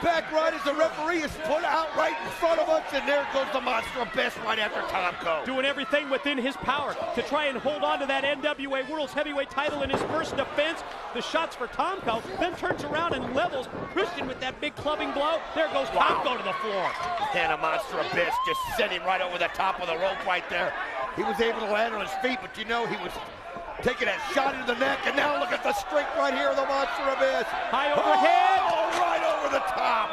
back right as the referee is put out right in front of us, and there goes the Monster Abyss right after Tomko. Doing everything within his power to try and hold on to that NWA World's Heavyweight title in his first defense. The shots for Tomko, then turns around and levels Christian with that big clubbing blow. There goes Tomko to the floor. And a Monster Abyss just sitting right over the top of the rope right there. He was able to land on his feet, but you know he was taking that shot into the neck, and now look at the strength right here of the Monster Abyss. High overhead. Oh, right over the top.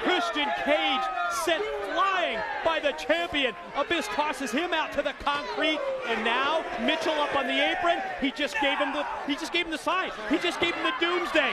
Christian Cage sent flying by the champion. Abyss tosses him out to the concrete, and now Mitchell up on the apron. He just gave him the sign. He just gave him the doomsday.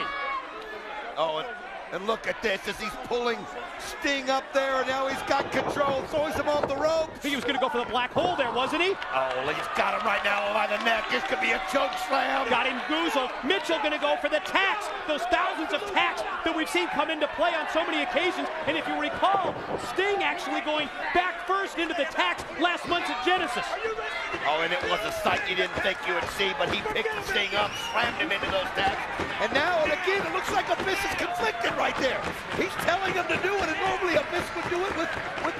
Oh, and look at this as he's pulling Sting up there, and now he's got control, throws him off the rope. I think he was going to go for the black hole there, wasn't he? Oh, he's got him right now by the neck. This could be a choke slam. Got him goozled. Mitchell going to go for the tacks. Those thousands of tacks that we've seen come into play on so many occasions. And if you recall, Sting actually going back first into the tacks last month at Genesis. Oh, and it was a sight you didn't think you would see, but he picked the Sting up, slammed him into those tacks. And now, and again, it looks like Abyss is conflicted right there. He's telling him to do it, and normally Abyss would do it with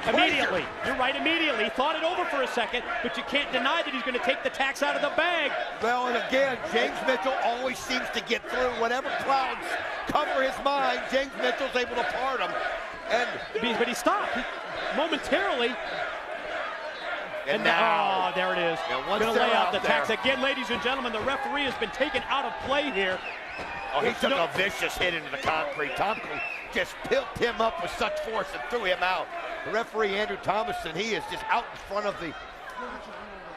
immediately. You're right, immediately. He thought it over for a second, but you can't deny that he's going to take the tacks out of the bag. Well, and again, James Mitchell always seems to get through whatever clouds cover his mind. James Mitchell's able to part him. But he stopped momentarily. And now, there it is. Going to lay out the tacks again, ladies and gentlemen. The referee has been taken out of play here. Oh, he took a vicious hit into the concrete. Tomko just picked him up with such force and threw him out. The referee, Andrew Thomason, he is just out in front of the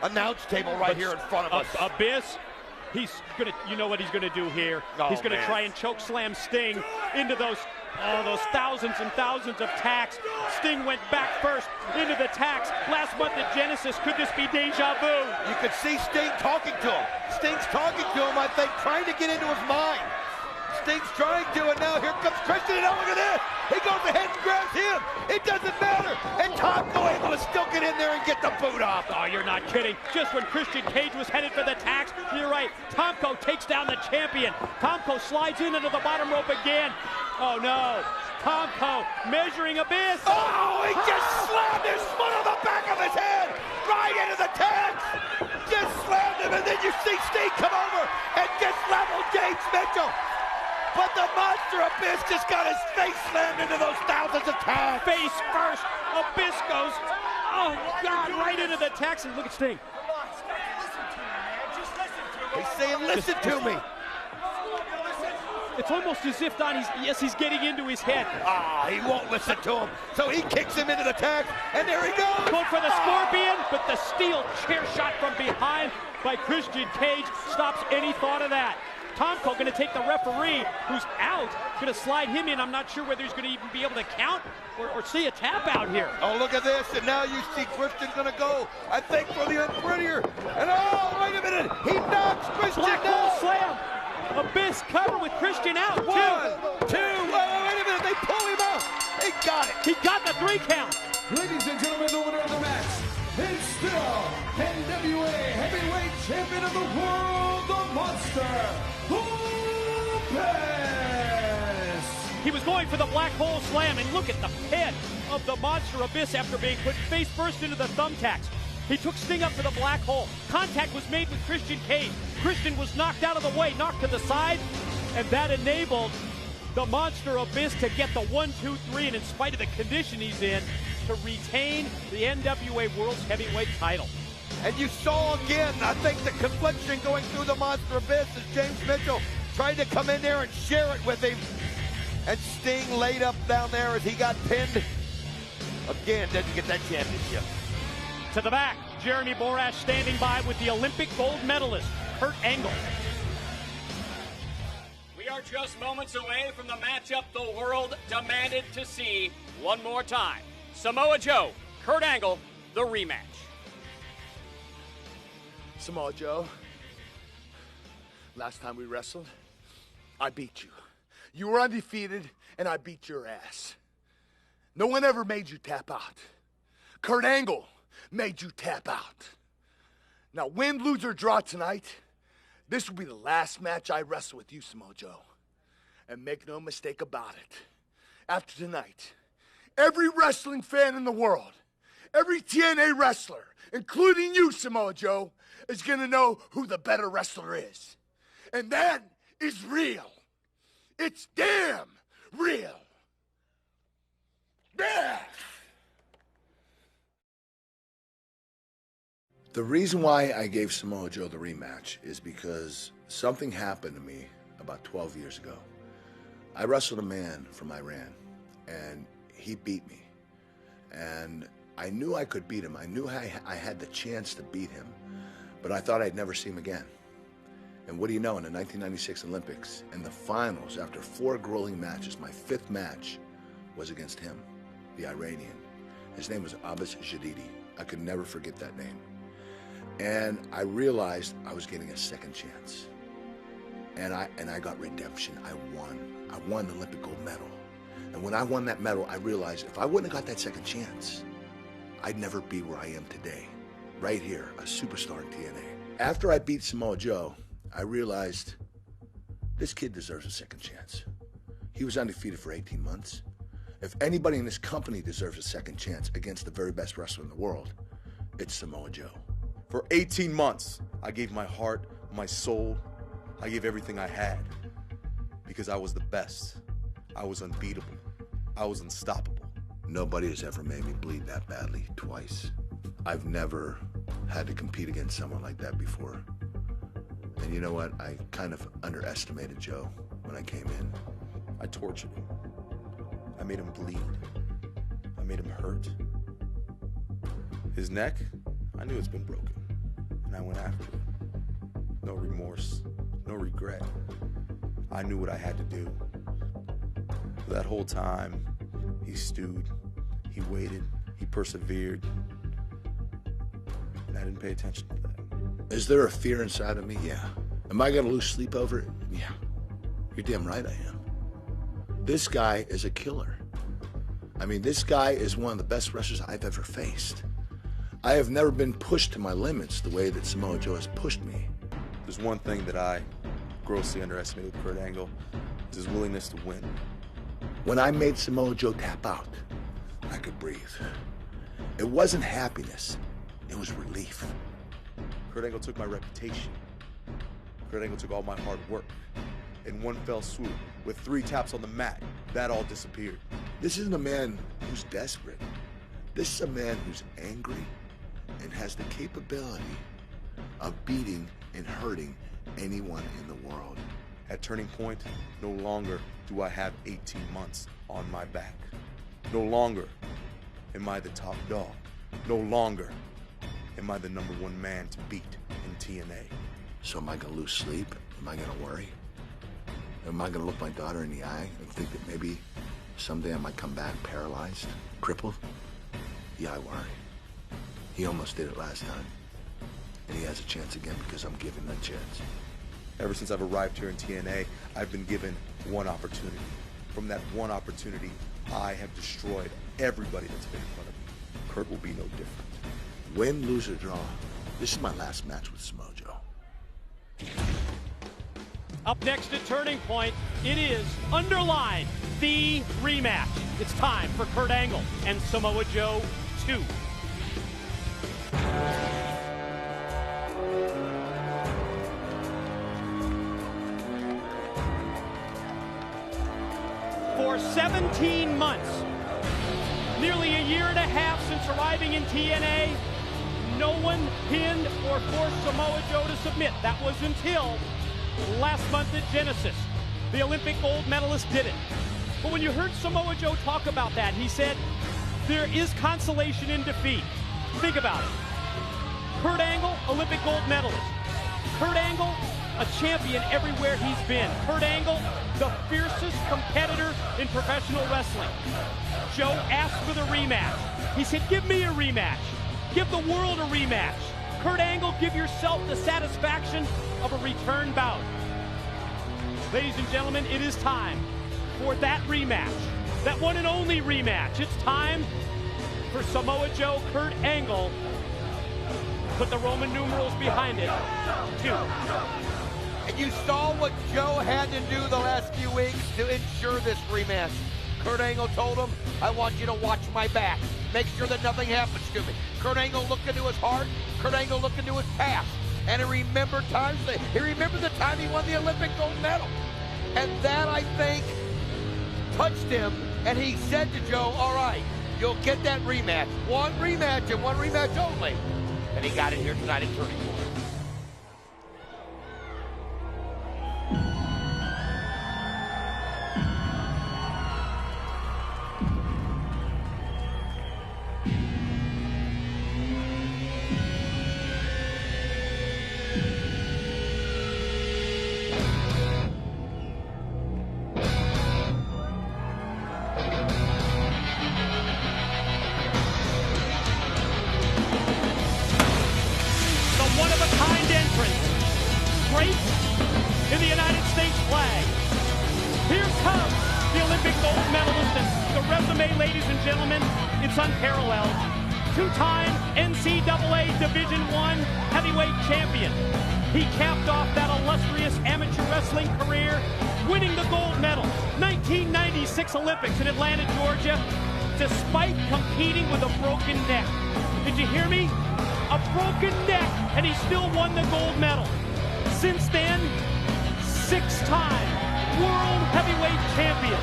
announce table right here in front of us. Abyss, you know what he's gonna do here. He's gonna try and choke slam Sting into those thousands and thousands of tacks. Sting went back first into the tacks last month at Genesis. Could this be deja vu? You could see Sting talking to him. Sting's talking to him, I think, trying to get into his mind. Sting's trying to, and now here comes Christian, and look at this. He goes ahead and grabs him. It doesn't matter. And Tomko able to still get in there and get the boot off. Oh, you're not kidding. Just when Christian Cage was headed for the tacks, you're right. Tomko takes down the champion. Tomko slides into the bottom rope again. Oh, no. Tomko measuring Abyss. Oh, he just slammed his foot on the back of his head. Right into the tacks. Just slammed him, and then you see Sting come over and just level James Mitchell. But the Monster Abyss just got his face slammed into those thousands of tacks. Face first. Abyss goes, oh, God, right into the tacks. And look at Sting. He's saying, listen to me. It's almost as if, Don, he's getting into his head. Ah, he won't listen to him. So he kicks him into the tag, and there he goes. Going for the Scorpion, but the steel chair shot from behind by Christian Cage stops any thought of that. Tomko going to take the referee, who's out, going to slide him in. I'm not sure whether he's going to even be able to count or see a tap out here. Oh, look at this, and now you see Christian's going to go, I think, for the unprettier. And oh, wait a minute, he knocks Christian Black down. hole slam. Abyss cover with Christian out. 1, 2, wait a minute, they pull him out. He got it. He got the 3 count. Ladies and gentlemen, the winner of the match is still NWA Heavyweight Champion of the World, the Monster, Abyss. He was going for the black hole slam, and look at the pit of the Monster Abyss after being put face first into the thumbtacks. He took Sting up to the black hole. Contact was made with Christian Cage. Christian was knocked out of the way, knocked to the side, and that enabled the Monster Abyss to get the 1, 2, 3, and in spite of the condition he's in, to retain the NWA World's Heavyweight title. And you saw again, I think, the confliction going through the Monster Abyss as James Mitchell tried to come in there and share it with him. And Sting laid up down there as he got pinned. Again, doesn't get that championship. To the back, Jeremy Borash standing by with the Olympic gold medalist, Kurt Angle. We are just moments away from the matchup the world demanded to see one more time. Samoa Joe, Kurt Angle, the rematch. Samoa Joe, last time we wrestled, I beat you. You were undefeated, and I beat your ass. No one ever made you tap out. Kurt Angle made you tap out. Now, win, lose, or draw tonight, this will be the last match I wrestle with you, Samoa Joe. And make no mistake about it. After tonight, every wrestling fan in the world, every TNA wrestler, including you, Samoa Joe, is gonna know who the better wrestler is. And that is real. It's damn real. Yeah. The reason why I gave Samoa Joe the rematch is because something happened to me about 12 years ago. I wrestled a man from Iran, and he beat me. And I knew I could beat him. I knew I had the chance to beat him, but I thought I'd never see him again. And what do you know, in the 1996 Olympics, in the finals, after 4 grueling matches, my 5th match was against him, the Iranian. His name was Abbas Jadidi. I could never forget that name. And I realized I was getting a second chance. And I got redemption. I won the Olympic gold medal. And when I won that medal, I realized if I wouldn't have got that second chance, I'd never be where I am today. Right here, a superstar in TNA. After I beat Samoa Joe, I realized this kid deserves a second chance. He was undefeated for 18 months. If anybody in this company deserves a second chance against the very best wrestler in the world, it's Samoa Joe. For 18 months, I gave my heart, my soul, I gave everything I had because I was the best. I was unbeatable. I was unstoppable. Nobody has ever made me bleed that badly twice. I've never had to compete against someone like that before. And you know what? I kind of underestimated Joe when I came in. I tortured him. I made him bleed. I made him hurt. His neck, I knew it's been broken, and I went after it. No remorse, no regret. I knew what I had to do. That whole time, he stewed, he waited, he persevered, and I didn't pay attention to that. Is there a fear inside of me? Yeah. Am I gonna lose sleep over it? Yeah. You're damn right I am. This guy is a killer. I mean, this guy is one of the best wrestlers I've ever faced. I have never been pushed to my limits the way that Samoa Joe has pushed me. There's one thing that I grossly underestimated with Kurt Angle, is his willingness to win. When I made Samoa Joe tap out, I could breathe. It wasn't happiness, it was relief. Kurt Angle took my reputation. Kurt Angle took all my hard work. In one fell swoop, with 3 taps on the mat, that all disappeared. This isn't a man who's desperate. This is a man who's angry and has the capability of beating and hurting anyone in the world. At Turning Point, no longer do I have 18 months on my back. No longer am I the top dog. No longer am I the #1 man to beat in TNA. So am I gonna lose sleep? Am I gonna worry? Am I gonna look my daughter in the eye and think that maybe someday I might come back paralyzed, crippled? Yeah, I worry. He almost did it last time. And he has a chance again because I'm giving that chance. Ever since I've arrived here in TNA, I've been given one opportunity. From that one opportunity, I have destroyed everybody that's been in front of me. Kurt will be no different. Win, lose, or draw, this is my last match with Samoa Joe. Up next at Turning Point, it is underlined the rematch. It's time for Kurt Angle and Samoa Joe 2. For 17 months, nearly a year and a half since arriving in TNA, no one pinned or forced Samoa Joe to submit. That was until last month at Genesis. The Olympic gold medalist did it. But when you heard Samoa Joe talk about that, he said, there is consolation in defeat. Think about it. Kurt Angle, Olympic gold medalist. Kurt Angle, a champion everywhere he's been. Kurt Angle, the fiercest competitor in professional wrestling. Joe asked for the rematch. He said, give me a rematch. Give the world a rematch. Kurt Angle, give yourself the satisfaction of a return bout. Ladies and gentlemen, it is time for that rematch. That one and only rematch. It's time for Samoa Joe, Kurt Angle. Put the Roman numerals behind it. 2. And you saw what Joe had to do the last few weeks to ensure this rematch. Kurt Angle told him, I want you to watch my back. Make sure that nothing happens to me. Kurt Angle looked into his heart. Kurt Angle looked into his past. And he remembered times he remembered the time he won the Olympic gold medal. And that, I think, touched him. And he said to Joe, all right, you'll get that rematch. One rematch and one rematch only. And he got it here tonight at Turning Point. One-of-a-kind entrance. Draped in the United States flag. Here comes the Olympic gold medalist, and the resume, ladies and gentlemen, it's unparalleled. Two-time NCAA Division I heavyweight champion. He capped off that illustrious amateur wrestling career, winning the gold medal. 1996 Olympics in Atlanta, Georgia, despite competing with a broken neck. Did you hear me? A broken neck, and he still won the gold medal. Since then, 6-time world heavyweight champion.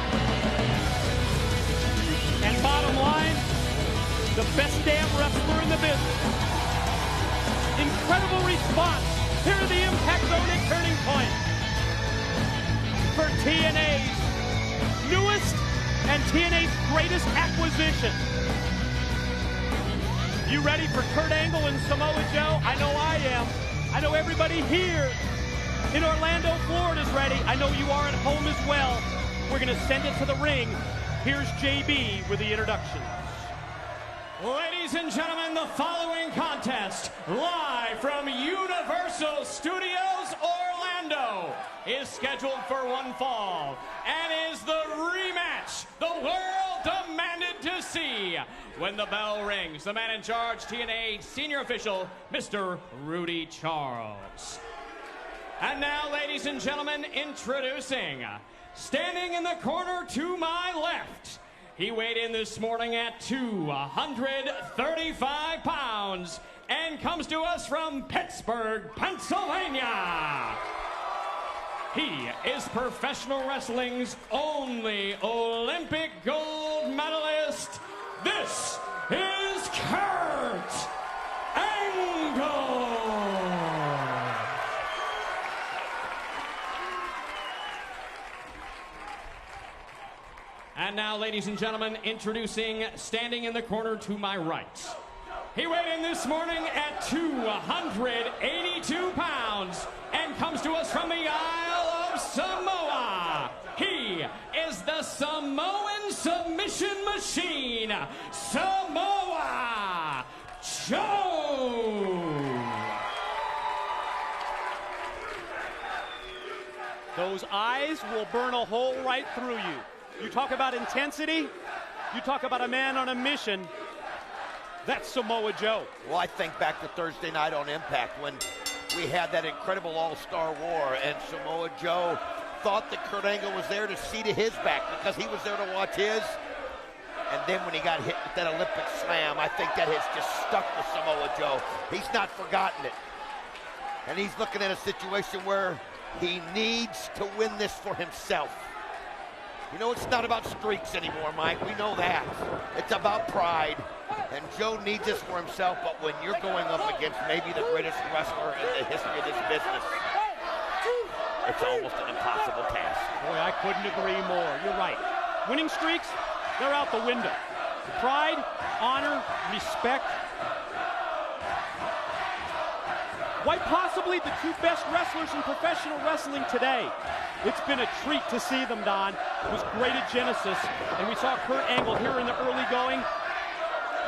And bottom line, the best damn wrestler in the business. Incredible response here at the Impact Zone at Turning Point for TNA's newest and TNA's greatest acquisition. You ready for Kurt Angle and Samoa Joe? I know I am. I know everybody here in Orlando, Florida is ready. I know you are at home as well. We're going to send it to the ring. Here's JB with the introduction. Ladies and gentlemen, the following contest, live from Universal Studios Orlando, is scheduled for one fall and is the rematch the world demanded to see. When the bell rings, the man in charge, TNA senior official, Mr. Rudy Charles. And now, ladies and gentlemen, introducing, standing in the corner to my left, he weighed in this morning at 235 pounds and comes to us from Pittsburgh, Pennsylvania. He is professional wrestling's only Olympic gold medalist. This is Kurt Angle. And now, ladies and gentlemen, introducing, standing in the corner to my right. He weighed in this morning at 282 pounds and comes to us from the Isle of Samoa. Motion Machine, Samoa Joe. Those eyes will burn a hole right through you. You talk about intensity, you talk about a man on a mission. That's Samoa Joe. Well, I think back to Thursday night on Impact when we had that incredible all-star war, and Samoa Joe thought that Kurt Angle was there to see to his back because he was there to watch his. And then when he got hit with that Olympic slam, I think that has just stuck with Samoa Joe. He's not forgotten it. And he's looking at a situation where he needs to win this for himself. You know, it's not about streaks anymore, Mike. We know that. It's about pride. And Joe needs this for himself, but when you're going up against maybe the greatest wrestler in the history of this business, it's almost an impossible task. Boy, I couldn't agree more. You're right. Winning streaks, they're out the window. Pride, honor, respect. Quite possibly the two best wrestlers in professional wrestling today. It's been a treat to see them, Don. It was great at Genesis, and we saw Kurt Angle here in the early going.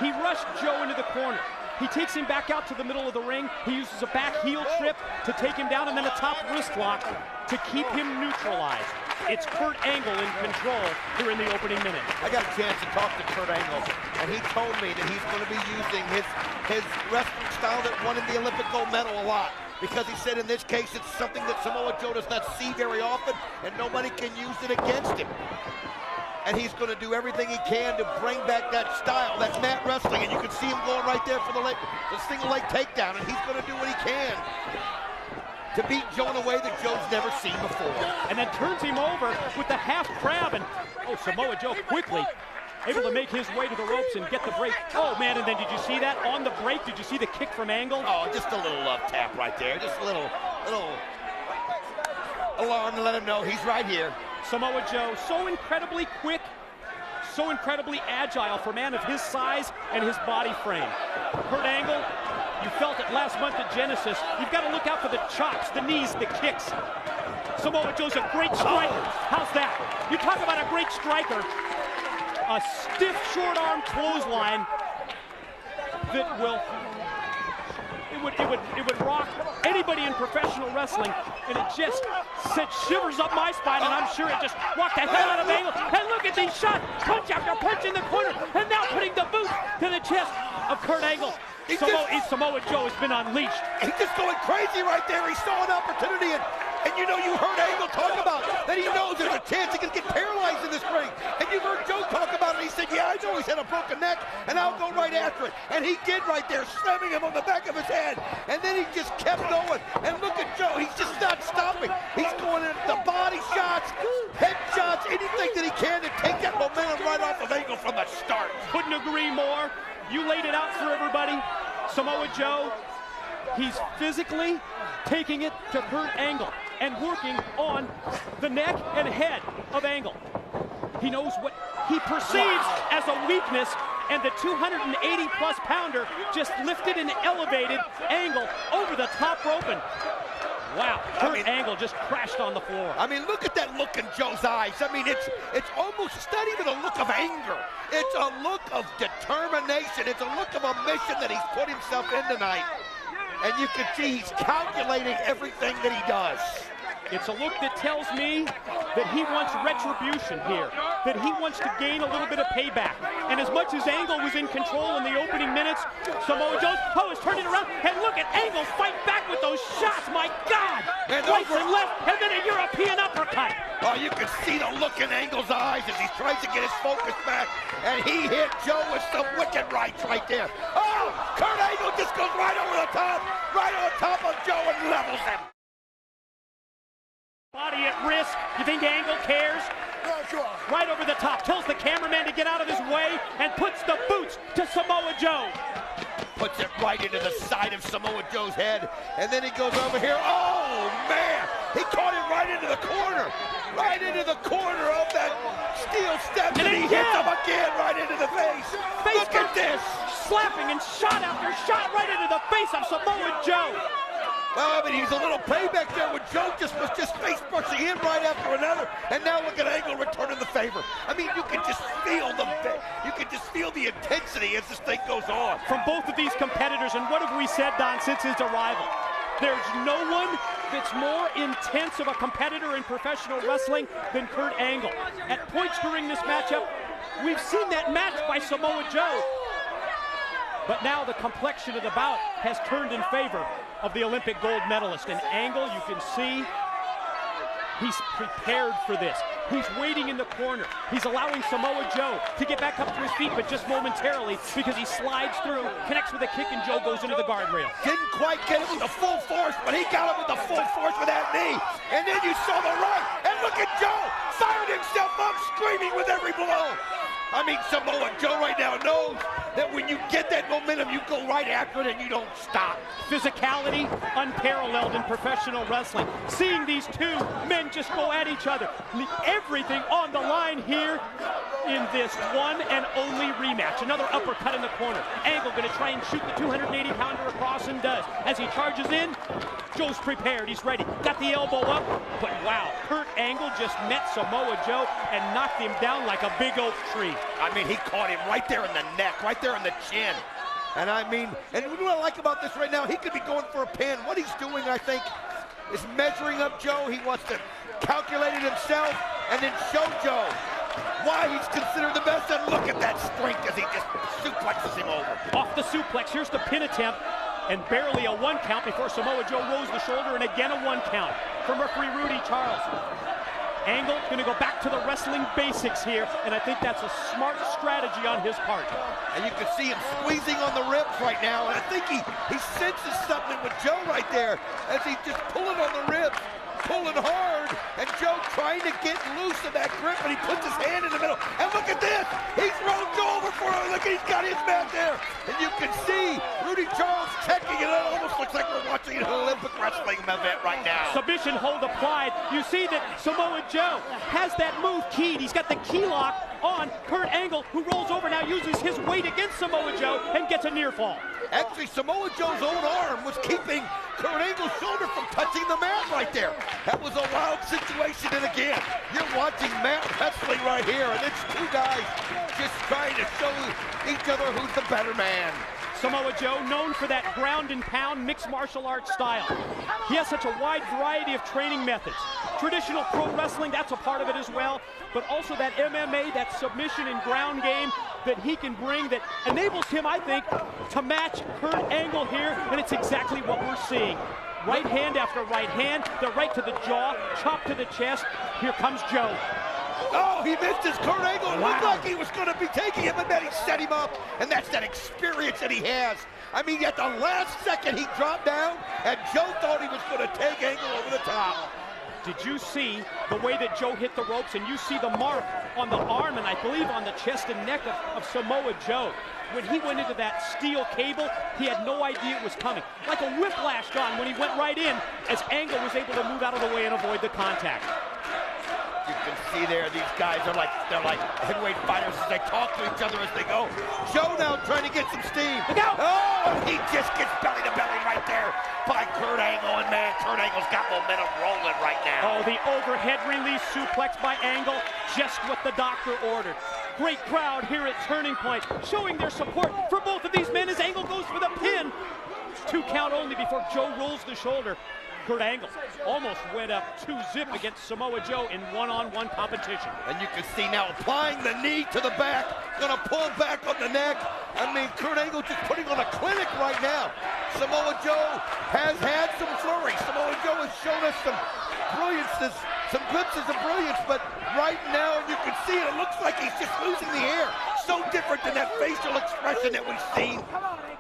He rushed Joe into the corner. He takes him back out to the middle of the ring. He uses a back heel trip to take him down and then a top wrist lock to keep him neutralized. It's Kurt Angle in control here in the opening minute. I got a chance to talk to Kurt Angle, and he told me that he's going to be using his wrestling style that won him the Olympic gold medal a lot. Because he said in this case it's something that Samoa Joe does not see very often, and nobody can use it against him. And he's going to do everything he can to bring back that style, that mat wrestling, and you can see him going right there for the single leg takedown, and he's going to do what he can to beat Joe in a way that Joe's never seen before. And then turns him over with the half crab, and Samoa Joe quickly able to make his way to the ropes and get the break. Oh man, and then did you see that on the break? Did you see the kick from Angle? Oh, just a little love tap right there. Just a little alarm to let him know he's right here. Samoa Joe, so incredibly quick, so incredibly agile for a man of his size and his body frame. Kurt Angle, you felt it last month at Genesis. You've got to look out for the chops, the knees, the kicks. Samoa Joe's a great striker. How's that? You talk about a great striker. A stiff short arm clothesline that will it would rock anybody in professional wrestling, and it just sent shivers up my spine, and I'm sure it just rocked the hell out of Angle. And look at these shots, punch after punch in the corner, and now putting the boot to the chest of Kurt Angle. Samoa Joe has been unleashed. He's just going crazy right there. He saw an opportunity, and you know, you heard Angle talk about that he knows there's a chance he can get paralyzed in this ring. And you've heard Joe talk about it. He said, yeah, I know he's had a broken neck, and I'll go right after it. And he did right there, slamming him on the back of his head. And then he just kept going. And look at Joe. He's just not stopping. He's going into the body shots, head shots, anything that he can to take that momentum right off of Angle from the start. Couldn't agree more. You laid it out for everybody. Samoa Joe, he's physically taking it to Kurt Angle and working on the neck and head of Angle. He knows what he perceives as a weakness, and the 280-plus pounder just lifted and elevated Angle over the top rope, and wow, Kurt Angle just crashed on the floor. I mean, look at that look in Joe's eyes. I mean, it's almost, it's not even a look of anger. It's a look of determination. It's a look of a mission that he's put himself in tonight. And you can see he's calculating everything that he does. It's a look that tells me that he wants retribution here, that he wants to gain a little bit of payback. And as much as Angle was in control in the opening minutes, Samoa Joe is turning around, and look at Angle fight back with those shots, my God! Right and left, and then a European uppercut. Oh, you can see the look in Angle's eyes as he tries to get his focus back, and he hit Joe with some wicked rights right there. Oh, Kurt Angle just goes right over the top, right on top of Joe and levels him. Body at risk. You think Angle cares? Right over the top. Tells the cameraman to get out of his way and puts the boots to Samoa Joe. Puts it right into the side of Samoa Joe's head. And then he goes over here. Oh, man. He caught him right into the corner. Right into the corner of that steel step. And he hits him again right into the face. Look at this. Slapping and shot after shot right into the face of Samoa Joe. Well, I mean, he's a little payback there when Joe was just face brushing him right after another, and now look at Angle returning the favor. I mean, you can just feel the intensity as this thing goes on. From both of these competitors, and what have we said, Don, since his arrival? There's no one that's more intense of a competitor in professional wrestling than Kurt Angle. At points during this matchup, we've seen that match by Samoa Joe. But now the complexion of the bout has turned in favor of the Olympic gold medalist. And Angle, you can see, he's prepared for this. He's waiting in the corner. He's allowing Samoa Joe to get back up to his feet, but just momentarily, because he slides through, connects with a kick, and Joe goes into the guardrail. Didn't quite get it with the full force, but he got it with the full force with that knee. And then you saw the right, and look at Joe, fired himself up, screaming with every blow. I mean, Samoa Joe right now knows that when you get that momentum, you go right after it and you don't stop. Physicality unparalleled in professional wrestling. Seeing these two men just go at each other. Everything on the line here in this one and only rematch. Another uppercut in the corner. Angle going to try and shoot the 280-pounder across, and does. As he charges in, Joe's prepared. He's ready. Got the elbow up, but wow, Kurt Angle just met Samoa Joe and knocked him down like a big oak tree. I mean, he caught him right there in the neck, right there in the chin. And I mean, and what I like about this right now, he could be going for a pin. What he's doing, I think, is measuring up Joe. He wants to calculate it himself and then show Joe why he's considered the best. And look at that strength as he just suplexes him over. Off the suplex, here's the pin attempt, and barely a 1 count before Samoa Joe rolls the shoulder, and again a 1 count from referee Rudy Charles. Angle going to go back to the wrestling basics here, and I think that's a smart strategy on his part. And you can see him squeezing on the ribs right now, and I think he senses something with Joe right there as he's just pulling on the ribs, pulling hard, and Joe trying to get loose of that grip, and he puts his hand in the middle. And look at this! He's rolled Joe over for him. Look, he's got his mat there, and you can see Rudy Charles checking it. It almost looks like we're watching an Olympic wrestling event right now. Submission hold applied. You see that Samoa Joe has that move keyed. He's got the key lock on Kurt Angle, who rolls over now, uses his weight against Samoa Joe, and gets a near fall. Actually, Samoa Joe's own arm was keeping Kurt Angle's shoulder from touching the mat right there. That was a wild situation, and again, you're watching mat wrestling right here, and it's two guys just trying to show each other who's the better man. Samoa Joe, known for that ground and pound mixed martial arts style. He has such a wide variety of training methods. Traditional pro wrestling, that's a part of it as well, but also that MMA, that submission and ground game that he can bring that enables him, I think, to match Kurt Angle here, and it's exactly what we're seeing. Right hand after right hand, the right to the jaw, chop to the chest. Here comes Joe. Oh, he missed his Kurt Angle. It looked like he was going to be taking him, and then he set him up, and that's that experience that he has. I mean, at the last second, he dropped down, and Joe thought he was going to take Angle over the top. Did you see the way that Joe hit the ropes? And you see the mark on the arm, and I believe on the chest and neck of Samoa Joe. When he went into that steel cable, he had no idea it was coming. Like a whiplash gun when he went right in, as Angle was able to move out of the way and avoid the contact. You can see there, these guys are like heavyweight fighters as they talk to each other as they go. Joe now trying to get some steam. Look out! Oh, and he just gets belly to belly right there by Kurt Angle, and man, Kurt Angle's got momentum rolling right now. Oh, the overhead release suplex by Angle, just what the doctor ordered. Great crowd here at Turning Point, showing their support for both of these men as Angle goes for the pin. 2 count only before Joe rolls the shoulder. Kurt Angle almost went up 2-zip against Samoa Joe in one-on-one competition. And you can see now applying the knee to the back, gonna pull back on the neck. I mean, Kurt Angle just putting on a clinic right now. Samoa Joe has had some flurry. Samoa Joe has shown us some brilliance, some glimpses of brilliance, but right now you can see it looks like he's just losing the air. So different than that facial expression that we've seen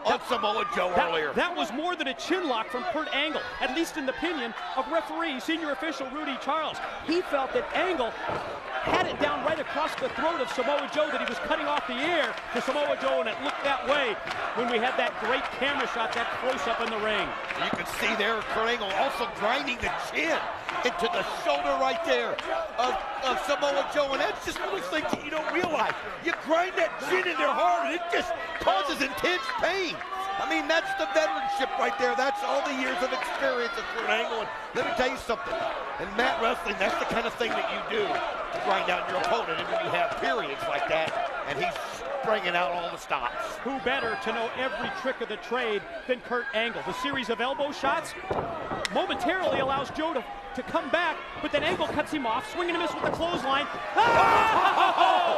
on Samoa Joe earlier. That was more than a chin lock from Kurt Angle, at least in the opinion of referee, senior official Rudy Charles. He felt that Angle had it down right across the throat of Samoa Joe, that he was cutting off the air to Samoa Joe, and it looked that way when we had that great camera shot, that close-up in the ring. You can see there Kurt Angle also grinding the chin into the shoulder right there of Samoa Joe, and that's just one of those things that you don't realize. You grind that chin in there hard, and it just causes intense pain. I mean, that's the veteranship right there. That's all the years of experience of Kurt Angle. And let me tell you something. In mat wrestling, that's the kind of thing that you do to grind out your opponent. And when you have periods like that, and he's bringing out all the stops. Who better to know every trick of the trade than Kurt Angle? The series of elbow shots momentarily allows Joe to come back, but then Angle cuts him off, swinging a miss with the clothesline. Oh!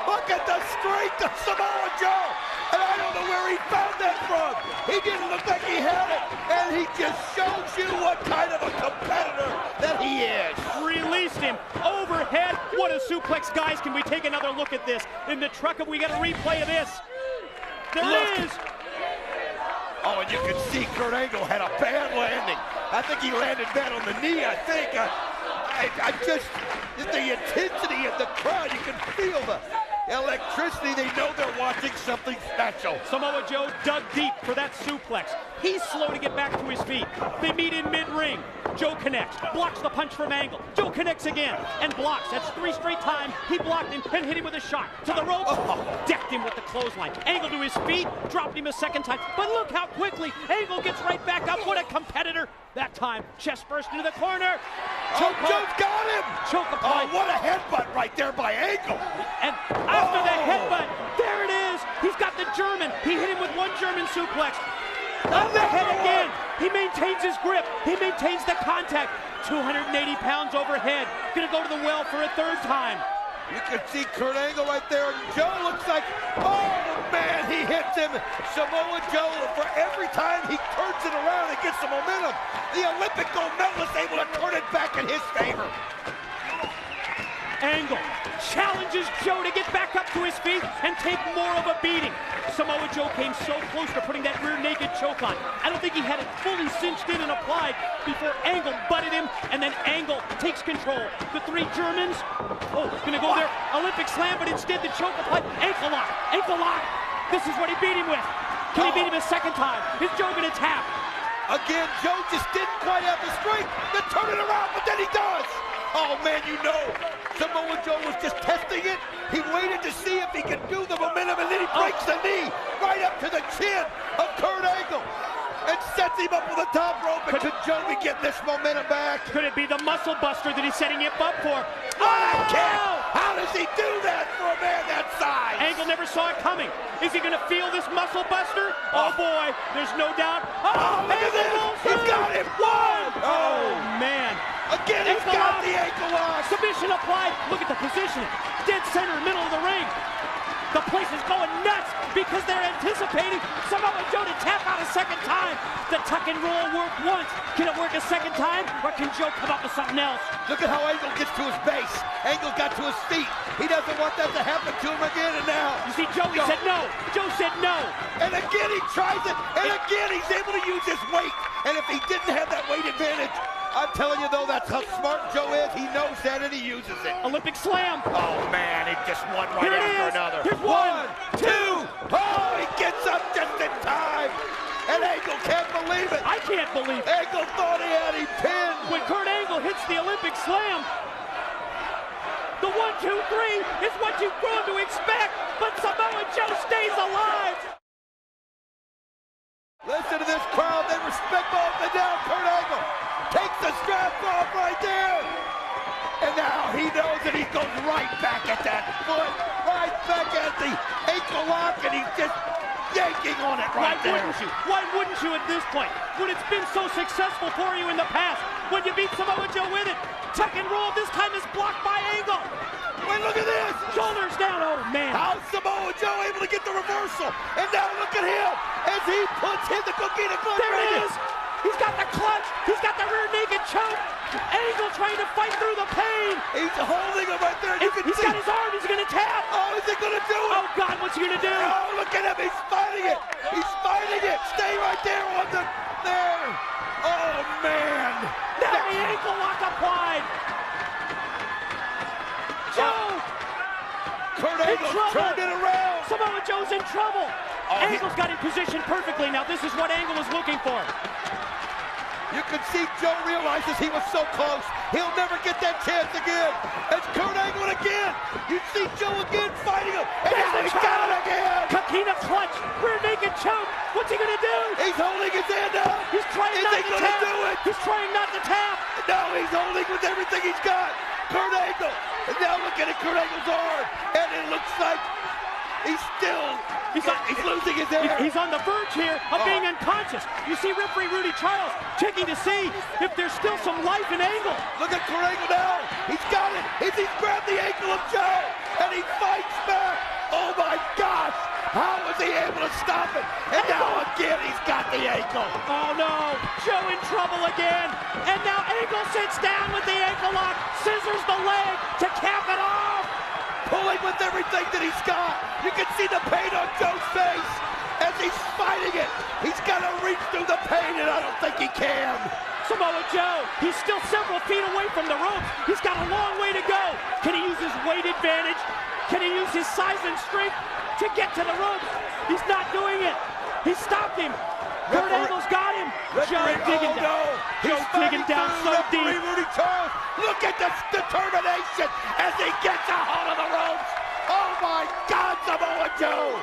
Look at the strength of Samoa Joe! And I don't know where he found that from. He didn't look like he had it, and he just shows you what kind of a competitor that he is. Released him overhead. What a suplex, guys. Can we take another look at this? In the truck, we got a replay of this. There it is. Oh, and you can see Kurt Angle had a bad landing. I think he landed bad on the knee, I think. I just, the intensity of the crowd, you can feel the electricity. They know they're watching something special. Samoa Joe dug deep for that suplex. He's slow to get back to his feet. They meet in mid-ring. Joe connects, blocks the punch from Angle. Joe connects again and blocks. That's 3 straight times. He blocked him and hit him with a shot. To the ropes, decked him with the clothesline. Angle to his feet, dropped him a second time. But look how quickly Angle gets right back up. What a competitor. That time, chest first into the corner. Joe's got him. Choke applied. Oh, what a headbutt right there by Angle. And after the headbutt, there it is. He's got the German. He hit him with one German suplex. On the head again. He maintains his grip. He maintains the contact. 280 pounds overhead. Gonna go to the well for a third time. You can see Kurt Angle right there. And Joe looks like, oh man, he hits him. Samoa Joe, for every time he turns it around and gets some momentum, the Olympic gold medalist able to turn it back in his favor. Angle challenges Joe to get back up to his feet and take more of a beating. Samoa Joe came so close to putting that rear naked choke on. I don't think he had it fully cinched in and applied before Angle butted him, and then Angle takes control. The 3 Germans, gonna go there, Olympic slam, but instead the choke applied. Ankle lock, ankle lock. This is what he beat him with. Can he beat him a second time? Is Joe gonna tap? Again, Joe just didn't quite have the strength to turn it around, but then he does. Oh man, you know, Samoa Joe was just testing it. He waited to see if he could do the momentum, and then he breaks the knee right up to the chin of Kurt Angle and sets him up with the top rope. And could Joe be getting this momentum back? Could it be the muscle buster that he's setting him up for? How does he do that for a man that size? Angle never saw it coming. Is he gonna feel this muscle buster? Oh boy, there's no doubt. Oh, look at this. He's got him. One. Oh man. Again, he's got the ankle lock. Submission applied. Look at the positioning. Dead center, middle of the ring. The place is going nuts because they're anticipating Samoa Joe to tap out a second time. The tuck and roll worked once. Can it work a second time, or can Joe come up with something else? Look at how Angle gets to his base. Angle got to his feet. He doesn't want that to happen to him again, and now. You see, Joe said no. Joe said no. And again, he tries it, and again, he's able to use his weight. And if he didn't have that weight advantage, I'm telling you, though, that's how smart Joe is. He knows that, and he uses it. Olympic slam. Oh, man, he just one right after another. Here's 1, 2. Oh, he gets up just in time. And Angle can't believe it. I can't believe it. Angle thought he had him pinned. When Kurt Angle hits the Olympic slam, the 1, 2, 3 is what you've grown to expect, but Samoa Joe stays alive. Listen to this crowd. They respect both and down. Kurt Angle takes the strap off right there. And now he knows that he goes right back at that foot, right back at the ankle lock, and he's just yanking on it right there. Why wouldn't you at this point? When it's been so successful for you in the past, when you beat Samoa Joe with it, tuck and roll this time is blocked by Angle. Wait, look at this. Shoulders down, oh man. How's Samoa Joe able to get the reversal? And now look at him as he puts in the cookie to clutch. There it is. He's got the clutch. He's got the rear naked choke. Angle trying to fight through the pain. He's holding him right there. He's got his arm. He's going to tap. Oh, is he going to do it? Oh, God, what's he going to do? Oh, look at him. He's fighting it. He's fighting it. Stay right there on the... There. Oh, man. Now the ankle lock applied. Joe. Kurt Angle turned it around. Samoa Joe's in trouble. Oh, Angle's got him positioned perfectly. Now, this is what Angle is looking for. You can see Joe realizes he was so close. He'll never get that chance again. It's Kurt Angle again. You see Joe again fighting him. And now he's got it again. Kakina clutch. Rear naked choke. What's he gonna do? He's holding his hand up. He's trying Is not he to gonna tap. do it? He's trying not to tap. No, he's holding with everything he's got. Kurt Angle. And now look at it, Kurt Angle's arm. And it looks like he's losing his hair. He's on the verge here of being unconscious. You see referee Rudy Charles checking to see if there's still some life in Angle. Look at Kurt Angle now. He's got it. He's grabbed the ankle of Joe. And he fights back. Oh my gosh. How was he able to stop it? And now again he's got the ankle. Oh no, Joe in trouble again. And now Angle sits down with the ankle lock, scissors the leg to cap it off. Pulling with everything that he's got. You can see the pain on Joe's face as he's fighting it. He's got to reach through the pain, and I don't think he can. Samoa Joe, he's still several feet away from the ropes. He's got a long way to go. Can he use his weight advantage? Can he use his size and strength to get to the ropes? He's not doing it. He stopped him. Kurt Angle's got him. Joe digging down. Joe digging down so deep. Rudy Charles, look at the determination as he gets a hold of the ropes. Oh my God, Samoa Joe.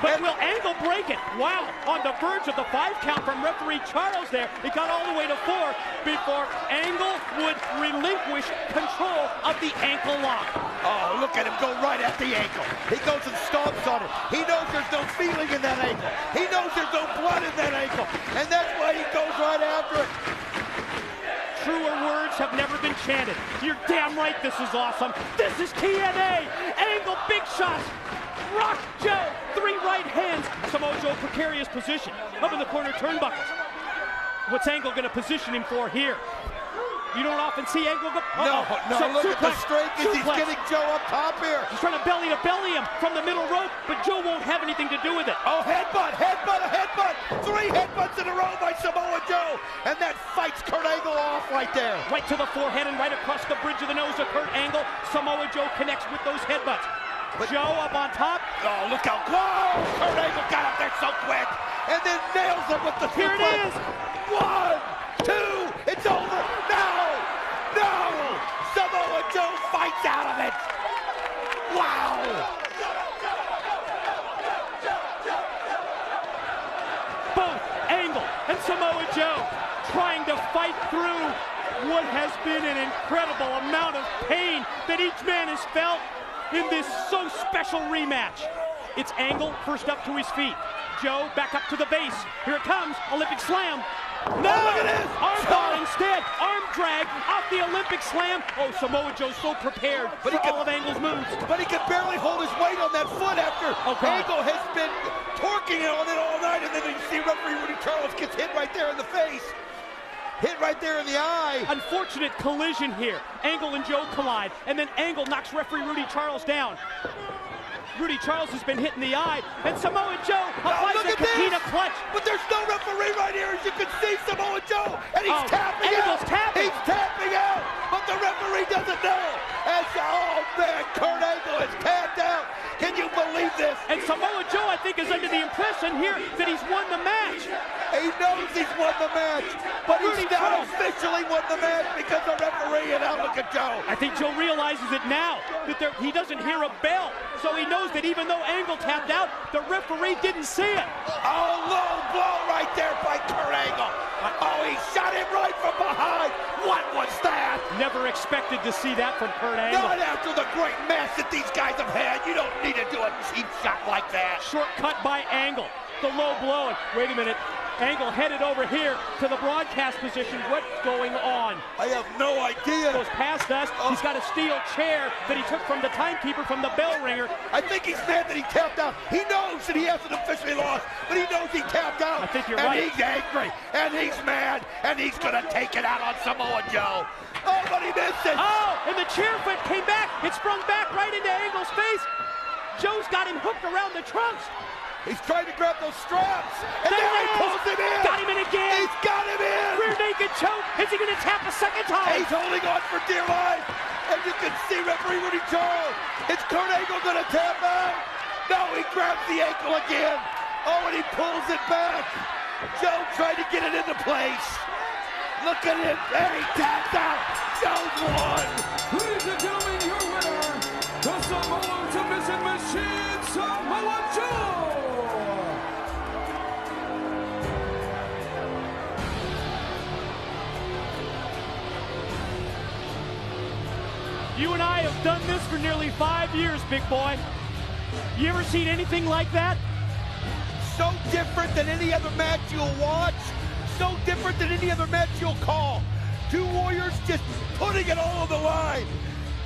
But will Angle break it? Wow, on the verge of the 5 count from referee Charles there. It got all the way to 4 before Angle would relinquish control of the ankle lock. Oh, look at him go right at the ankle. He goes and stomps on it. He knows there's no feeling in that ankle. He knows there's no blood in that ankle. And that's why he goes right after it. Truer words have never been chanted. You're damn right this is awesome. This is TNA. Angle, big shots. Rock Joe, 3 right hands. Samoa Joe, precarious position. Up in the corner turnbuckles. What's Angle going to position him for here? You don't often see Angle go. No, look at the strength as he's getting Joe up top here. He's trying to belly him from the middle rope, but Joe won't have anything to do with it. Oh, headbutt. 3 headbutts in a row by Samoa Joe. And that fights Kurt Angle off right there. Right to the forehead and right across the bridge of the nose of Kurt Angle. Samoa Joe connects with those headbutts. But Joe up on top. Oh, look how close. Kurt Angle got up there so quick. And then nails him with the Here it is. 1, 2, it's over. No! Samoa Joe fights out of it. Wow! Both Angle and Samoa Joe trying to fight through what has been an incredible amount of pain that each man has felt in this so special rematch. It's Angle first up to his feet. Joe back up to the base. Here it comes, Olympic slam. No! Oh, look at this! Armbar instead. Arm drag off the Olympic slam. Oh, Samoa Joe's so prepared for all of Angle's moves. But he can barely hold his weight on that foot after Angle has been torquing on it all night. And then you see referee Rudy Charles gets hit right there in the face. Hit right there in the eye. Unfortunate collision here. Angle and Joe collide, and then Angle knocks referee Rudy Charles down. Rudy Charles has been hit in the eye, and Samoa Joe applies a Katina clutch. But there's no referee right here, as you can see, Samoa Joe, and he's tapping Angle's out. tapping. He's tapping out, but the referee doesn't know. As, oh man, Kurt Angle is tapped out. Can you believe this? And Samoa Joe, I think, is under the impression here that he's won the match. He knows he's won the match, but he's not officially won the match because the referee, and now look at Joe. I think Joe realizes it now, that he doesn't hear a bell. So he knows that even though Angle tapped out, the referee didn't see it. Oh, low blow right there by Kurt Angle. Oh, he shot him right from behind. What was that? Never expected to see that from Kurt Angle. Not after the great match that these guys have had. You don't need to do a cheap shot like that. Shortcut by Angle. The low blow. And wait a minute. Angle headed over here to the broadcast position. What's going on? I have no idea. Goes past us. He's got a steel chair that he took from the timekeeper from the bell ringer. I think he's mad that he tapped out. He knows that he hasn't officially lost, but he knows he tapped out. I think you're right. And he's angry, and he's mad, and he's going to take it out on Samoa Joe. Oh, but he missed it. Oh, and the chair foot came back. It sprung back right into Angle's face. Joe's got him hooked around the trunks. He's trying to grab those straps, and there now he pulls him in. Got him in again. He's got him in. Rear naked choke. Is he going to tap a second time? He's holding on for dear life, and you can see referee Rudy Charles. Is Kurt Angle going to tap out? No, he grabs the ankle again. Oh, and he pulls it back. Joe trying to get it into place. Look at him, and he taps out. Joe's won. Ladies and gentlemen, your winner, the Samoan Submission Machine, Samoa Joe. You and I have done this for nearly 5 years, big boy. You ever seen anything like that? So different than any other match you'll watch. So different than any other match you'll call. Two warriors just putting it all on the line.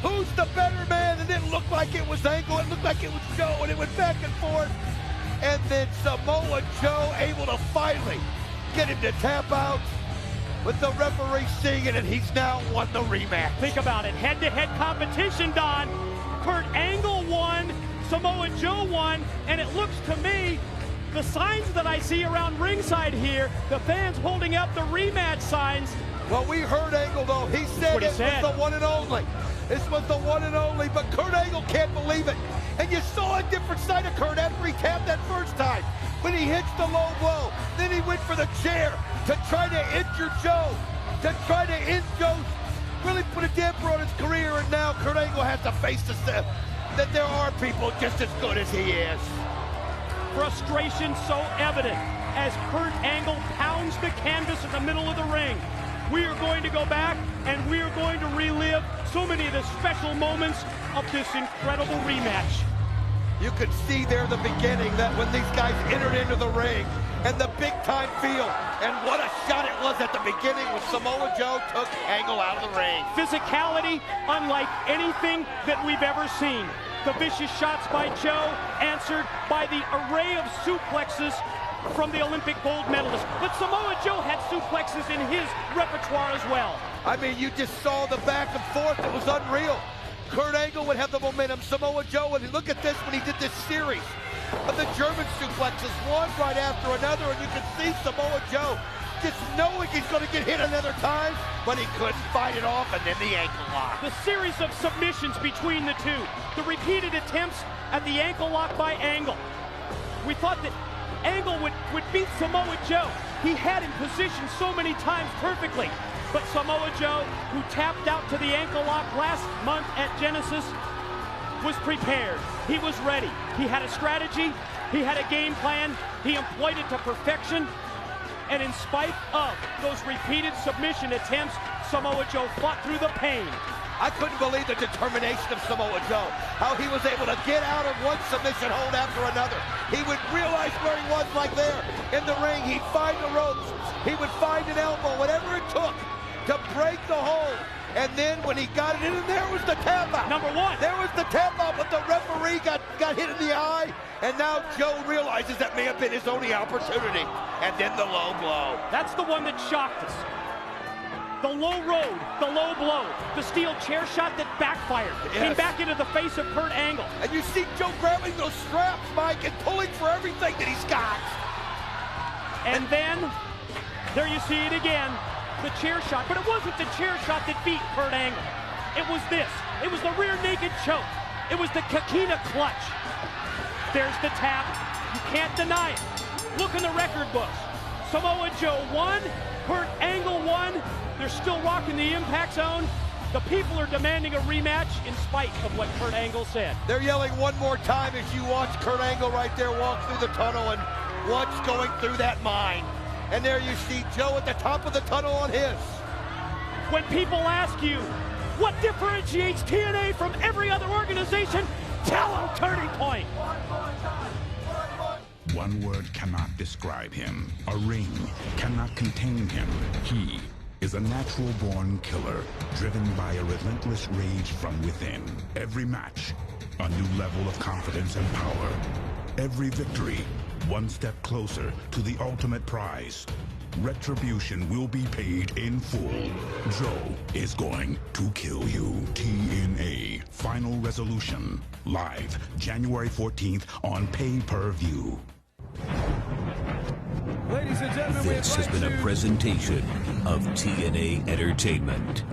Who's the better man? And it looked like it was Angle. It looked like it was Joe, and it went back and forth. And then Samoa Joe able to finally get him to tap out with the referee seeing it, and he's now won the rematch. Think about it. Head-to-head competition, Don. Kurt Angle won, Samoa Joe won, and it looks to me, the signs that I see around ringside here, the fans holding up the rematch signs. Well, we heard Angle, though. He said it was the one and only. This was the one and only, but Kurt Angle can't believe it. And you saw a different side of Kurt after he tapped that first time. When he hits the low blow, then he went for the chair to try to injure Joe, to try to end Joe, really put a damper on his career, and now Kurt Angle has to face that there are people just as good as he is. Frustration so evident as Kurt Angle pounds the canvas in the middle of the ring. We are going to go back and we are going to relive so many of the special moments of this incredible rematch. You could see there the beginning that when these guys entered into the ring and the big time feel, and what a shot it was at the beginning when Samoa Joe took Angle out of the ring. Physicality unlike anything that we've ever seen. The vicious shots by Joe answered by the array of suplexes from the Olympic gold medalist. But Samoa Joe had suplexes in his repertoire as well. I mean, you just saw the back and forth. It was unreal. Kurt Angle would have the momentum. Samoa Joe, and look at this when he did this series of the German suplexes, one right after another, and you can see Samoa Joe just knowing he's going to get hit another time, but he couldn't fight it off, and then the ankle lock. The series of submissions between the two, the repeated attempts at the ankle lock by Angle. We thought that Angle would beat Samoa Joe. He had him positioned so many times perfectly. But Samoa Joe, who tapped out to the ankle lock last month at Genesis, was prepared. He was ready. He had a strategy. He had a game plan. He employed it to perfection. And in spite of those repeated submission attempts, Samoa Joe fought through the pain. I couldn't believe the determination of Samoa Joe, how he was able to get out of one submission hold after another. He would realize where he was like there in the ring. He'd find the ropes. He would find an elbow, whatever it took to break the hold. And then when he got it in, and there was the tap out. Number one. There was the tap out, but the referee got hit in the eye. And now Joe realizes that may have been his only opportunity. And then the low blow. That's the one that shocked us. The low road, the low blow, the steel chair shot that backfired. Yes. Came back into the face of Kurt Angle. And you see Joe grabbing those straps, Mike, and pulling for everything that he's got. And then, there you see it again, the chair shot. But it wasn't the chair shot that beat Kurt Angle. It was this. It was the rear naked choke. It was the Kakina clutch. There's the tap. You can't deny it. Look in the record books. Samoa Joe won. Kurt Angle won. They're still rocking the impact zone. The people are demanding a rematch in spite of what Kurt Angle said. They're yelling one more time as you watch Kurt Angle right there walk through the tunnel and what's going through that mind. And there you see Joe at the top of the tunnel on his. When people ask you, what differentiates TNA from every other organization, tell them Turning Point. One word cannot describe him. A ring cannot contain him. He is a natural-born killer, driven by a relentless rage from within. Every match, a new level of confidence and power. Every victory, one step closer to the ultimate prize. Retribution will be paid in full. Joe is going to kill you. TNA Final Resolution. Live January 14th on pay-per-view. Ladies and gentlemen, This has been a presentation of TNA Entertainment.